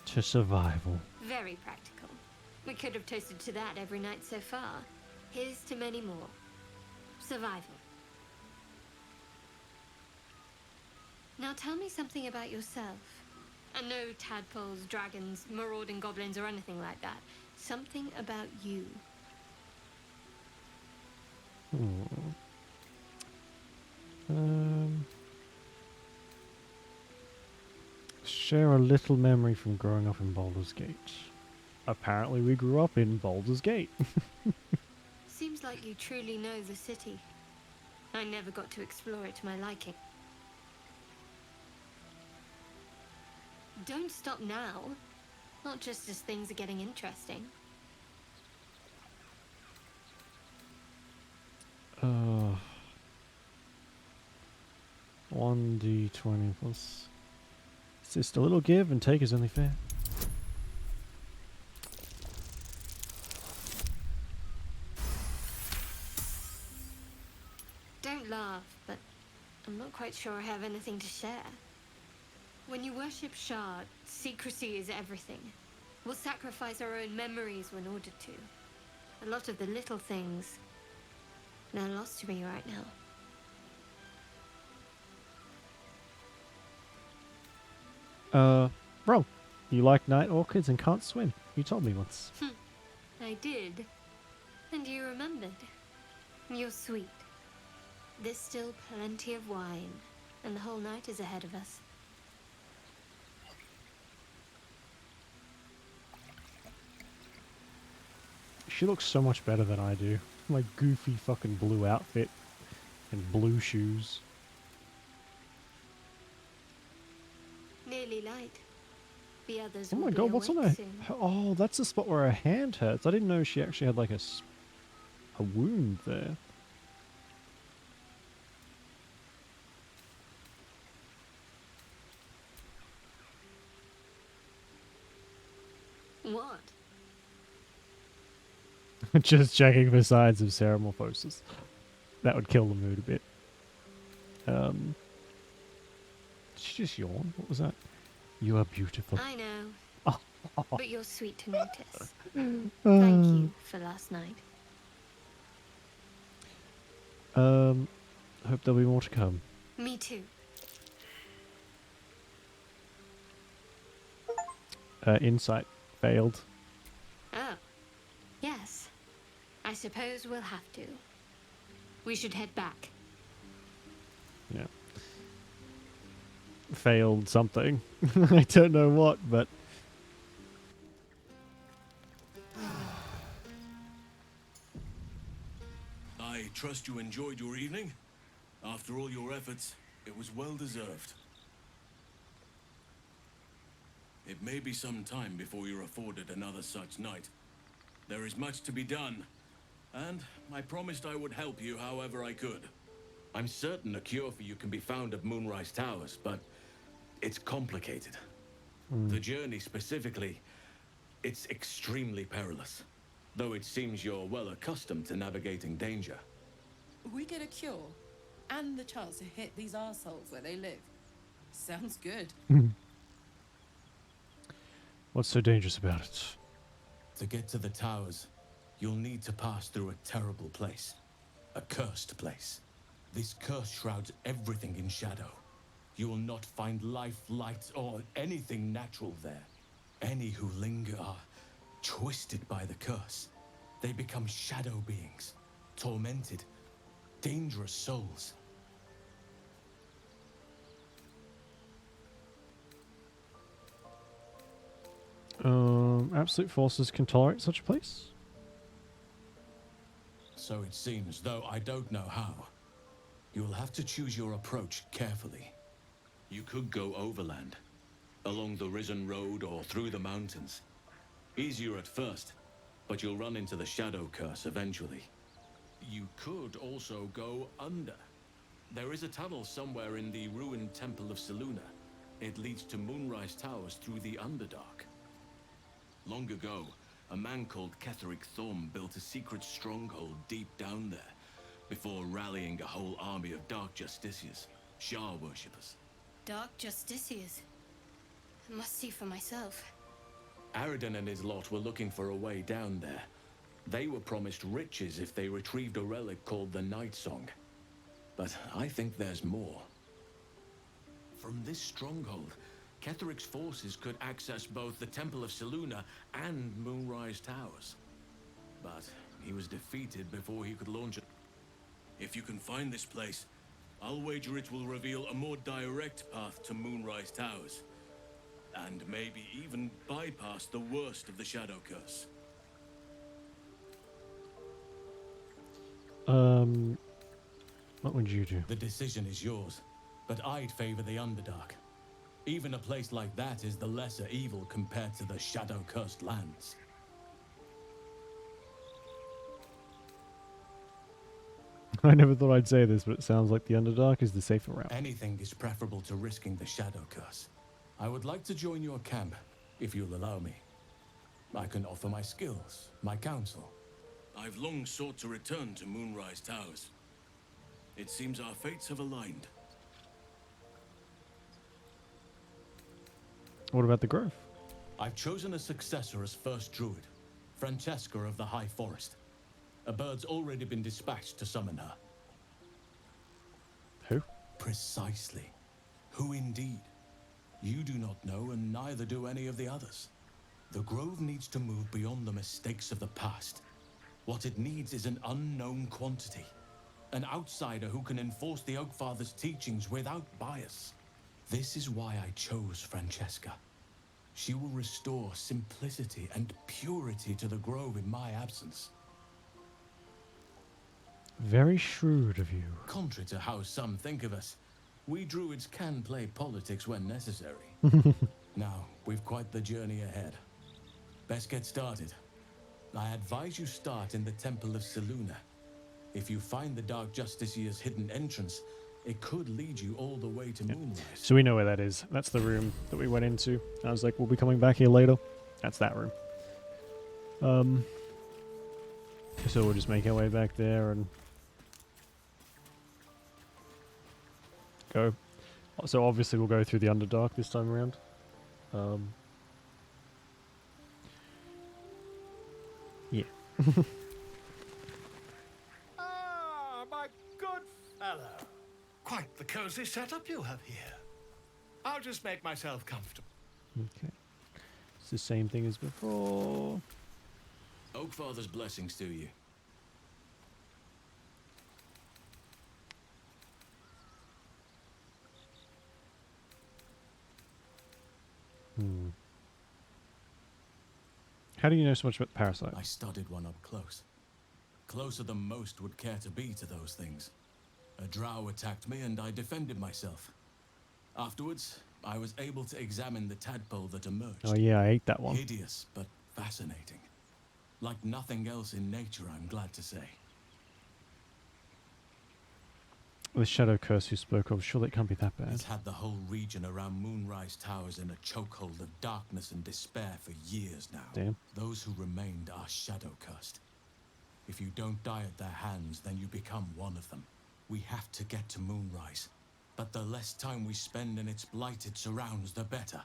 To survival. Very practical. We could have toasted to that every night so far. Here's to many more. Survival. Now tell me something about yourself. And no tadpoles, dragons, marauding goblins, or anything like that. Something about you. Share a little memory from growing up in Baldur's Gate. Apparently we grew up in Baldur's Gate. Seems like you truly know the city. I never got to explore it to my liking. Don't stop now. Not just as things are getting interesting. 1d20 plus... It's just a little give and take is only fair. Don't laugh, but I'm not quite sure I have anything to share. When you worship Shard, secrecy is everything. We'll sacrifice our own memories when ordered to. A lot of the little things, they're lost to me right now. Bro, you like night orchids and can't swim. You told me once. I did. And you remembered. You're sweet. There's still plenty of wine, and the whole night is ahead of us. She looks so much better than I do. My goofy fucking blue outfit and blue shoes. Nearly light. The others Oh will my be god, what's on her? awake soon. Oh, that's the spot where her hand hurts. I didn't know she actually had like a wound there. What? Just checking for signs of ceramorphosis. That would kill the mood a bit. Did she just yawn? What was that? You are beautiful. I know. Oh. But you're sweet to notice. Thank you for last night. Hope there'll be more to come. Me too. Insight failed. Oh. Yes. I suppose we'll have to. We should head back. Yeah. Failed something. I don't know what, but... I trust you enjoyed your evening. After all your efforts, it was well deserved. It may be some time before you're afforded another such night. There is much to be done, and I promised I would help you however I could. I'm certain a cure for you can be found at Moonrise Towers, but it's complicated. The journey specifically, it's extremely perilous, though it seems you're well accustomed to navigating danger. We get a cure and the chance to hit these arseholes where they live. Sounds good. What's so dangerous about it? To get to the towers, you'll need to pass through a terrible place. A cursed place. This curse shrouds everything in shadow. You will not find life, light, or anything natural there. Any who linger are twisted by the curse. They become shadow beings, tormented, dangerous souls. Absolute forces can tolerate such a place? So it seems, though I don't know how. You'll have to choose your approach carefully. You could go overland, along the Risen Road or through the mountains. Easier at first, but you'll run into the Shadow Curse eventually. You could also go under. There is a tunnel somewhere in the ruined Temple of Selûne. It leads to Moonrise Towers through the Underdark. Long ago, a man called Ketheric Thorm built a secret stronghold deep down there, before rallying a whole army of Dark Justiciars, Shah worshippers. Dark Justiciars. I must see for myself. Aridin and his lot were looking for a way down there. They were promised riches if they retrieved a relic called the Night Song. But I think there's more. From this stronghold, Ketheric's forces could access both the Temple of Selûne and Moonrise Towers. But he was defeated before he could launch it. If you can find this place, I'll wager it will reveal a more direct path to Moonrise Towers. And maybe even bypass the worst of the Shadow Curse. What would you do? The decision is yours, but I'd favor the Underdark. Even a place like that is the lesser evil compared to the Shadow-cursed lands. I never thought I'd say this, but it sounds like the Underdark is the safer route. Anything is preferable to risking the Shadow Curse. I would like to join your camp, if you'll allow me. I can offer my skills, my counsel. I've long sought to return to Moonrise Towers. It seems our fates have aligned. What about the Grove? I've chosen a successor as first druid, Francesca of the High Forest. A bird's already been dispatched to summon her. Who? Precisely. Who indeed? You do not know, and neither do any of the others. The Grove needs to move beyond the mistakes of the past. What it needs is an unknown quantity. An outsider who can enforce the Oakfather's teachings without bias. This is why I chose Francesca. She will restore simplicity and purity to the grove in my absence. Very shrewd of you. Contrary to how some think of us, we druids can play politics when necessary. Now, we've quite the journey ahead. Best get started. I advise you start in the Temple of Selûne. If you find the Dark Justiciar's hidden entrance, it could lead you all the way to Moonrise. So we know where that is. That's the room that we went into. I was like, we'll be coming back here later. That's that room. So we'll just make our way back there and go. So obviously we'll go through the Underdark this time around. Yeah. Ah, my good fellow. Quite the cozy setup you have here. I'll just make myself comfortable. Okay. It's the same thing as before. Oakfather's blessings to you. How do you know so much about the parasite? I studied one up close. Closer than most would care to be to those things. A drow attacked me and I defended myself. Afterwards, I was able to examine the tadpole that emerged. Oh yeah, I ate that one. Hideous, but fascinating. Like nothing else in nature, I'm glad to say. The shadow curse you spoke of, surely it can't be that bad. It's had the whole region around Moonrise Towers in a chokehold of darkness and despair for years now. Damn. Those who remained are shadow cursed. If you don't die at their hands, then you become one of them. We have to get to Moonrise, but the less time we spend in its blighted surrounds, the better.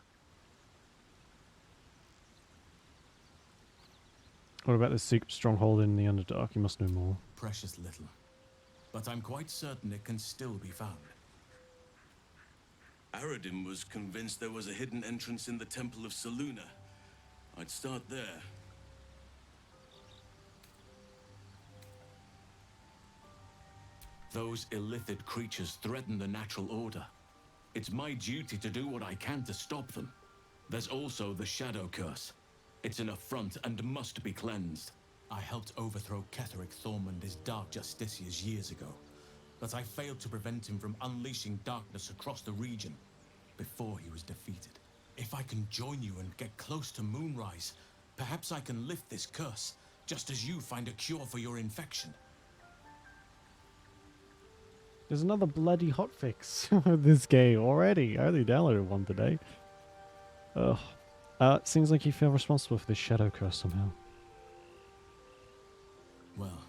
What about the secret stronghold in the Underdark? You must know more. Precious little. But I'm quite certain it can still be found. Aradin was convinced there was a hidden entrance in the Temple of Selûne. I'd start there. Those illithid creatures threaten the natural order. It's my duty to do what I can to stop them. There's also the Shadow Curse. It's an affront and must be cleansed. I helped overthrow Ketheric Thormund his Dark Justiciars years ago, but I failed to prevent him from unleashing darkness across the region before he was defeated. If I can join you and get close to Moonrise, perhaps I can lift this curse, just as you find a cure for your infection. There's another bloody hotfix with this game already. I only downloaded one today. Ugh. It seems like you feel responsible for this shadow curse somehow. Well,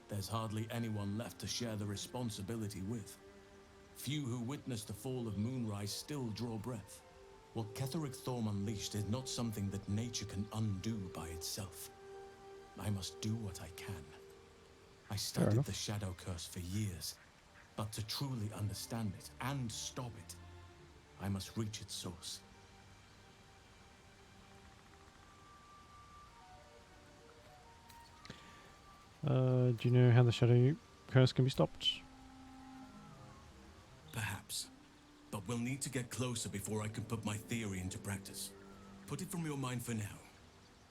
there's hardly anyone left to share the responsibility with. Few who witnessed the fall of Moonrise still draw breath. What Ketheric Thorm unleashed is not something that nature can undo by itself. I must do what I can. I studied the Shadow Curse for years, but to truly understand it and stop it, I must reach its source. Do you know how the shadow curse can be stopped? Perhaps. But we'll need to get closer before I can put my theory into practice. Put it from your mind for now.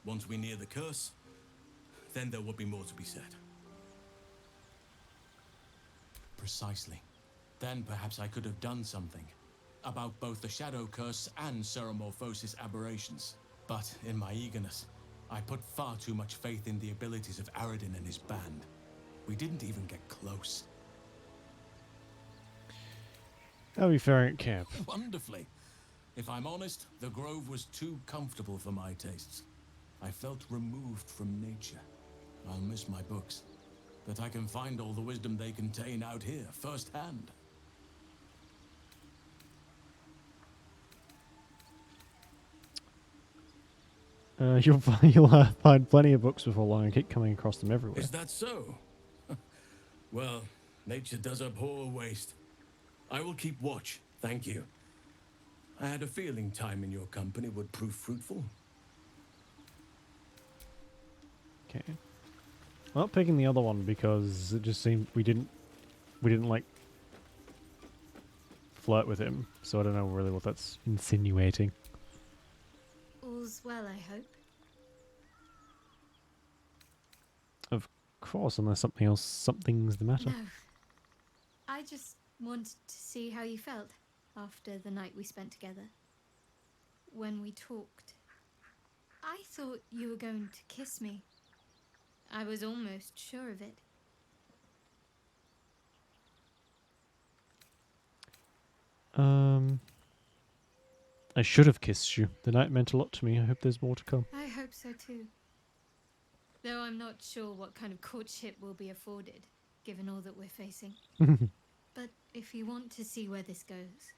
Once we near the curse, then there will be more to be said. Precisely. Then perhaps I could have done something about both the Shadow Curse and Ceramorphosis aberrations. But in my eagerness, I put far too much faith in the abilities of Aradin and his band. We didn't even get close. How are we faring at camp? Wonderfully. If I'm honest, the grove was too comfortable for my tastes. I felt removed from nature. I'll miss my books, but I can find all the wisdom they contain out here, firsthand. You'll find plenty of books before long and keep coming across them everywhere. Is that so? Well, nature does abhor waste. I will keep watch, thank you. I had a feeling time in your company would prove fruitful. Okay. I'm not picking the other one because it just seemed we didn't like flirt with him, so I don't know really what that's insinuating. all's well, I hope. Of course, unless something's the matter. No. I just wanted to see how you felt after the night we spent together. When we talked, I thought you were going to kiss me. I was almost sure of it. I should have kissed you. The night meant a lot to me. I hope there's more to come. I hope so too. Though I'm not sure what kind of courtship will be afforded, given all that we're facing. But if you want to see where this goes,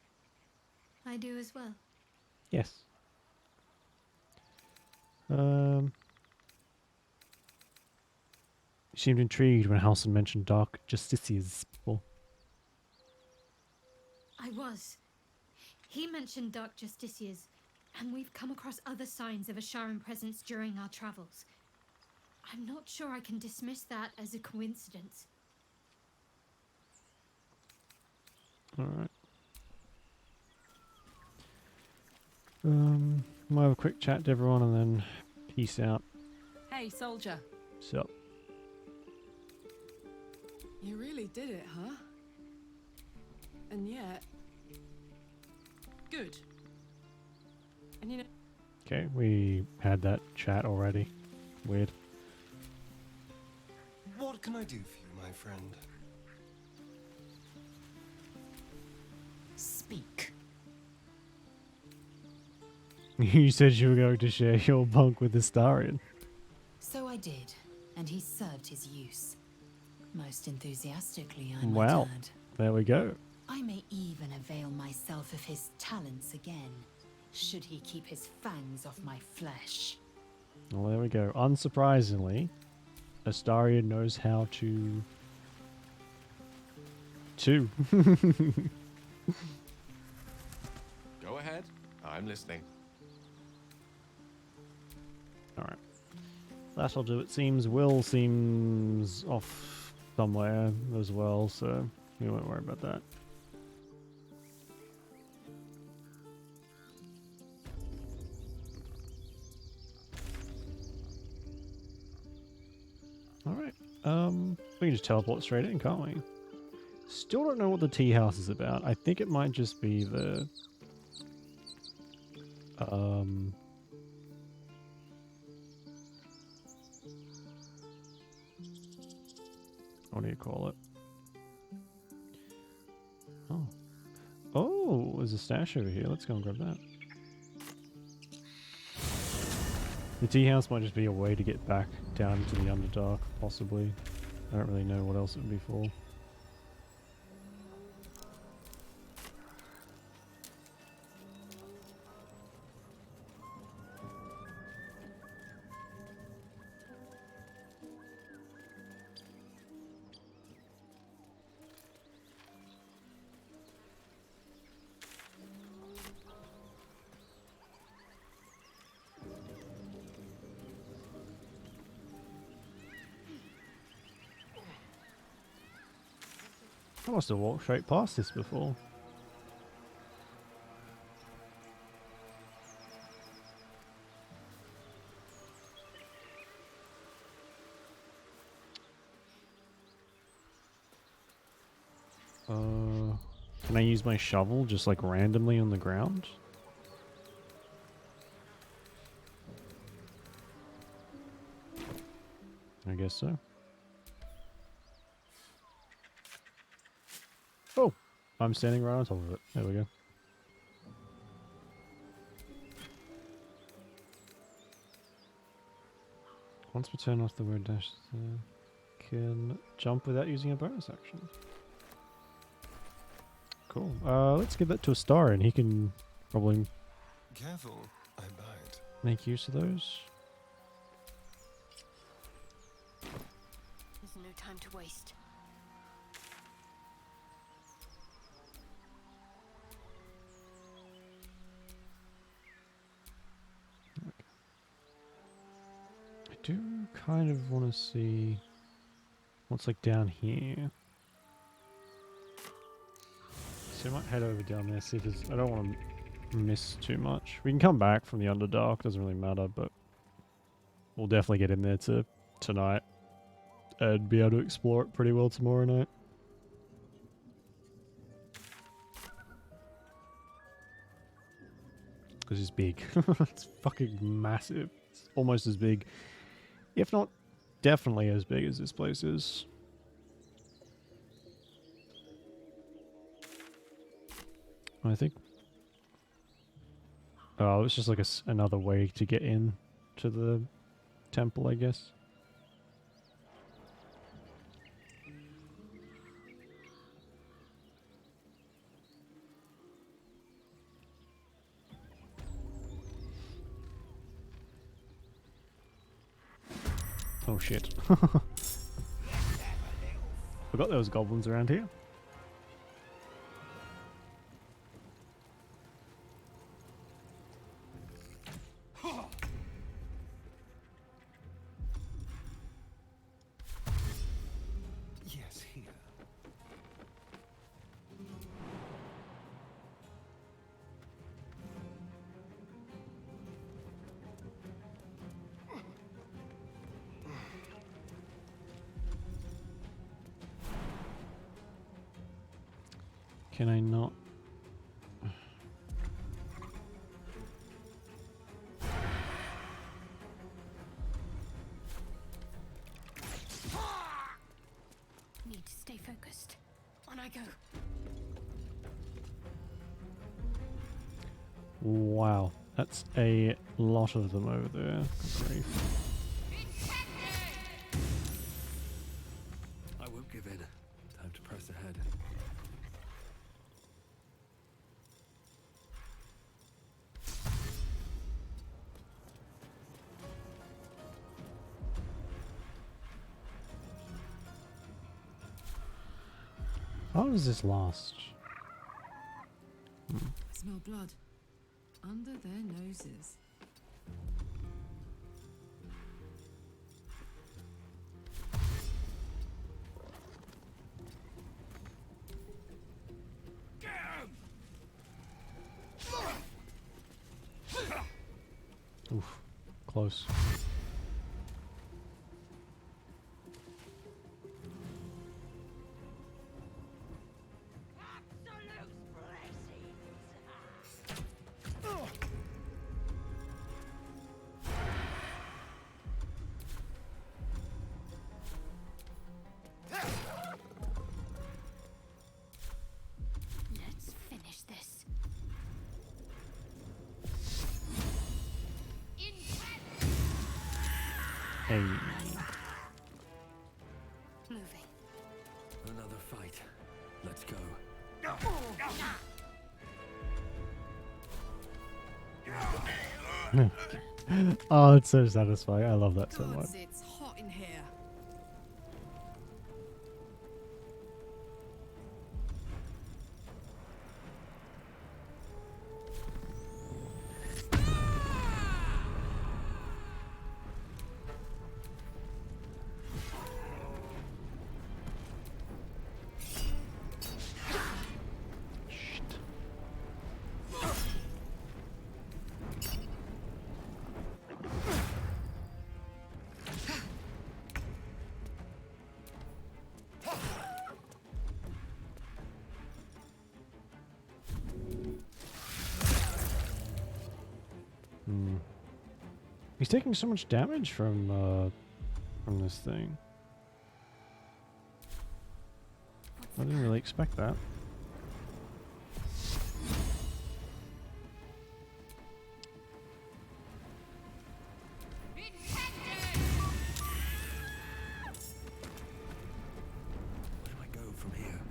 I do as well. Yes. You seemed intrigued when Halson mentioned dark justiciars before. I was. He mentioned dark justiciars, and we've come across other signs of a Sharon presence during our travels. I'm not sure I can dismiss that as a coincidence. Alright. We'll have a quick chat to everyone and then peace out. Hey, soldier. So. You really did it, huh? And yet... Good. And you know... Okay, we had that chat already. Weird. What can I do for you, my friend? Speak. You said you were going to share your bunk with the Starian. So I did, and he served his use. Most enthusiastically, I might Wow. add. There we go. I may even avail myself of his talents again, should he keep his fangs off my flesh. Well, there we go. Unsurprisingly, Astarion knows how to... Go ahead. I'm listening. Alright. That'll do, it seems. Will seems off somewhere as well, so we won't worry about that. Alright. We can just teleport straight in, can't we? Still don't know what the tea house is about. I think it might just be the... what do you call it? Oh. Oh, there's a stash over here. Let's go and grab that. The tea house might just be a way to get back down into the Underdark, possibly. I don't really know what else it would be for. I must have walked straight past this before. Can I use my shovel just like randomly on the ground? I guess so. Oh, I'm standing right on top of it. There we go. Once per turn off the word dash, can jump without using a bonus action. Cool. Let's give that to a star and he can probably Careful, I bite. make use of those. There's no time to waste. I do kind of want to see what's like down here. So I might head over down there, see if there's... I don't want to miss too much. We can come back from the Underdark, doesn't really matter, but we'll definitely get in there tonight and be able to explore it pretty well tomorrow night. Because it's big. It's fucking massive. It's almost as big, if not definitely as big as this place is. I think. Oh, it's just like another way to get in to the temple, I guess. Oh shit. Forgot there was goblins around here. Yes, here. Can I not? Need to stay focused. On I go. Wow, that's a lot of them over there. Good grief. I won't give in. Time to press ahead. How long does this last? Smell blood. Under their noses. Oof, close. Let's finish this. Hey. Moving. Another fight. Let's go. Oh, it's so satisfying. I love that so much. Gods, it's hot in here. He's taking so much damage from this thing. I didn't really expect that. Where do I go from here?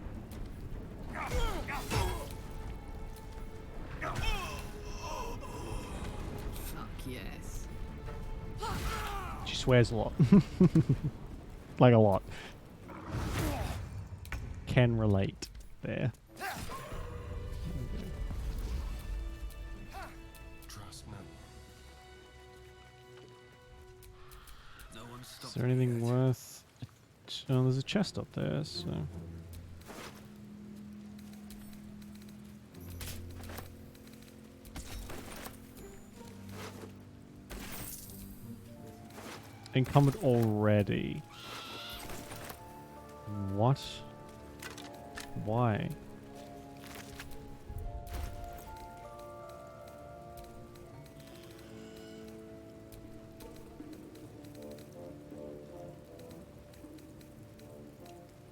Fuck yes. She swears a lot. Like a lot. Can relate there. Trust no one. Is there anything worth... Oh, there's a chest up there, so... encumbered already. What? Why?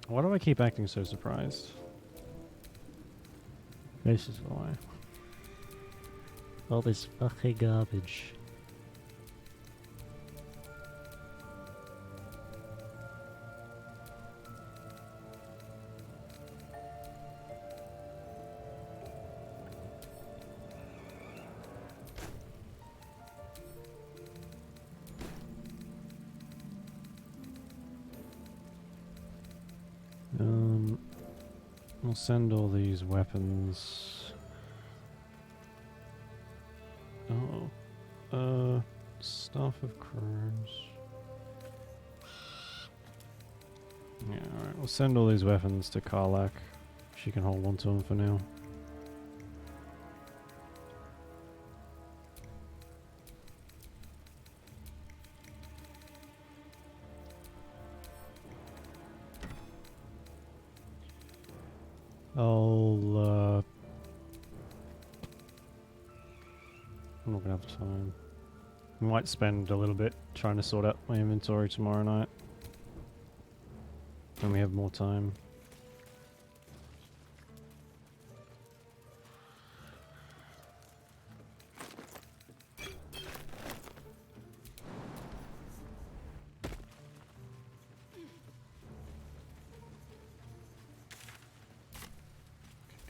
Why do I keep acting so surprised? This is why. All this fucking garbage. We'll send all these weapons. Oh. Staff of Crows. Yeah, alright. We'll send all these weapons to Karlak. She can hold on to them for now. I'm not gonna have time. I might spend a little bit trying to sort out my inventory tomorrow night. When we have more time.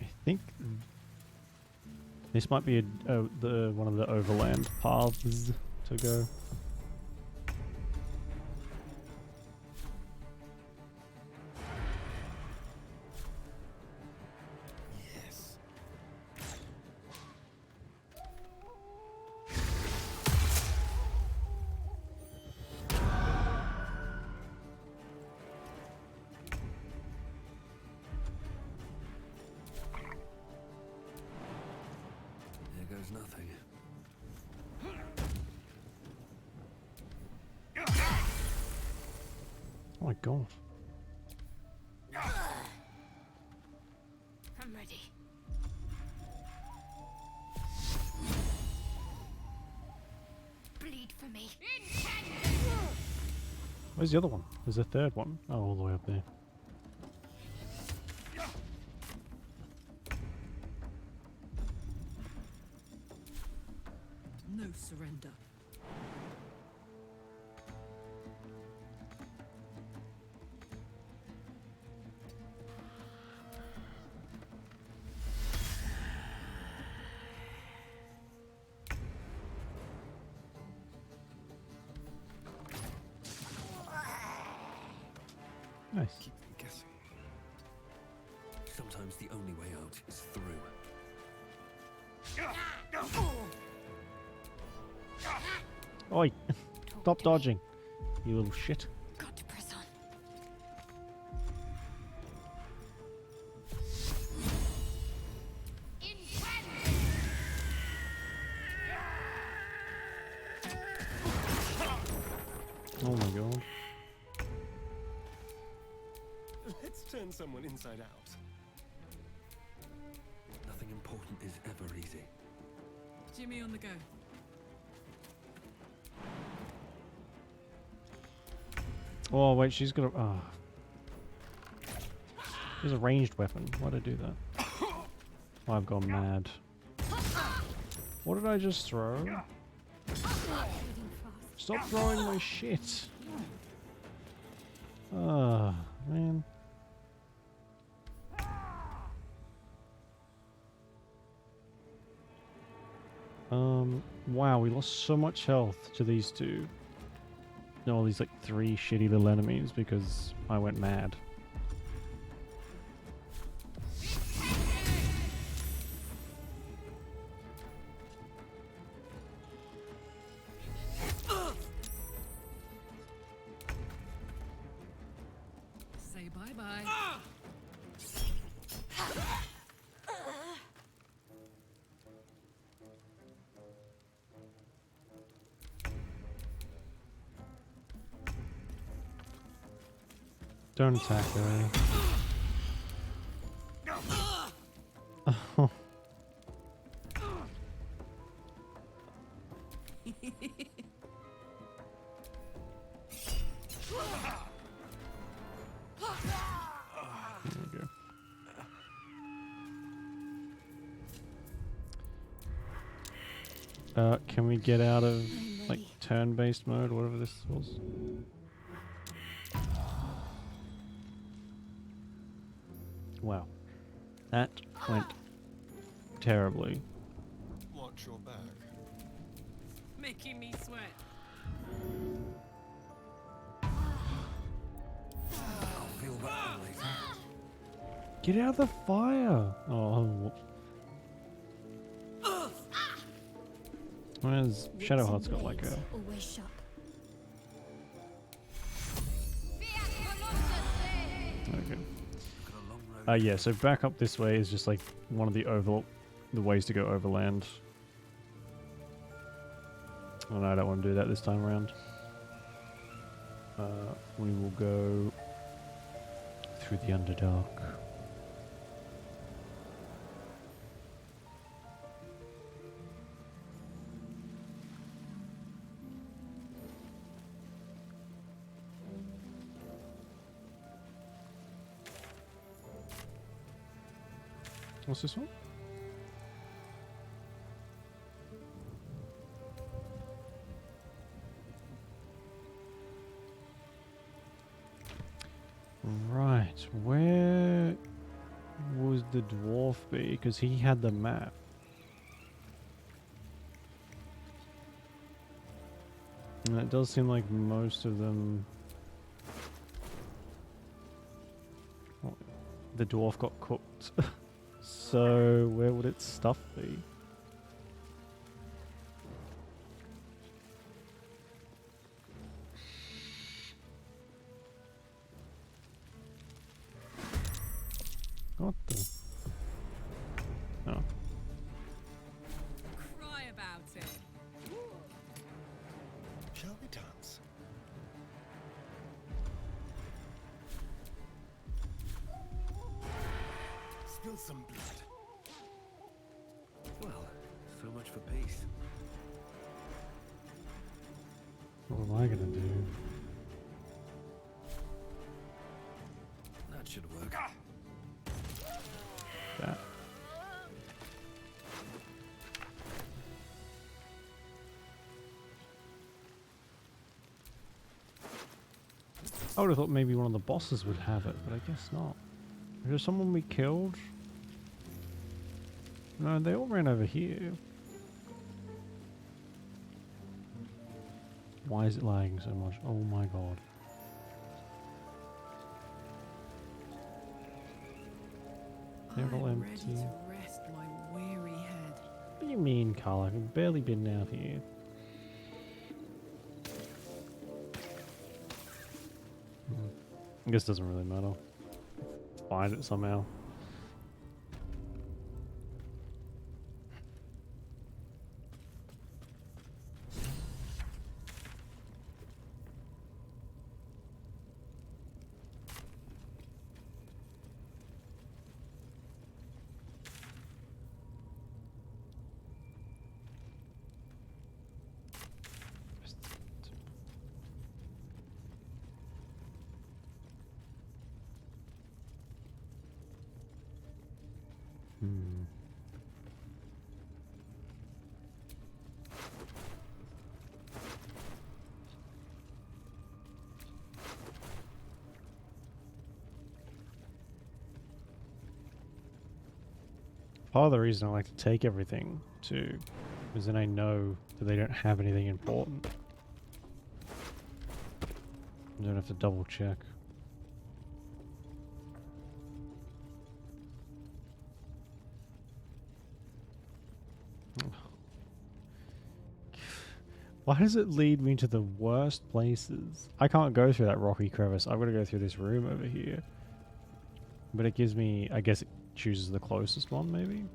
I think this might be one of the overland paths to go. Nothing. Oh my god. I'm ready. Bleed for me. Where's the other one? There's a third one. Oh, all the way up there. No surrender. Nice. Keep me guessing. Sometimes the only way out is through. Oi! Stop dodging, you little shit. Got to press on. Oh my god. Let's turn someone inside out. Nothing important is ever easy. Jimmy on the go. Oh wait, she's got a... Oh. There's a ranged weapon. Why'd I do that? Oh, I've gone mad. What did I just throw? Stop throwing my shit! Ah, man. Wow, we lost so much health to these two. No, these like 3 shitty little enemies because I went mad. Say bye-bye. Don't attack her. Oh. There we go. Can we get out of like turn-based mode, whatever this was? Wow, that went terribly. Watch your back. Making me sweat. I'll feel better later. Get out of the fire! Oh. Where's Shadowheart's got like a... Always shop. Okay. Yeah, so back up this way is just like one of the ways to go overland. Oh no, I don't want to do that this time around. We will go through the Underdark. What's this one? Right, where would the dwarf be? Because he had the map. And it does seem like most of them... Well, the dwarf got cooked. So, where would its stuff be? What the? Oh. Cry about it. Shall we dance? Spill some blood. Well, so much for peace. What am I gonna do? That should work. That. I would have thought maybe one of the bosses would have it, but I guess not. Is there someone we killed? No, they all ran over here. Why is it lagging so much? Oh my god. They're all I'm ready empty. to rest my weary head. What do you mean, Carl? I've barely been out here. I guess it doesn't really matter. Find it somehow. Part of the reason I like to take everything too is then I know that they don't have anything important. I don't have to double check. Why does it lead me to the worst places? I can't go through that rocky crevice. I've got to go through this room over here. But it gives me, I guess it chooses the closest one, maybe?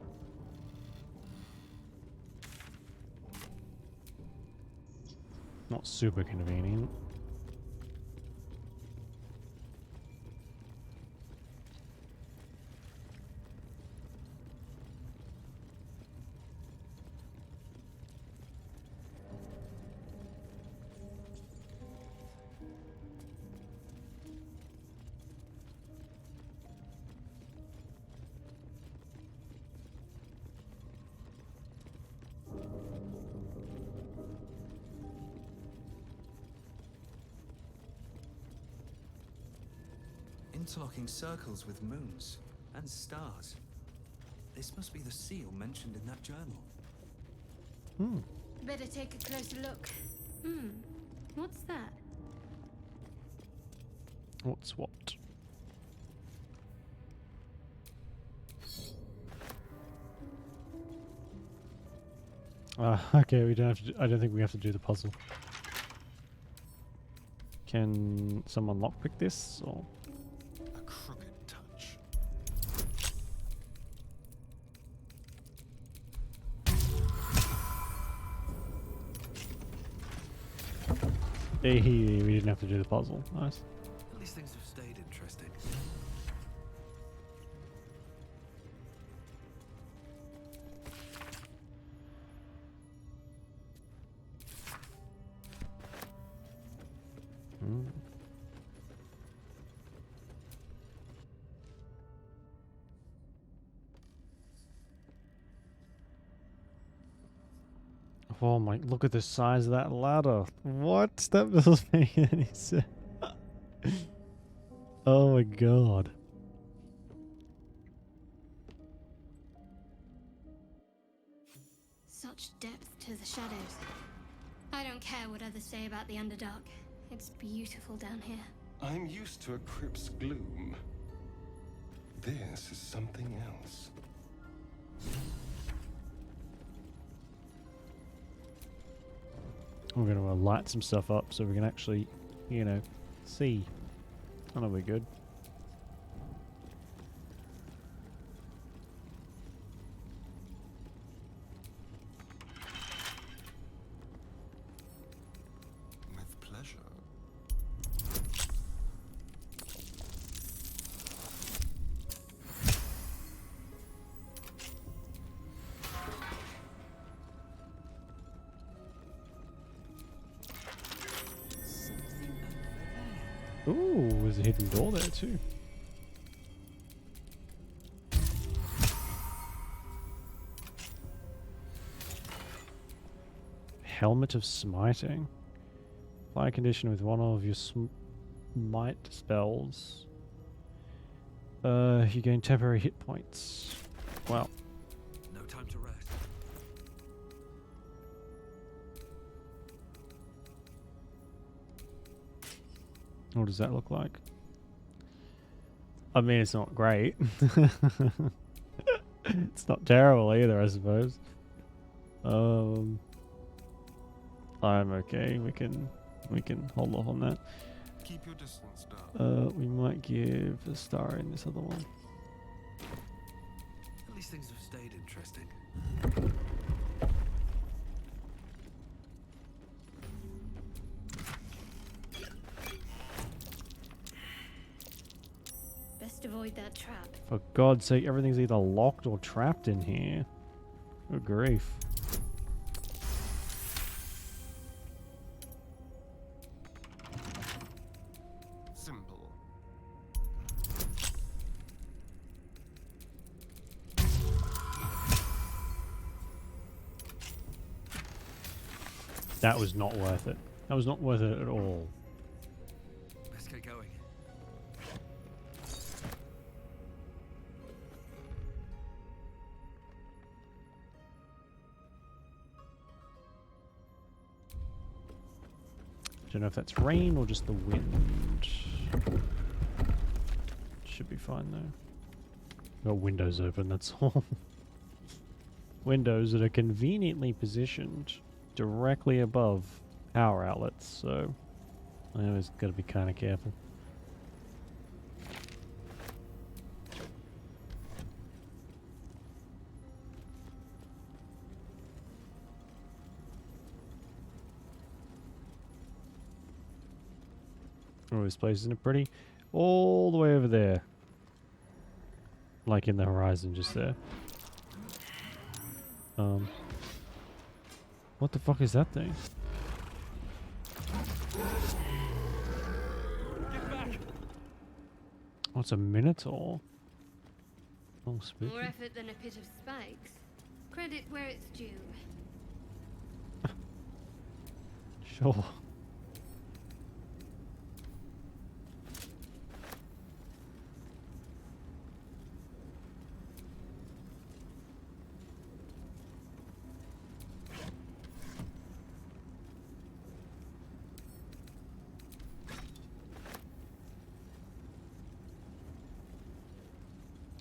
Not super convenient. interlocking circles with moons and stars. This must be the seal mentioned in that journal. Better take a closer look. What's that? What's what? Okay, we don't have to. I don't think we have to do the puzzle. Can someone lockpick this? Or A crooked touch. hey, we didn't have to do the puzzle. Nice. At least things have stayed interesting. Oh my! Look at the size of that ladder. What? That doesn't make any sense. Oh my god. Such depth to the shadows. I don't care what others say about the Underdark. It's beautiful down here. I'm used to a crypt's gloom. This is something else. We're gonna light some stuff up so we can actually, you know, see. That'll be good. With pleasure. Ooh, there's a hidden door there too. Helmet of Smiting. Apply condition with one of your smite spells. You gain temporary hit points. Wow. No time to rest. What does that look like? I mean, it's not great. It's not terrible either, I suppose. I'm okay. We can hold off on that. Keep your distance, darling. We might give a star in this other one. At least things have stayed interesting. Best avoid that trap. For God's sake, everything's either locked or trapped in here. Good grief. Simple. That was not worth it. That was not worth it at all. Let's get going. Don't know if that's rain or just the wind. Should be fine though. Got windows open, that's all. Windows that are conveniently positioned directly above power outlets, so I always gotta be kind of careful. Oh, this place isn't it pretty? All the way over there. Like in the horizon just there. What the fuck is that thing? Get back! Oh, it's a minotaur. Oh, spooky. More effort than a pit of spikes. Credit where it's due.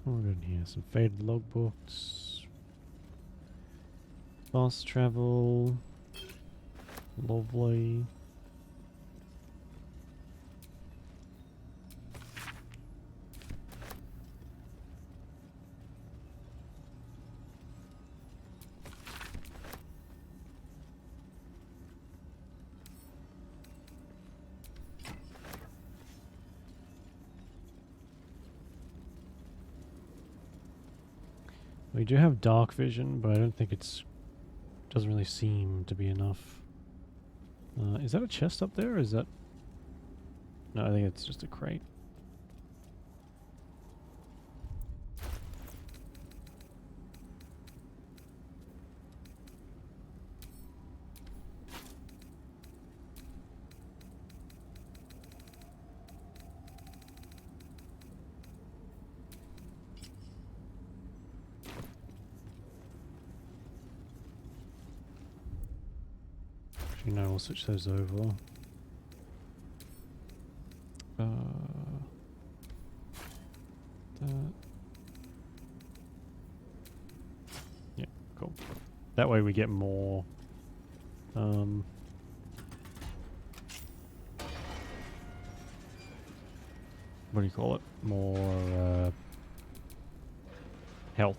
What we got in here? Some faded logbooks. Fast travel. Lovely. We do have dark vision, but I don't think doesn't really seem to be enough. Is that a chest up there? Or is that... No, I think it's just a crate. Actually, no, we'll switch those over. That. Yeah, cool. That way we get more. What do you call it? More health.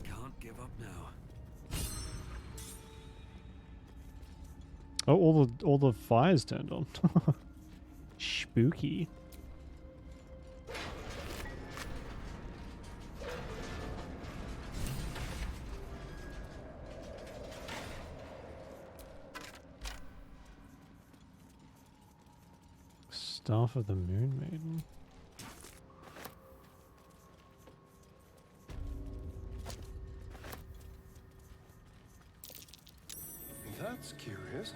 Can't give up now. Oh, all the fires turned on. Spooky. Staff of the Moon Maiden. That's curious.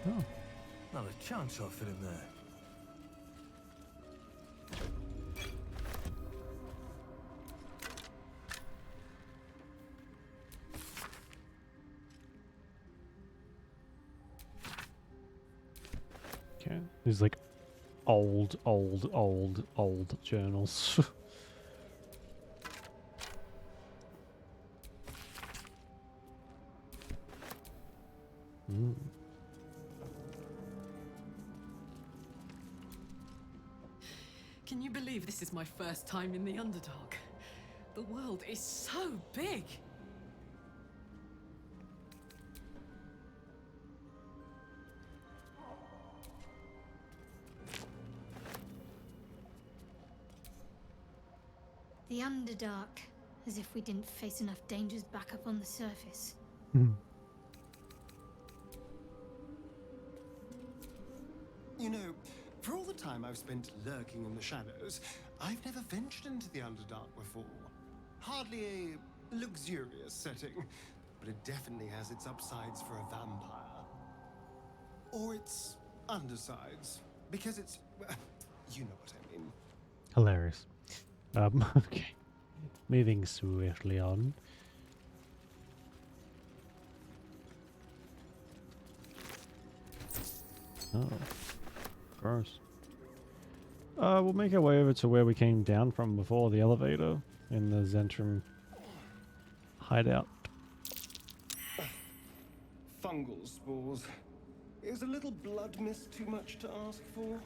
Oh. Not a chance I'll fit in there. Okay. These like old journals. Mm. Can you believe this is my first time in the Underdark? The world is so big. The Underdark, as if we didn't face enough dangers back up on the surface. You know, for all the time I've spent lurking in the shadows, I've never ventured into the Underdark before. Hardly a luxurious setting, but it definitely has its upsides for a vampire. Or its undersides, because it's... well, you know what I mean. Hilarious. Okay. Moving swiftly on. Oh. Gross. We'll make our way over to where we came down from before, the elevator in the Zentrum hideout. Fungal spores. Is a little blood mist too much to ask for?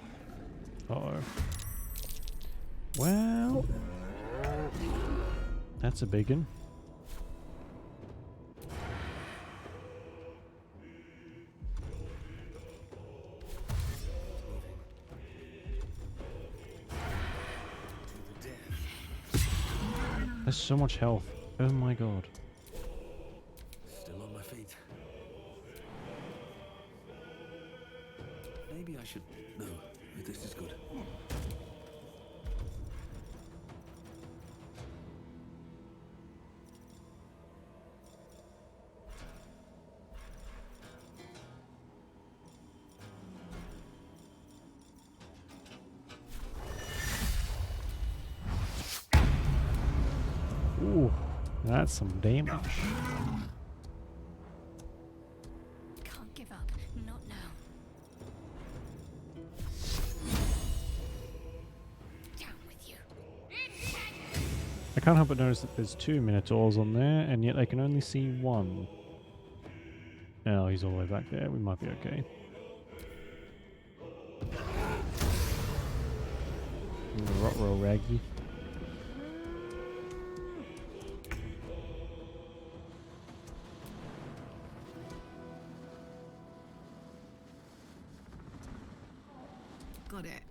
Uh-oh. Well... That's a big one. There's so much health. Oh my god. Still on my feet. Maybe I should... No, this is good. Ooh, that's some damage. Can't I can't help but notice that there's 2 Minotaurs on there, and yet I can only see 1. Oh, he's all the way back there. We might be okay. Roll raggy. Got it.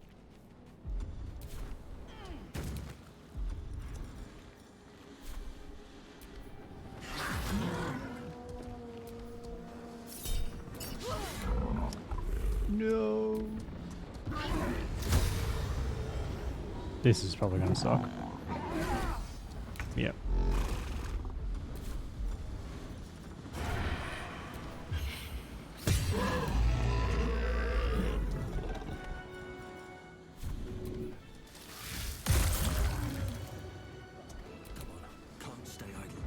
No. This is probably gonna suck. Yep. Can't stay idle.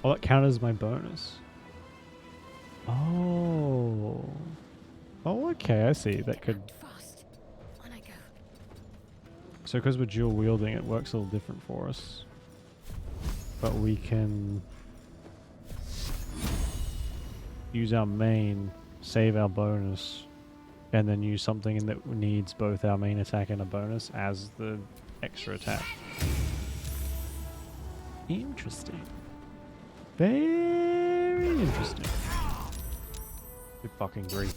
Oh, that counted as my bonus. Oh. Oh, okay, I see. That could... So because we're dual wielding, it works a little different for us. But we can use our main, save our bonus, and then use something that needs both our main attack and a bonus as the extra attack. Interesting. Very interesting. Good fucking grief.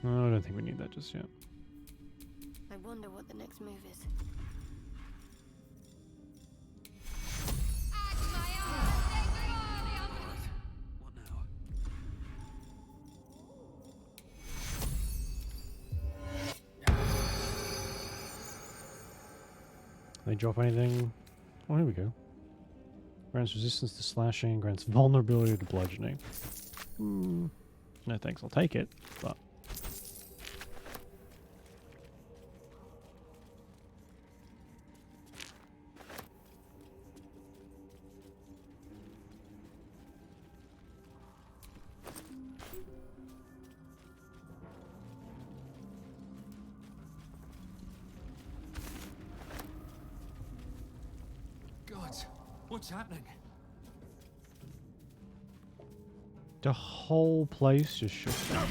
Oh, I don't think we need that just yet. I wonder what the next move is. What now? They drop anything? Oh, here we go. Grants resistance to slashing, grants vulnerability to bludgeoning. No thanks, I'll take it, but... Gods, what's happening? The whole place just shook down.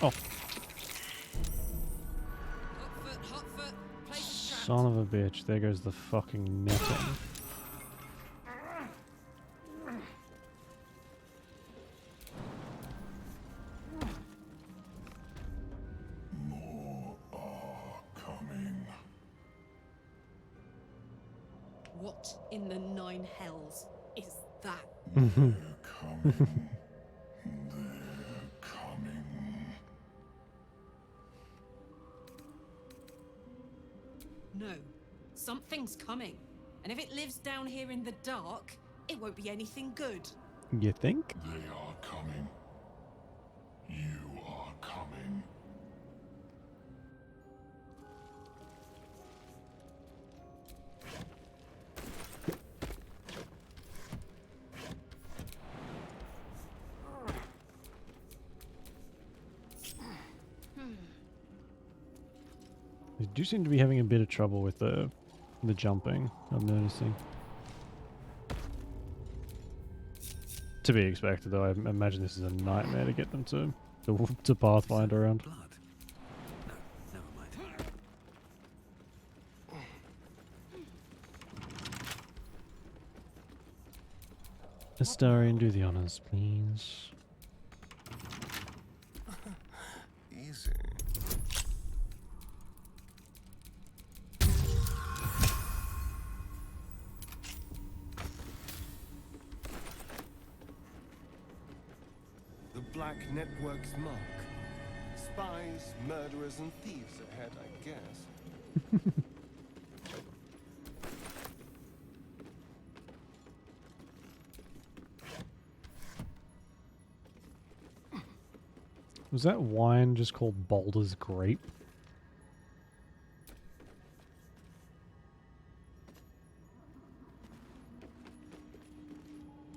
Oh. Son of a bitch, there goes the fucking netting. What in the 9 hells is that? No, something's coming. And if it lives down here in the dark, it won't be anything good. You think? They are coming. You are coming. They do seem to be having a bit of trouble with the jumping, I'm noticing. To be expected though, I imagine this is a nightmare to get them to pathfinder around. Blood? No, never mind. Astarion, do the honors, please. Easy. The Black Network's mark. Spies, murderers, and thieves ahead, I guess. Was that wine just called Baldur's Grape?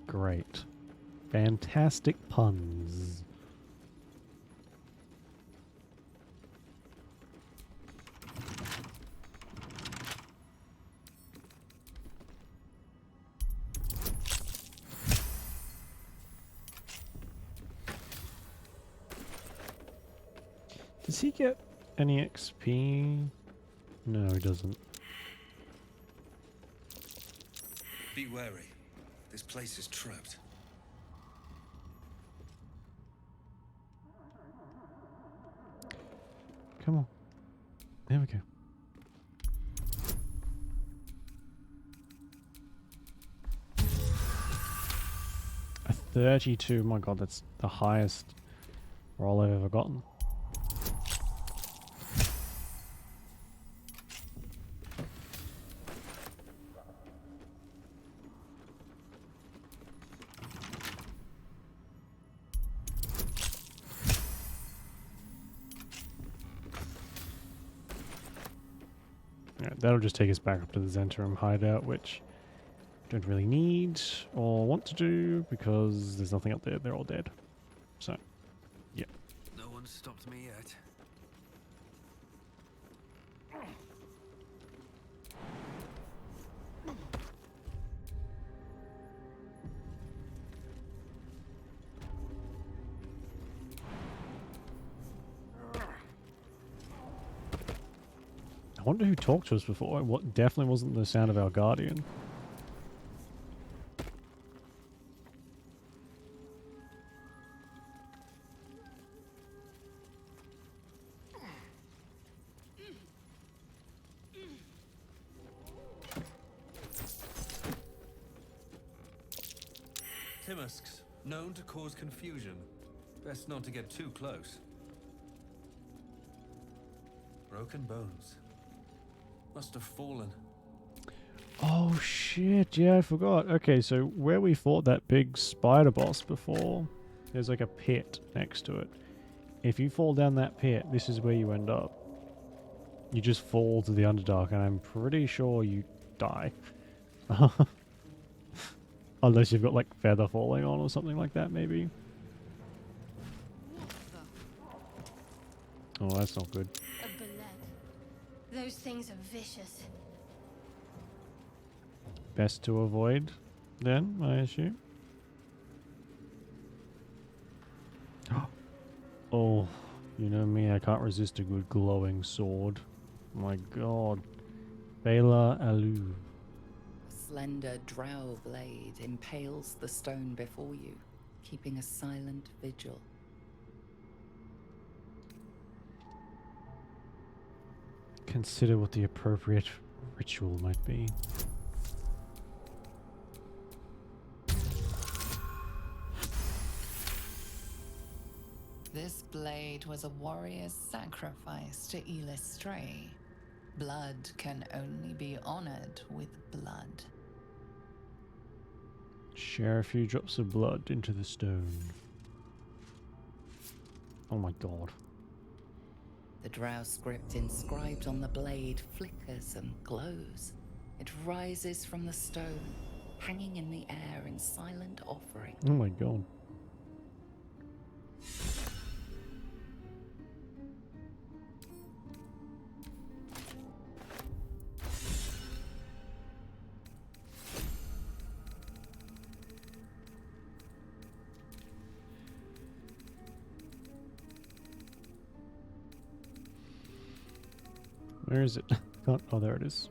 Great. Fantastic puns. Does he get any XP? No, he doesn't. Be wary. This place is trapped. Come on. There we go. A 32. My god, that's the highest roll I've ever gotten. That'll just take us back up to the Zentarum hideout, which I don't really need or want to do because there's nothing up there. They're all dead. So, yeah. No one stopped me yet. I wonder who talked to us before. What definitely wasn't the sound of our guardian. Timusks, known to cause confusion. Best not to get too close. Broken bones. Must have fallen. Oh shit, yeah, I forgot. Okay, so where we fought that big spider boss before, there's like a pit next to it. If you fall down that pit, this is where you end up. You just fall to the Underdark, and I'm pretty sure you die. Unless you've got like feather falling on or something like that, maybe. Oh, that's not good. A bullet. Those things are vicious. Best to avoid, then, I assume. Oh, you know me, I can't resist a good glowing sword. My god. Bela Alu. A slender drow blade impales the stone before you, keeping a silent vigil. Consider what the appropriate ritual might be. This blade was a warrior's sacrifice to Stray. Blood can only be honored with blood. Share a few drops of blood into the stone. Oh my god. The drow script inscribed on the blade flickers and glows. It rises from the stone, hanging in the air in silent offering. Oh my god. Where is it? Oh, there it is.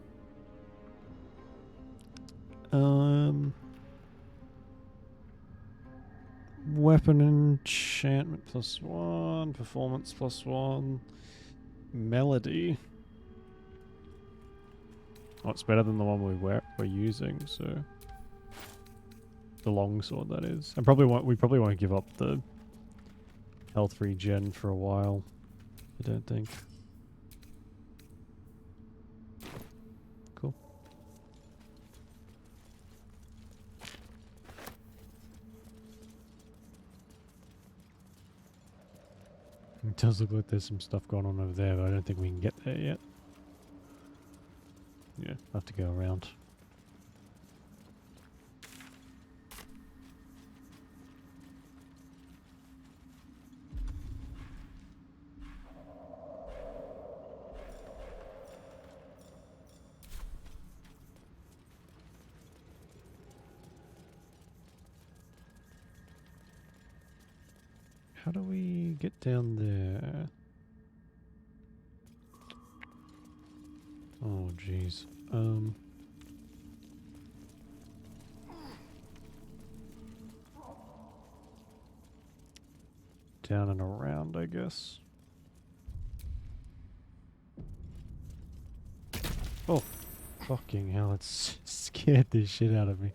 Weapon enchantment +1, performance +1, melody. Oh, it's better than the one we're using, so the longsword, that is. And we probably won't give up the health regen for a while. I don't think. Cool. It does look like there's some stuff going on over there, but I don't think we can get there yet. Yeah, I'll have to go around. How do we get down there? Oh, jeez. Down and around, I guess. Oh, fucking hell, it scared the shit out of me.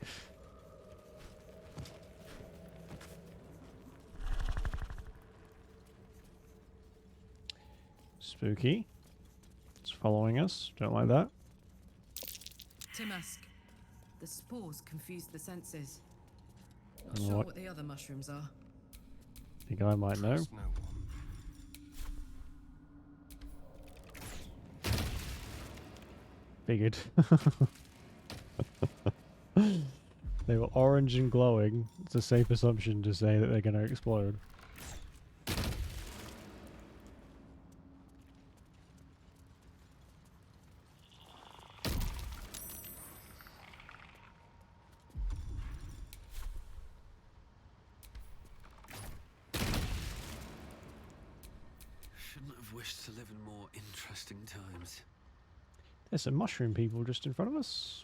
Spooky. It's following us. Don't like that. Timask. The spores confuse the senses. Not And sure what- what the other mushrooms are. Think I might know. Trust no one. Figured. They were orange and glowing. It's a safe assumption to say that they're going to explode. Shouldn't have wished to live in more interesting times. There's some mushroom people just in front of us.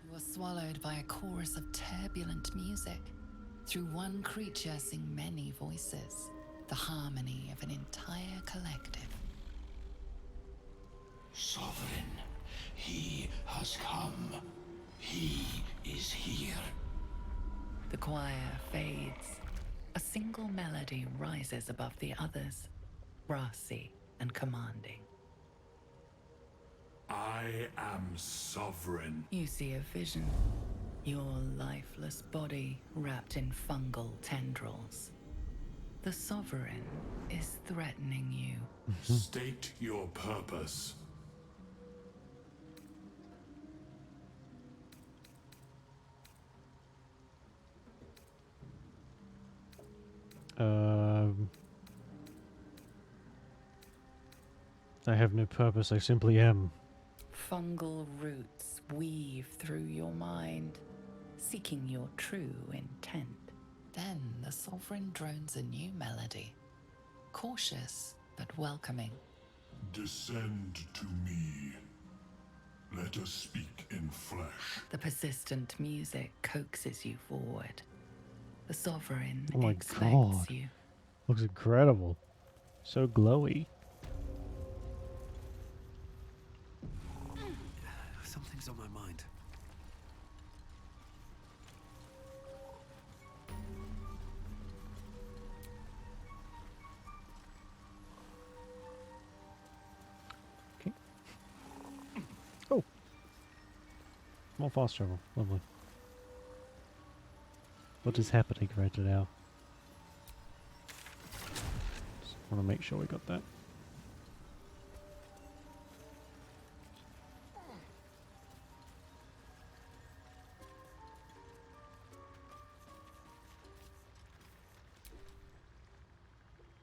You are swallowed by a chorus of turbulent music. Through one creature sing many voices, the harmony of an entire collective. Sovereign, he has come. He is here. The choir fades. A single melody rises above the others, brassy and commanding. I am sovereign. You see a vision. Your lifeless body wrapped in fungal tendrils. The Sovereign is threatening you. State your purpose. I have no purpose, I simply am. Fungal roots weave through your mind, seeking your true intent. Then the Sovereign drones a new melody, cautious but welcoming. Descend to me. Let us speak in flesh. The persistent music coaxes you forward. The Sovereign Oh my expects god. you. Looks incredible. So glowy. Something's on my mind. Okay. Oh. More fast travel. Lovely. What is happening right now? Just want to make sure we got that.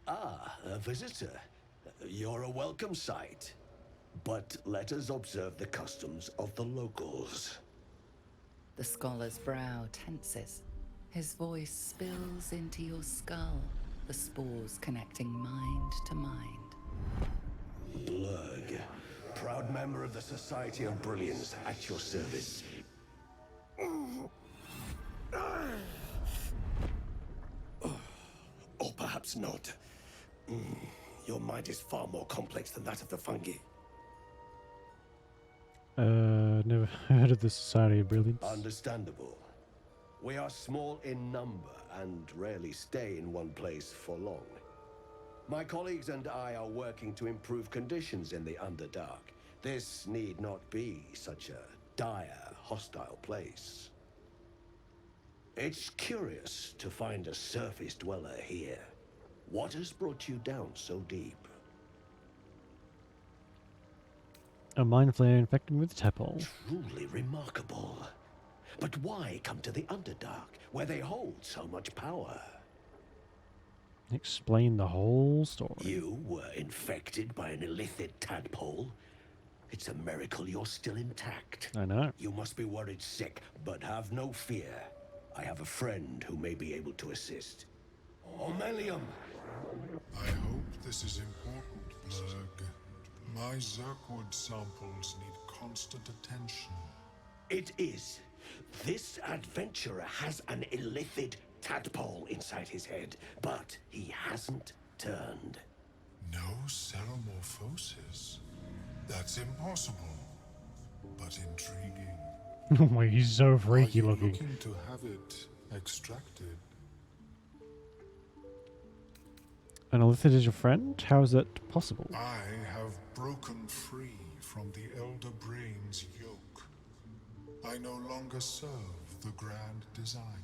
Ah, a visitor. You're a welcome sight. But let us observe the customs of the locals. The scholar's brow tenses. His voice spills into your skull, the spores connecting mind to mind. Blurg, proud member of the Society of Brilliance, at your service. Or perhaps not. Your mind is far more complex than that of the fungi. Never heard of the Society of Brilliance. Understandable. We are small in number and rarely stay in one place for long. My colleagues and I are working to improve conditions in the Underdark. This need not be such a dire, hostile place. It's curious to find a surface dweller here. What has brought you down so deep? A mind flare infected with tadpole. Truly remarkable. But why come to the Underdark, where they hold so much power? Explain the whole story. You were infected by an illithid tadpole? It's a miracle you're still intact. I know. You must be worried sick, but have no fear. I have a friend who may be able to assist. Omelium! I hope this is important, Blurg. My Zerkwood samples need constant attention. It is. This adventurer has an illithid tadpole inside his head, but he hasn't turned. No ceremorphosis. That's impossible, but intriguing. Oh my, he's so freaky looking. Looking to have it extracted? An illithid is your friend? How is that possible? I have broken free from the Elder Brain's yoke. I no longer serve the grand design.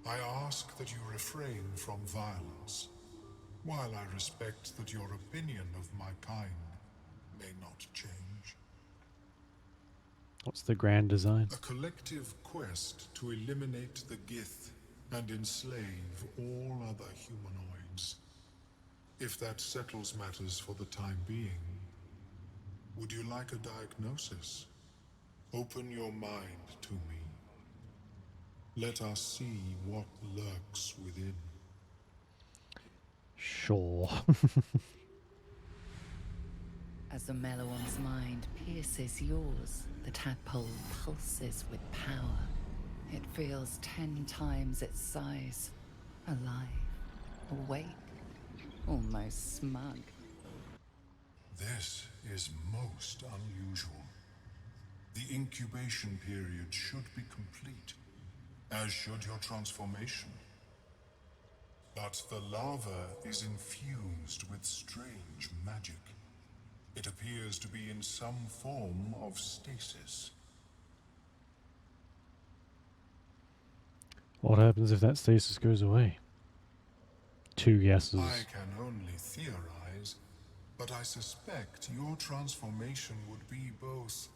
I ask that you refrain from violence, while I respect that your opinion of my kind may not change. What's the grand design? A collective quest to eliminate the Gith and enslave all other humanoids. If that settles matters for the time being, would you like a diagnosis? Open your mind to me. Let us see what lurks within. Sure. As the Meloam's mind pierces yours, the tadpole pulses with power. It feels 10 times its size. Alive, awake, almost smug. This is most unusual. The incubation period should be complete, as should your transformation. But the larva is infused with strange magic. It appears to be in some form of stasis. What happens if that stasis goes away? 2 guesses. I can only theorize, but I suspect your transformation would be both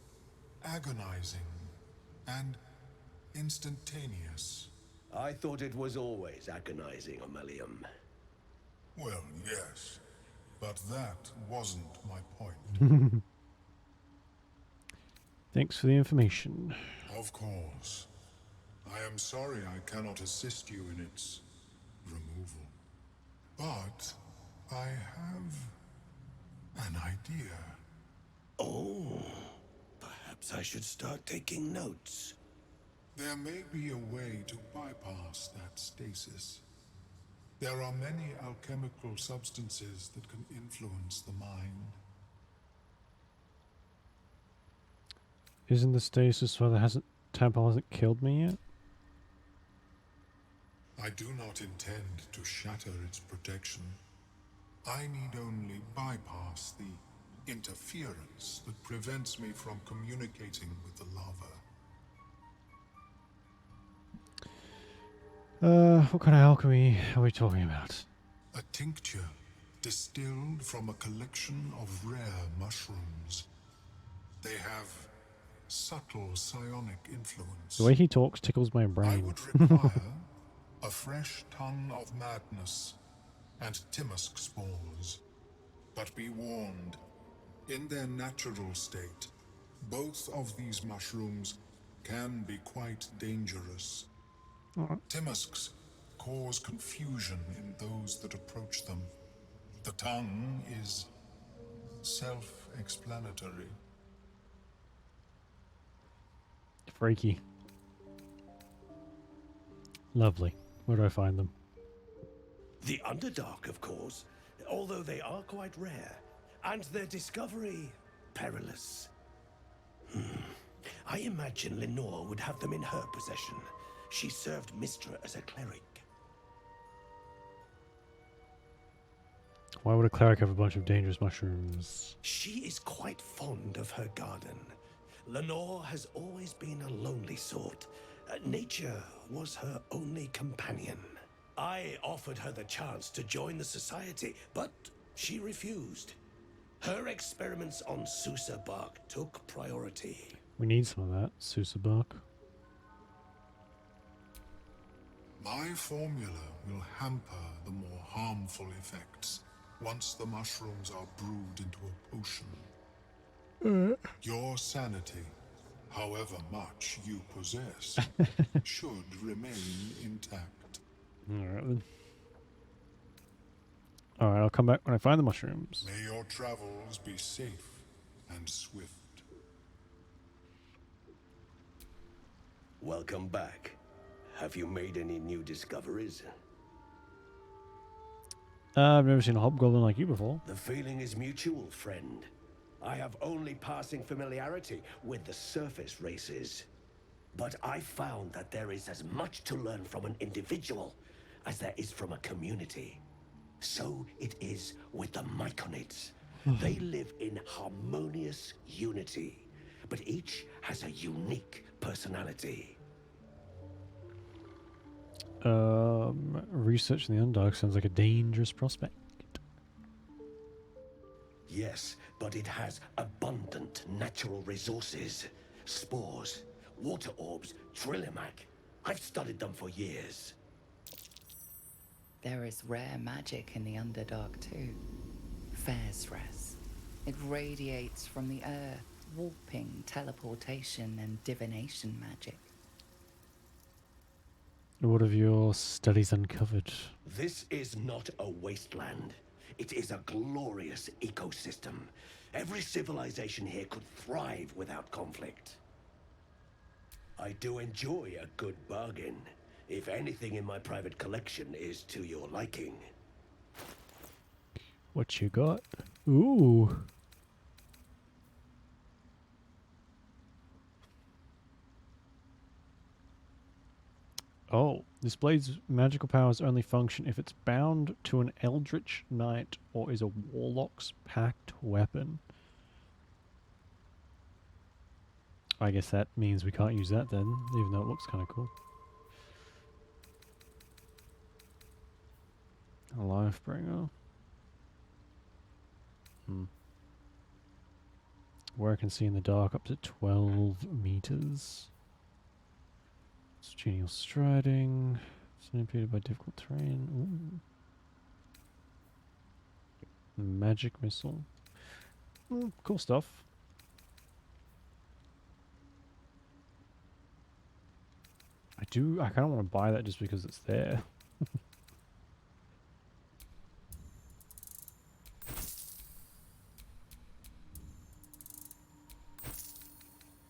agonizing and instantaneous. I thought it was always agonizing, Omelium. Well, yes, but that wasn't my point. Thanks for the information. Of course. I am sorry I cannot assist you in its removal. But I have an idea. Oh, perhaps I should start taking notes. There may be a way to bypass that stasis. There are many alchemical substances that can influence the mind. Isn't the stasis why the tadpole hasn't killed me yet? I do not intend to shatter its protection. I need only bypass the interference that prevents me from communicating with the larva. What kind of alchemy are we talking about? A tincture distilled from a collection of rare mushrooms. They have subtle psionic influence. The way he talks tickles my brain. I would require a fresh tongue of madness and Timusk spores. But be warned, in their natural state, both of these mushrooms can be quite dangerous. Timusks cause confusion in those that approach them. The tongue is self-explanatory. Freaky. Lovely. Where do I find them? The Underdark, of course. although they are quite rare, and their discovery perilous. I imagine Lenore would have them in her possession. She served Mistra as a cleric. Why would a cleric have a bunch of dangerous mushrooms? She is quite fond of her garden. Lenore has always been a lonely sort. Nature was her only companion. I offered her the chance to join the society, but she refused. Her experiments on Susa bark took priority. We need some of that, Susa bark. My formula will hamper the more harmful effects once the mushrooms are brewed into a potion. Your sanity, however much you possess, should remain intact. Alright then. Alright, I'll come back when I find the mushrooms. May your travels be safe and swift. Welcome back. Have you made any new discoveries? I've never seen a hobgoblin like you before. The feeling is mutual, friend. I have only passing familiarity with the surface races. But I found that there is as much to learn from an individual as there is from a community. So it is with the Myconids. They live in harmonious unity, but each has a unique personality. Research in the Underdark sounds like a dangerous prospect. Yes, but it has abundant natural resources. Spores, water orbs, trillimac. I've studied them for years. There is rare magic in the Underdark too. Fairsres. It radiates from the earth, warping, teleportation, and divination magic. What have your studies uncovered? This is not a wasteland. It is a glorious ecosystem. Every civilization here could thrive without conflict. I do enjoy a good bargain, if anything in my private collection is to your liking. What you got? Ooh. Oh, this blade's magical powers only function if it's bound to an eldritch knight or is a warlock's packed weapon. I guess that means we can't use that then, even though it looks kind of cool. A Lifebringer. Where I can see in the dark up to 12 meters. It's genial striding. It's impeded by difficult terrain. Ooh. Magic missile. Cool stuff. I kind of want to buy that just because it's there.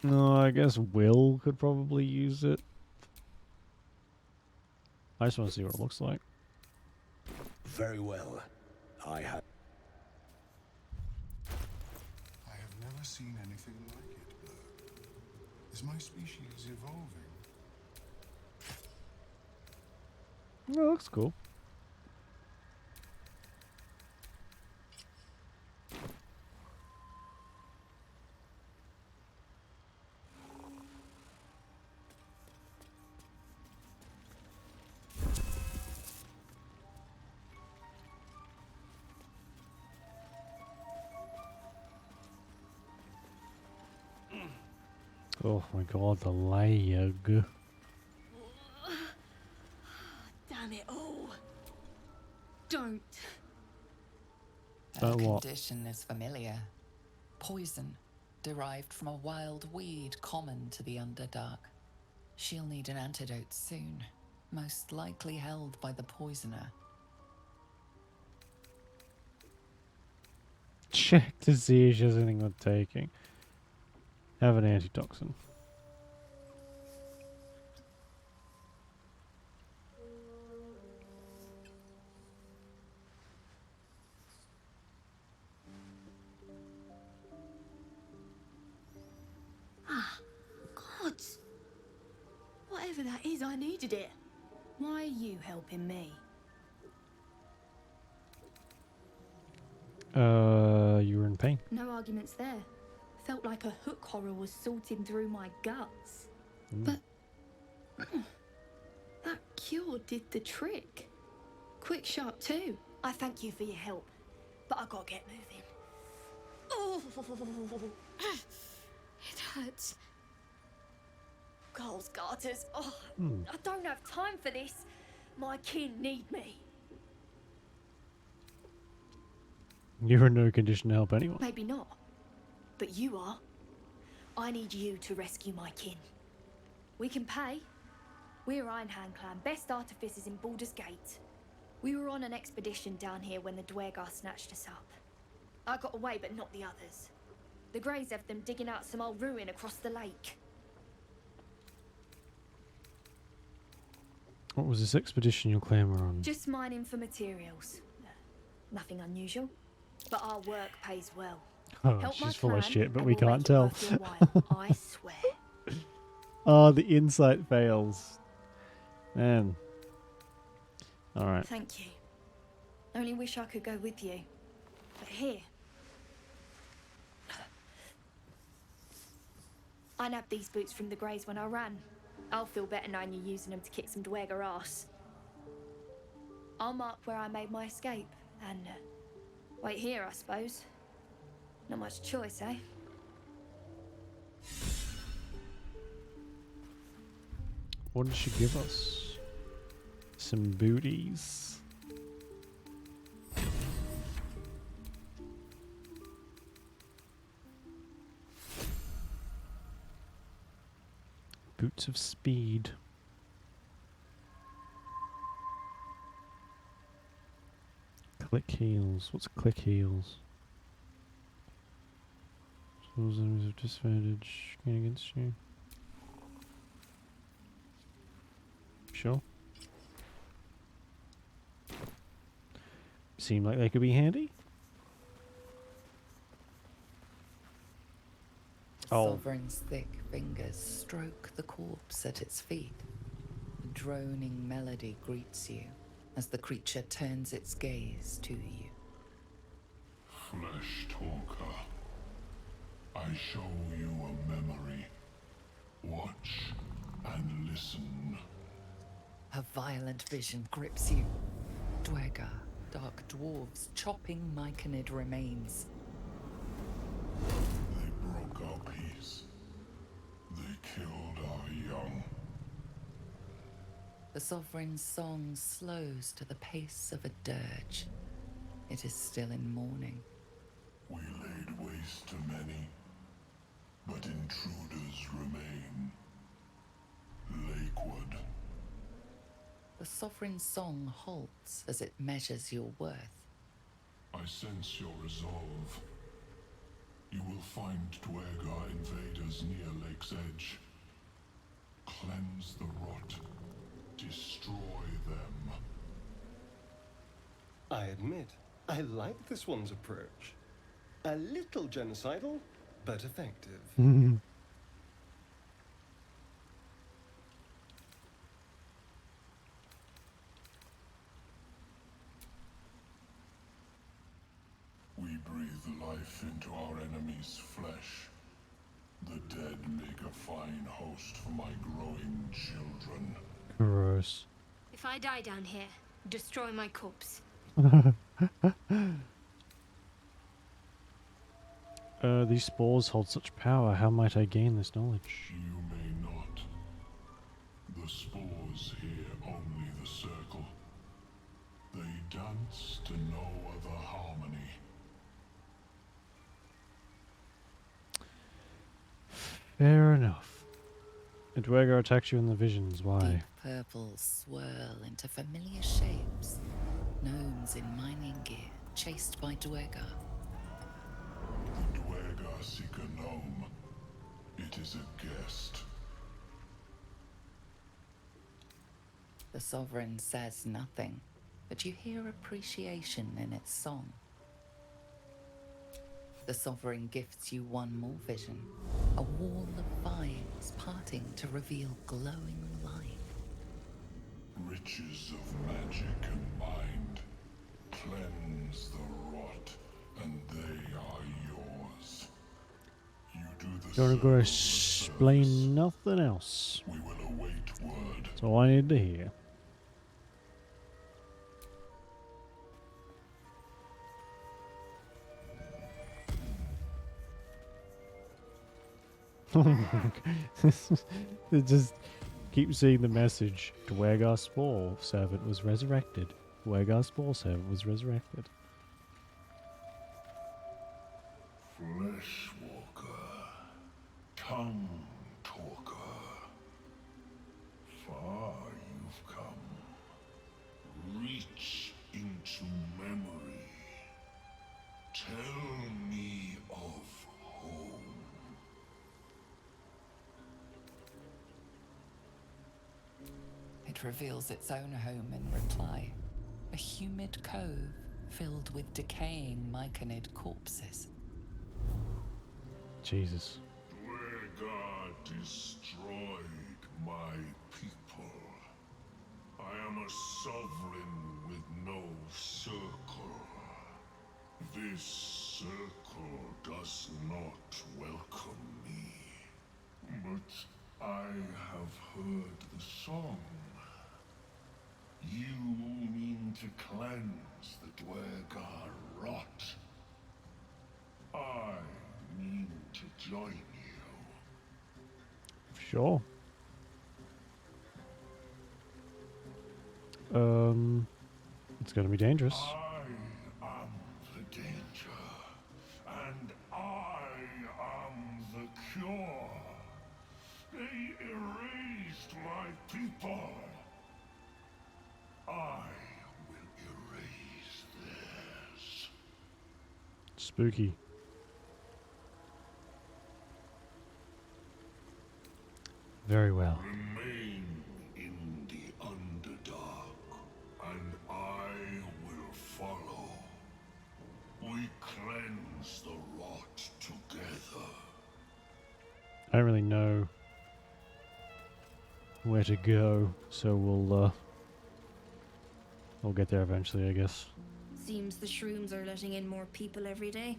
No, I guess Will could probably use it. I just want to see what it looks like. Very well. I have never seen anything like it, Blur. Is my species evolving? No, it looks cool. Oh my god, the lag. Damn it all. Don't. Her what? condition is familiar. Poison, derived from a wild weed common to the Underdark. She'll need an antidote soon, most likely held by the poisoner. Check to see if she has anything worth taking. Have an antitoxin. that is, I needed it. Why are you helping me? You were in pain. No arguments there. Felt like a hook horror was sorting through my guts. But that cure did the trick. Quick, sharp too. I thank you for your help, but I gotta get moving. Oh, it hurts. Coles garters. Oh, I don't have time for this. My kin need me. You're in no condition to help anyone. Maybe not, but you are. I need you to rescue my kin. We can pay. We're Ironhand Clan, best artificers in Baldur's Gate. We were on an expedition down here when the Dwergar snatched us up. I got away, but not the others. The Greys have them digging out some old ruin across the lake. What was this expedition your clan were on? Just mining for materials. Nothing unusual, but our work pays well. Oh, Help my she's full of clan shit, but and we we'll can't make it tell. worth your while, I swear. Oh, the insight fails. Man. Alright. Thank you. Only wish I could go with you. But here. I nabbed these boots from the Greys when I ran. I'll feel better knowing you're using them to kick some Dwergar ass. I'll mark where I made my escape, and wait here, I suppose. Not much choice, eh? What did she give us? Some booties. Boots of speed. Click heals. What's click heals? Those enemies have disadvantage against you. Sure. Seem like they could be handy. Sovereign's thick fingers stroke the corpse at its feet. A droning melody greets you as the creature turns its gaze to you. Flesh talker, I show you a memory. Watch and listen. A violent vision grips you. Dwergar, dark dwarves chopping myconid remains. They broke our peace. They killed our young. The Sovereign's song slows to the pace of a dirge. It is still in mourning. We laid waste to many, but intruders remain. Lakewood. The Sovereign's song halts as it measures your worth. I sense your resolve. You will find Dwergar invaders near Lake's Edge. Cleanse the rot. Destroy them. I admit, I like this one's approach. A little genocidal, but effective. We breathe life into our enemy's flesh. The dead make a fine host for my growing children. Gross. If I die down here, destroy my corpse. These spores hold such power. How might I gain this knowledge? You may not. The spores hear only the circle. They dance to no other harmony. Fair enough. A Dwergar attacks you in the visions. Why? Deep purples swirl into familiar shapes. Gnomes in mining gear, chased by Dwergar. The Dwergar seek a gnome. It is a guest. The Sovereign says nothing, but you hear appreciation in its song. The Sovereign gifts you one more vision, a wall of vines parting to reveal glowing light. Riches of magic and mind cleanse the rot, and they are yours. You do the Don't go circle explain nothing else. We will await word. That's all I need to hear. Oh my god. It just keep seeing the message. Dwergar Spore servant was resurrected. Dwergar Spore servant was resurrected. Fleshwalker, tongue talker. Far you've come. Reach into memory. Tell me of home. It reveals its own home in reply. A humid cove filled with decaying myconid corpses. Jesus. Dwergar destroyed my people. I am a sovereign with no circle. This circle does not welcome me. But I have heard the song. You mean to cleanse the Dwergar rot. I mean to join you. Sure. It's gonna be dangerous. I am the danger, and I am the cure. They erased my people. I will erase theirs. Spooky. Very well. Remain in the Underdark, and I will follow. We cleanse the rot together. I don't really know where to go, so we'll get there eventually, I guess. Seems the shrooms are letting in more people every day.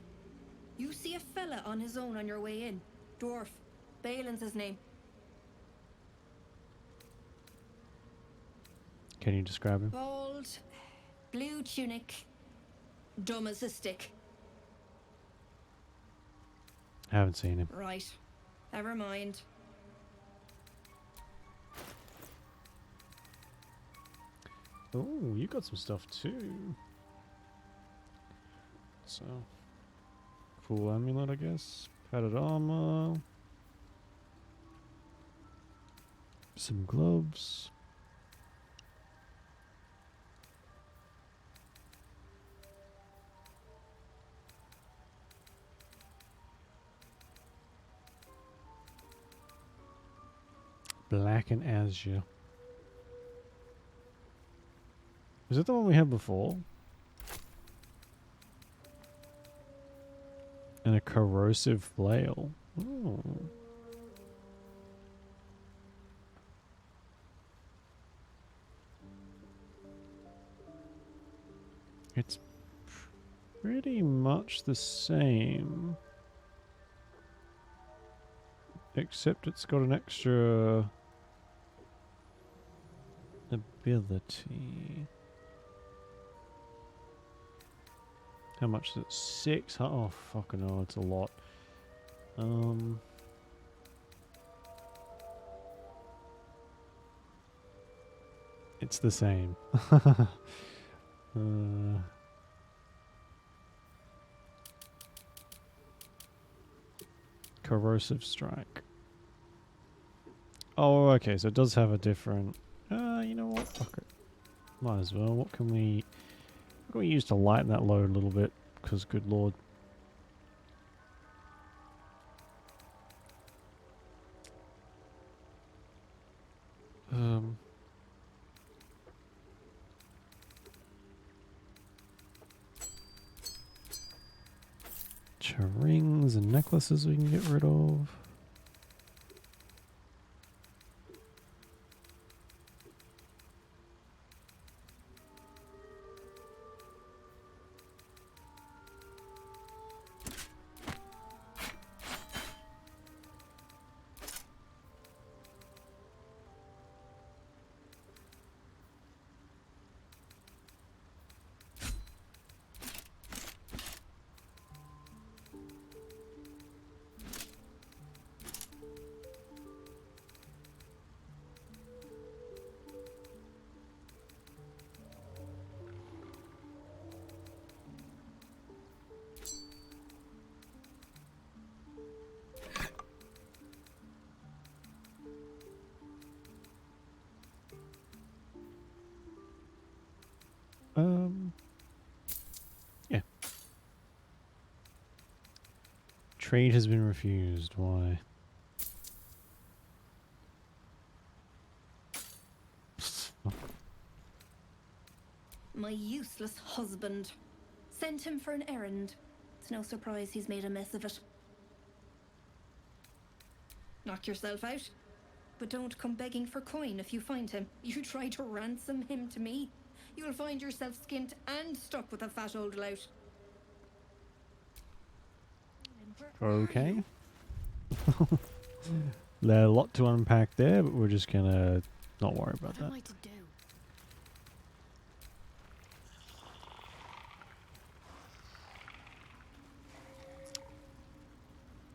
You see a fella on his own on your way in. Dwarf. Balin's his name. Can you describe him? Bald, blue tunic, dumb as a stick. I haven't seen him. Right. Never mind. Oh, you got some stuff too. So, cool amulet, I guess. Padded armor. Some gloves. Black and azure. Is it the one we had before? And a corrosive flail. Oh. It's pretty much the same. Except it's got an extra ability. How much is it? 6? Oh, fucking hell, it's a lot. It's the same. Corrosive strike. Oh, okay, so it does have a different... you know what? Fuck it. Might as well. What can we use to lighten that load a little bit? Because, good lord. Rings and necklaces we can get rid of. Trade has been refused. Why? My useless husband. Sent him for an errand. It's no surprise he's made a mess of it. Knock yourself out. But don't come begging for coin if you find him. You try to ransom him to me, you'll find yourself skint and stuck with a fat old lout. Okay. There's a lot to unpack there, but we're just gonna not worry about that. What am I to do?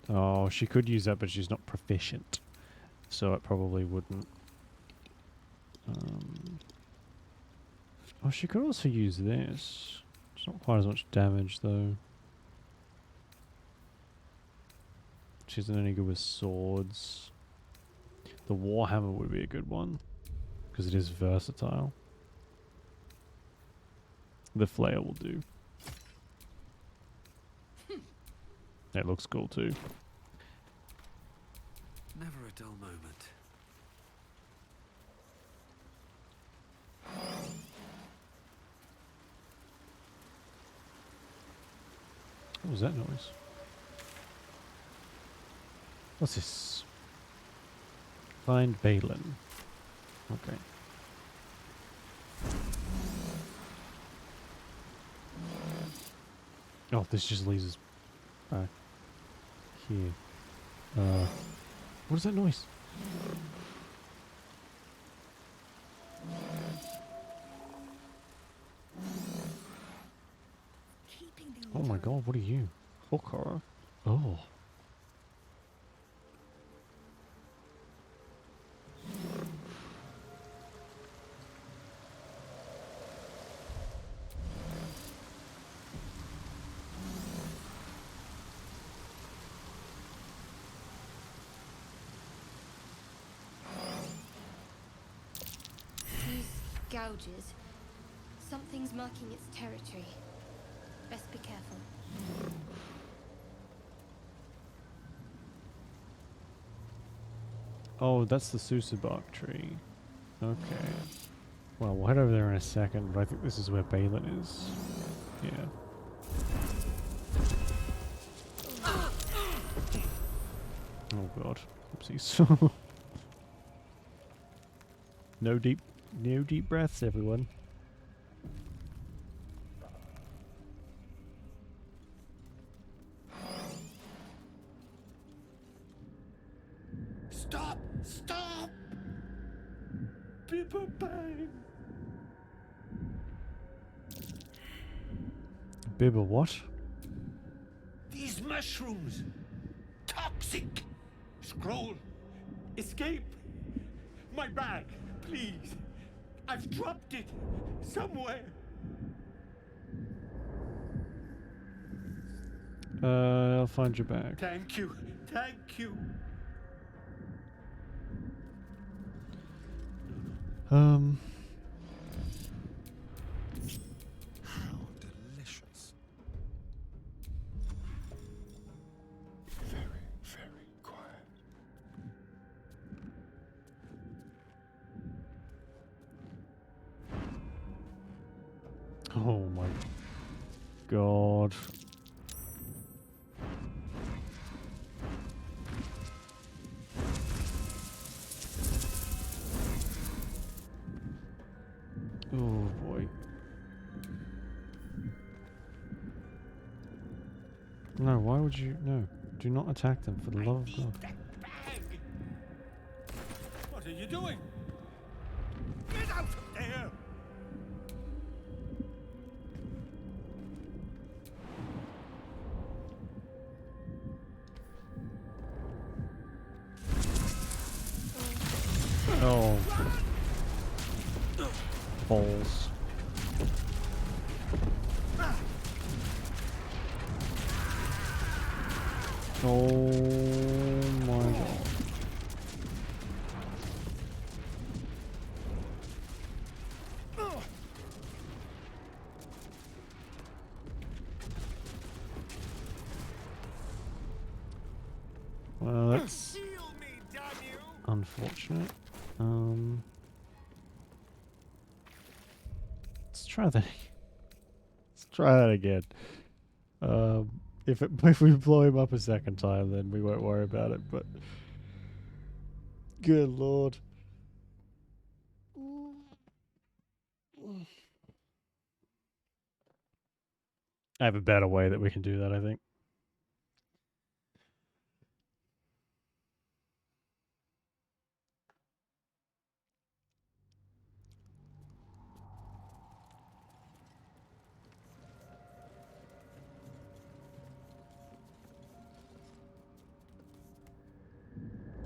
Oh, she could use that, but she's not proficient, so it probably wouldn't. Oh, she could also use this. It's not quite as much damage, though. She isn't any good with swords. The Warhammer would be a good one, because it is versatile. The Flail will do. It looks cool, too. Never a dull moment. What was that noise? What's this? Find Balin. Okay. Oh, this just leads us back here. What is that noise? Oh my god, what are you? Hooker? Oh. These gouges. Something's marking its territory. Best be careful. Oh, that's the Susabok tree. Okay. Well, we'll head over there in a second, but I think this is where Balin is. Yeah. Oh god. Oopsies. No deep breaths, everyone. Stop! Stop! People bang! Bibba, what? These mushrooms! Toxic! Scroll! Escape! My bag, please! I've dropped it somewhere! I'll find your bag. Thank you! Thank you! How delicious. Very, very quiet. Oh my god. Oh boy. No, why would you? No. Do not attack them, for the love of God. What are you doing? Get out of there! Oh. Balls. Oh my god. Well, that's unfortunate. Let's try that. Let's try that again. If we blow him up a second time, then we won't worry about it. But good lord. I have a better way that we can do that, I think.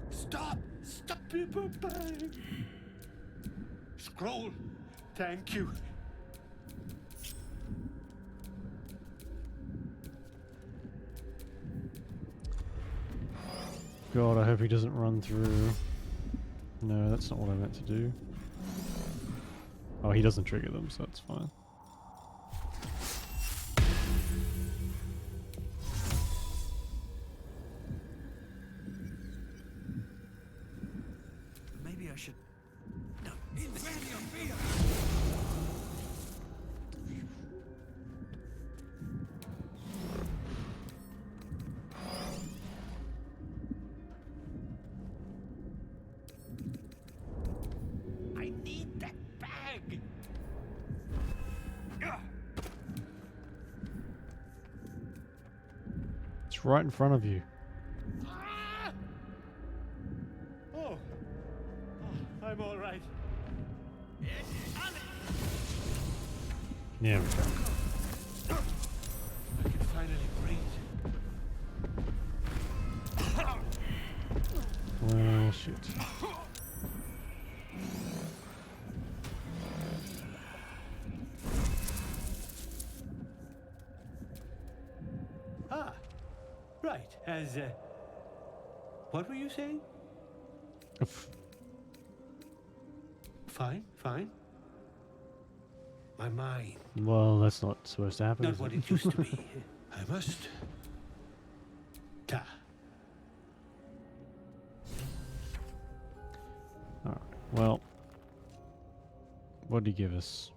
Stop! Stop, people! Scroll! Thank you. God, I hope he doesn't run through. No, that's not what I meant to do. Oh, he doesn't trigger them, so that's fine. Maybe I should. No. I need that bag. It's right in front of you. Oh, I'm all right. Yeah, we go. I can finally breathe. Well, shit. Ah, right. What were you saying? Fine, fine. My mind. Well, that's not supposed to happen. Not is what it? it used to be. I must. Alright, well. What did he give us?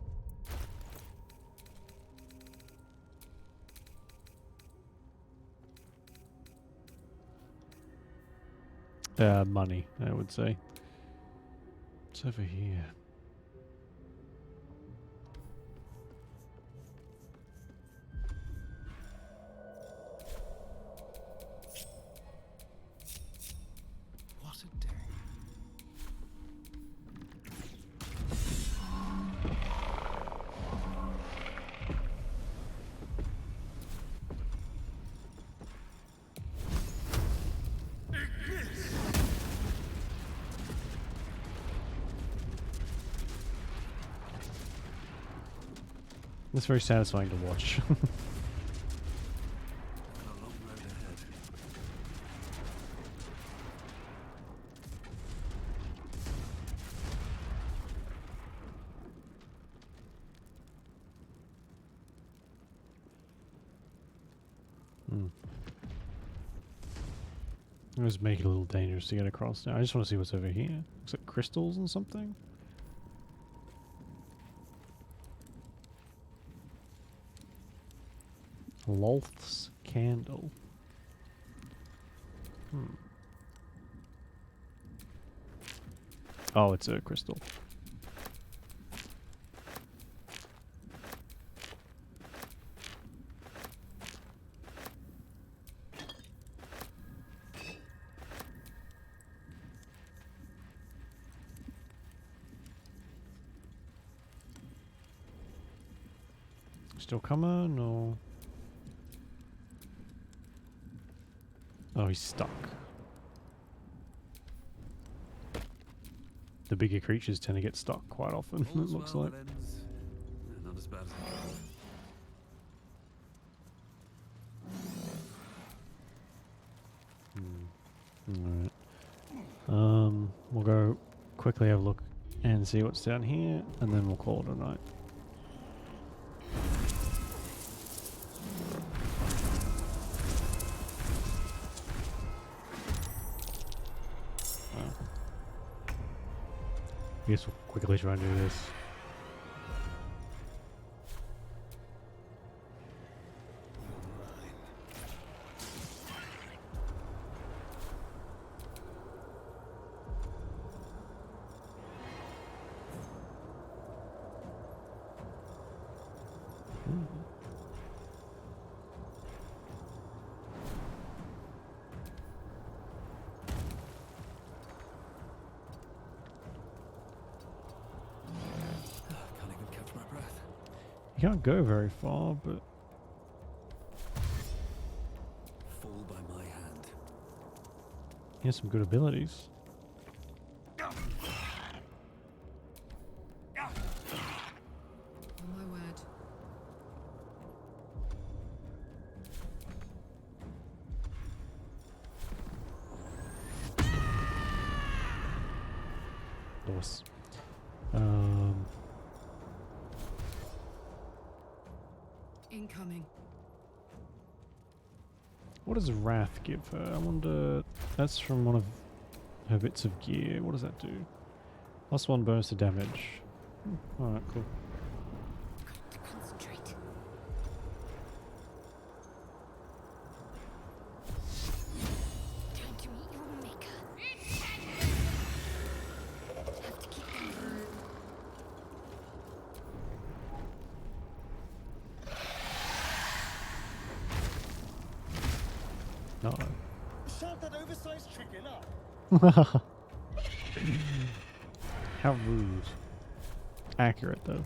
Money, I would say. It's over here. What a day. It's very satisfying to watch. It was making it a little dangerous to get across now. I just want to see what's over here. Looks like crystals and something. Lolth's candle. Oh, it's a crystal. Still coming, or? Oh, he's stuck. The bigger creatures tend to get stuck quite often, it looks like. Not as bad as Alright. We'll go quickly have a look and see what's down here, and then we'll call it a night. I guess we'll quickly try and do this. Can't even catch my breath. You can't go very far, but Fall by my hand. he has some good abilities. Oh my word. Nice. Incoming. What does Wrath give her? I wonder. That's from one of her bits of gear. What does that do? +1 bonus to damage. Alright, cool. Concentrate. Time to meet your maker. Have to keep going. No. Shut that oversized chicken up. How rude. Accurate though.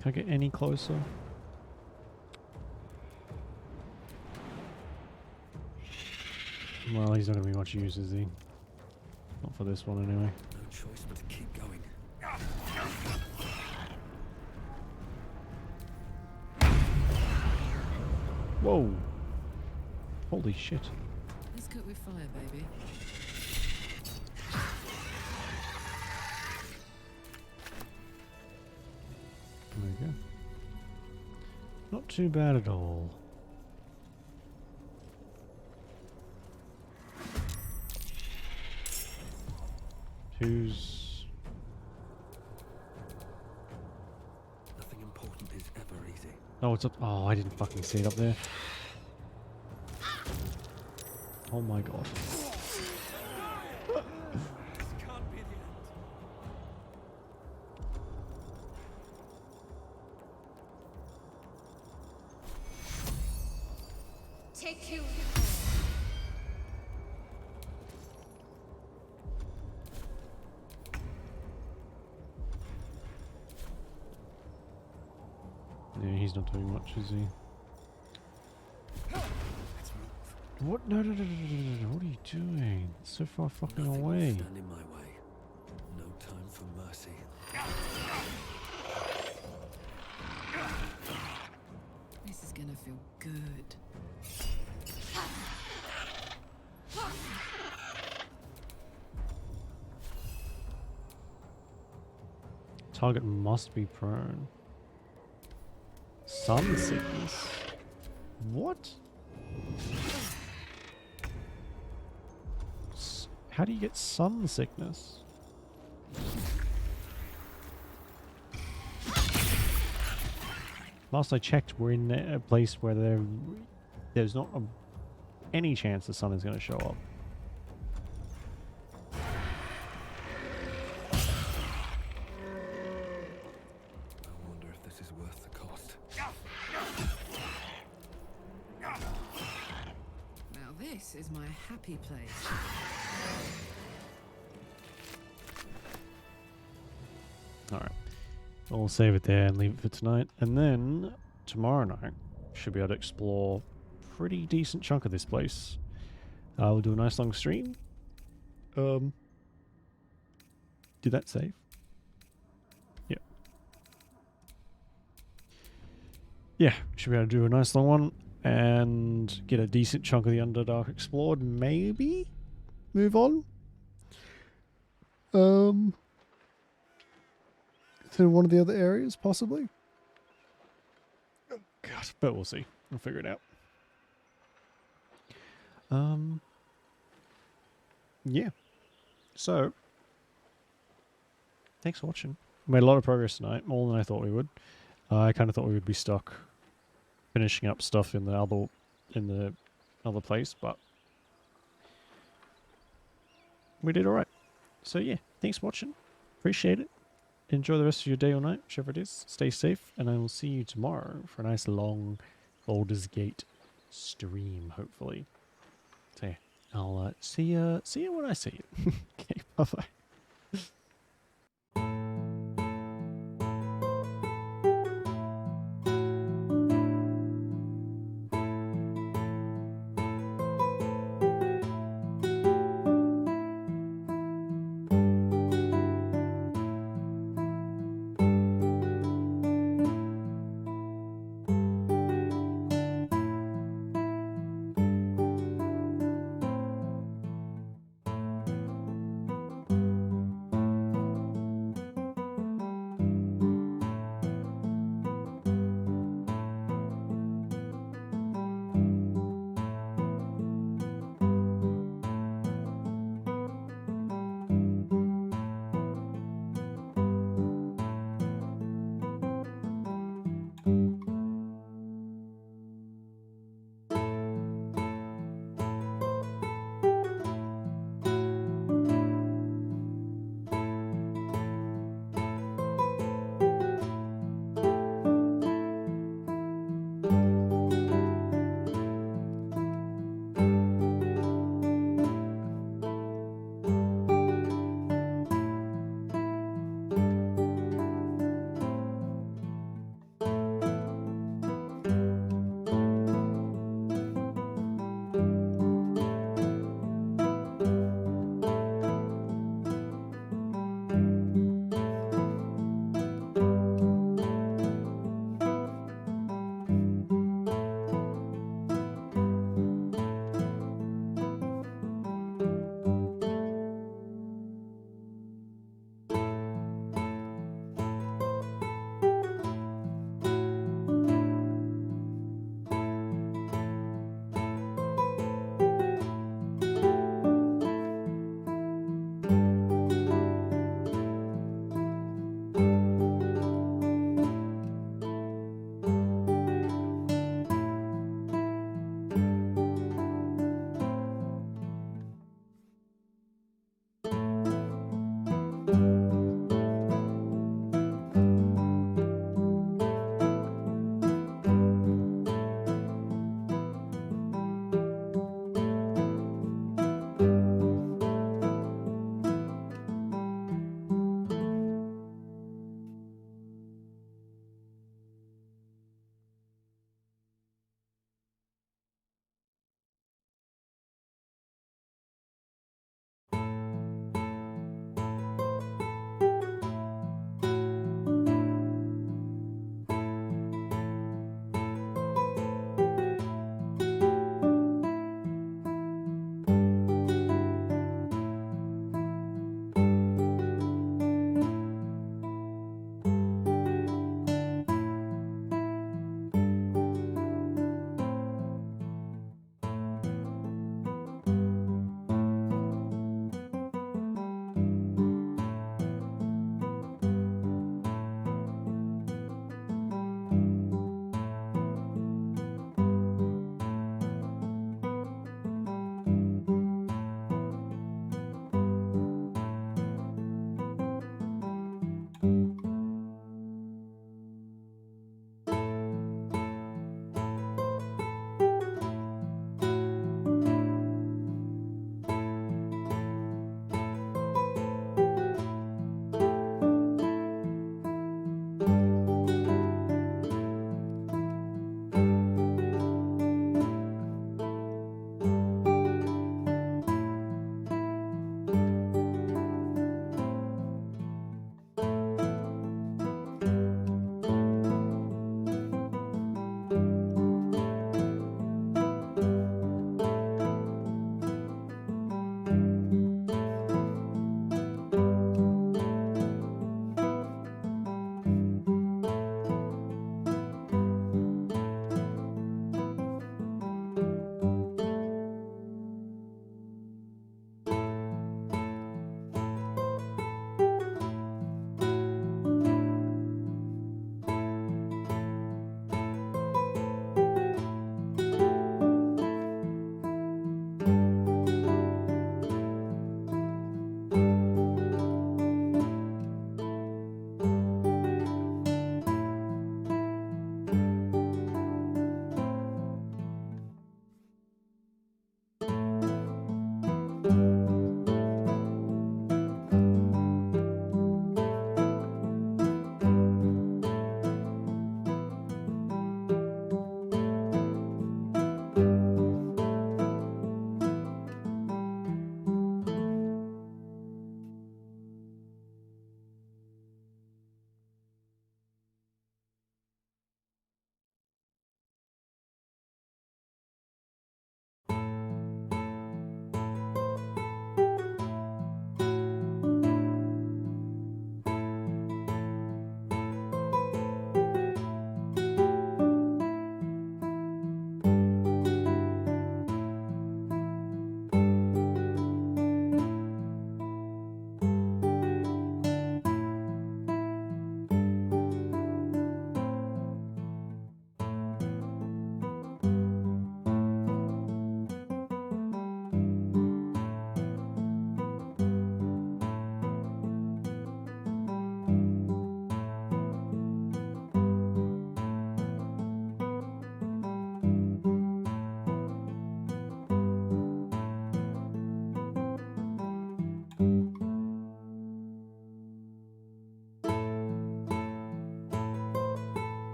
Can I get any closer? Well, he's not going to be much use, is he? Not for this one anyway. No choice but to keep going. Whoa! Holy shit. Let's cook with fire, baby. There we go. Not too bad at all. Who's... Nothing important is ever easy. Oh, it's up... Oh, I didn't fucking see it up there. Oh my god. This can't be the end. Take you. Yeah, he's not doing much, is he? Let's move. What? No, no, no, no, no, no, no. What are you doing? It's so far fucking Nothing will away. stand in my way. No time for mercy. This is gonna feel good. Target must be prone. Sun sickness. What? How do you get sun sickness? Last I checked, we're in a place where there's not any chance the sun is going to show up. I wonder if this is worth the cost. Now this is my happy place. Alright. We'll save it there and leave it for tonight. And then, tomorrow night, should be able to explore a pretty decent chunk of this place. We'll do a nice long stream. Did that save? Yeah. Yeah, should be able to do a nice long one and get a decent chunk of the Underdark explored. Maybe move on. To one of the other areas, possibly. Oh, God. but we'll see. We'll figure it out. Yeah. So, thanks for watching. We made a lot of progress tonight, more than I thought we would. I kind of thought we would be stuck finishing up stuff in the other place, but we did all right. So yeah, thanks for watching. Appreciate it. Enjoy the rest of your day or night, whichever it is. Stay safe, and I will see you tomorrow for a nice long Baldur's Gate stream, hopefully. So yeah, I'll see you when I see you. Okay, bye bye.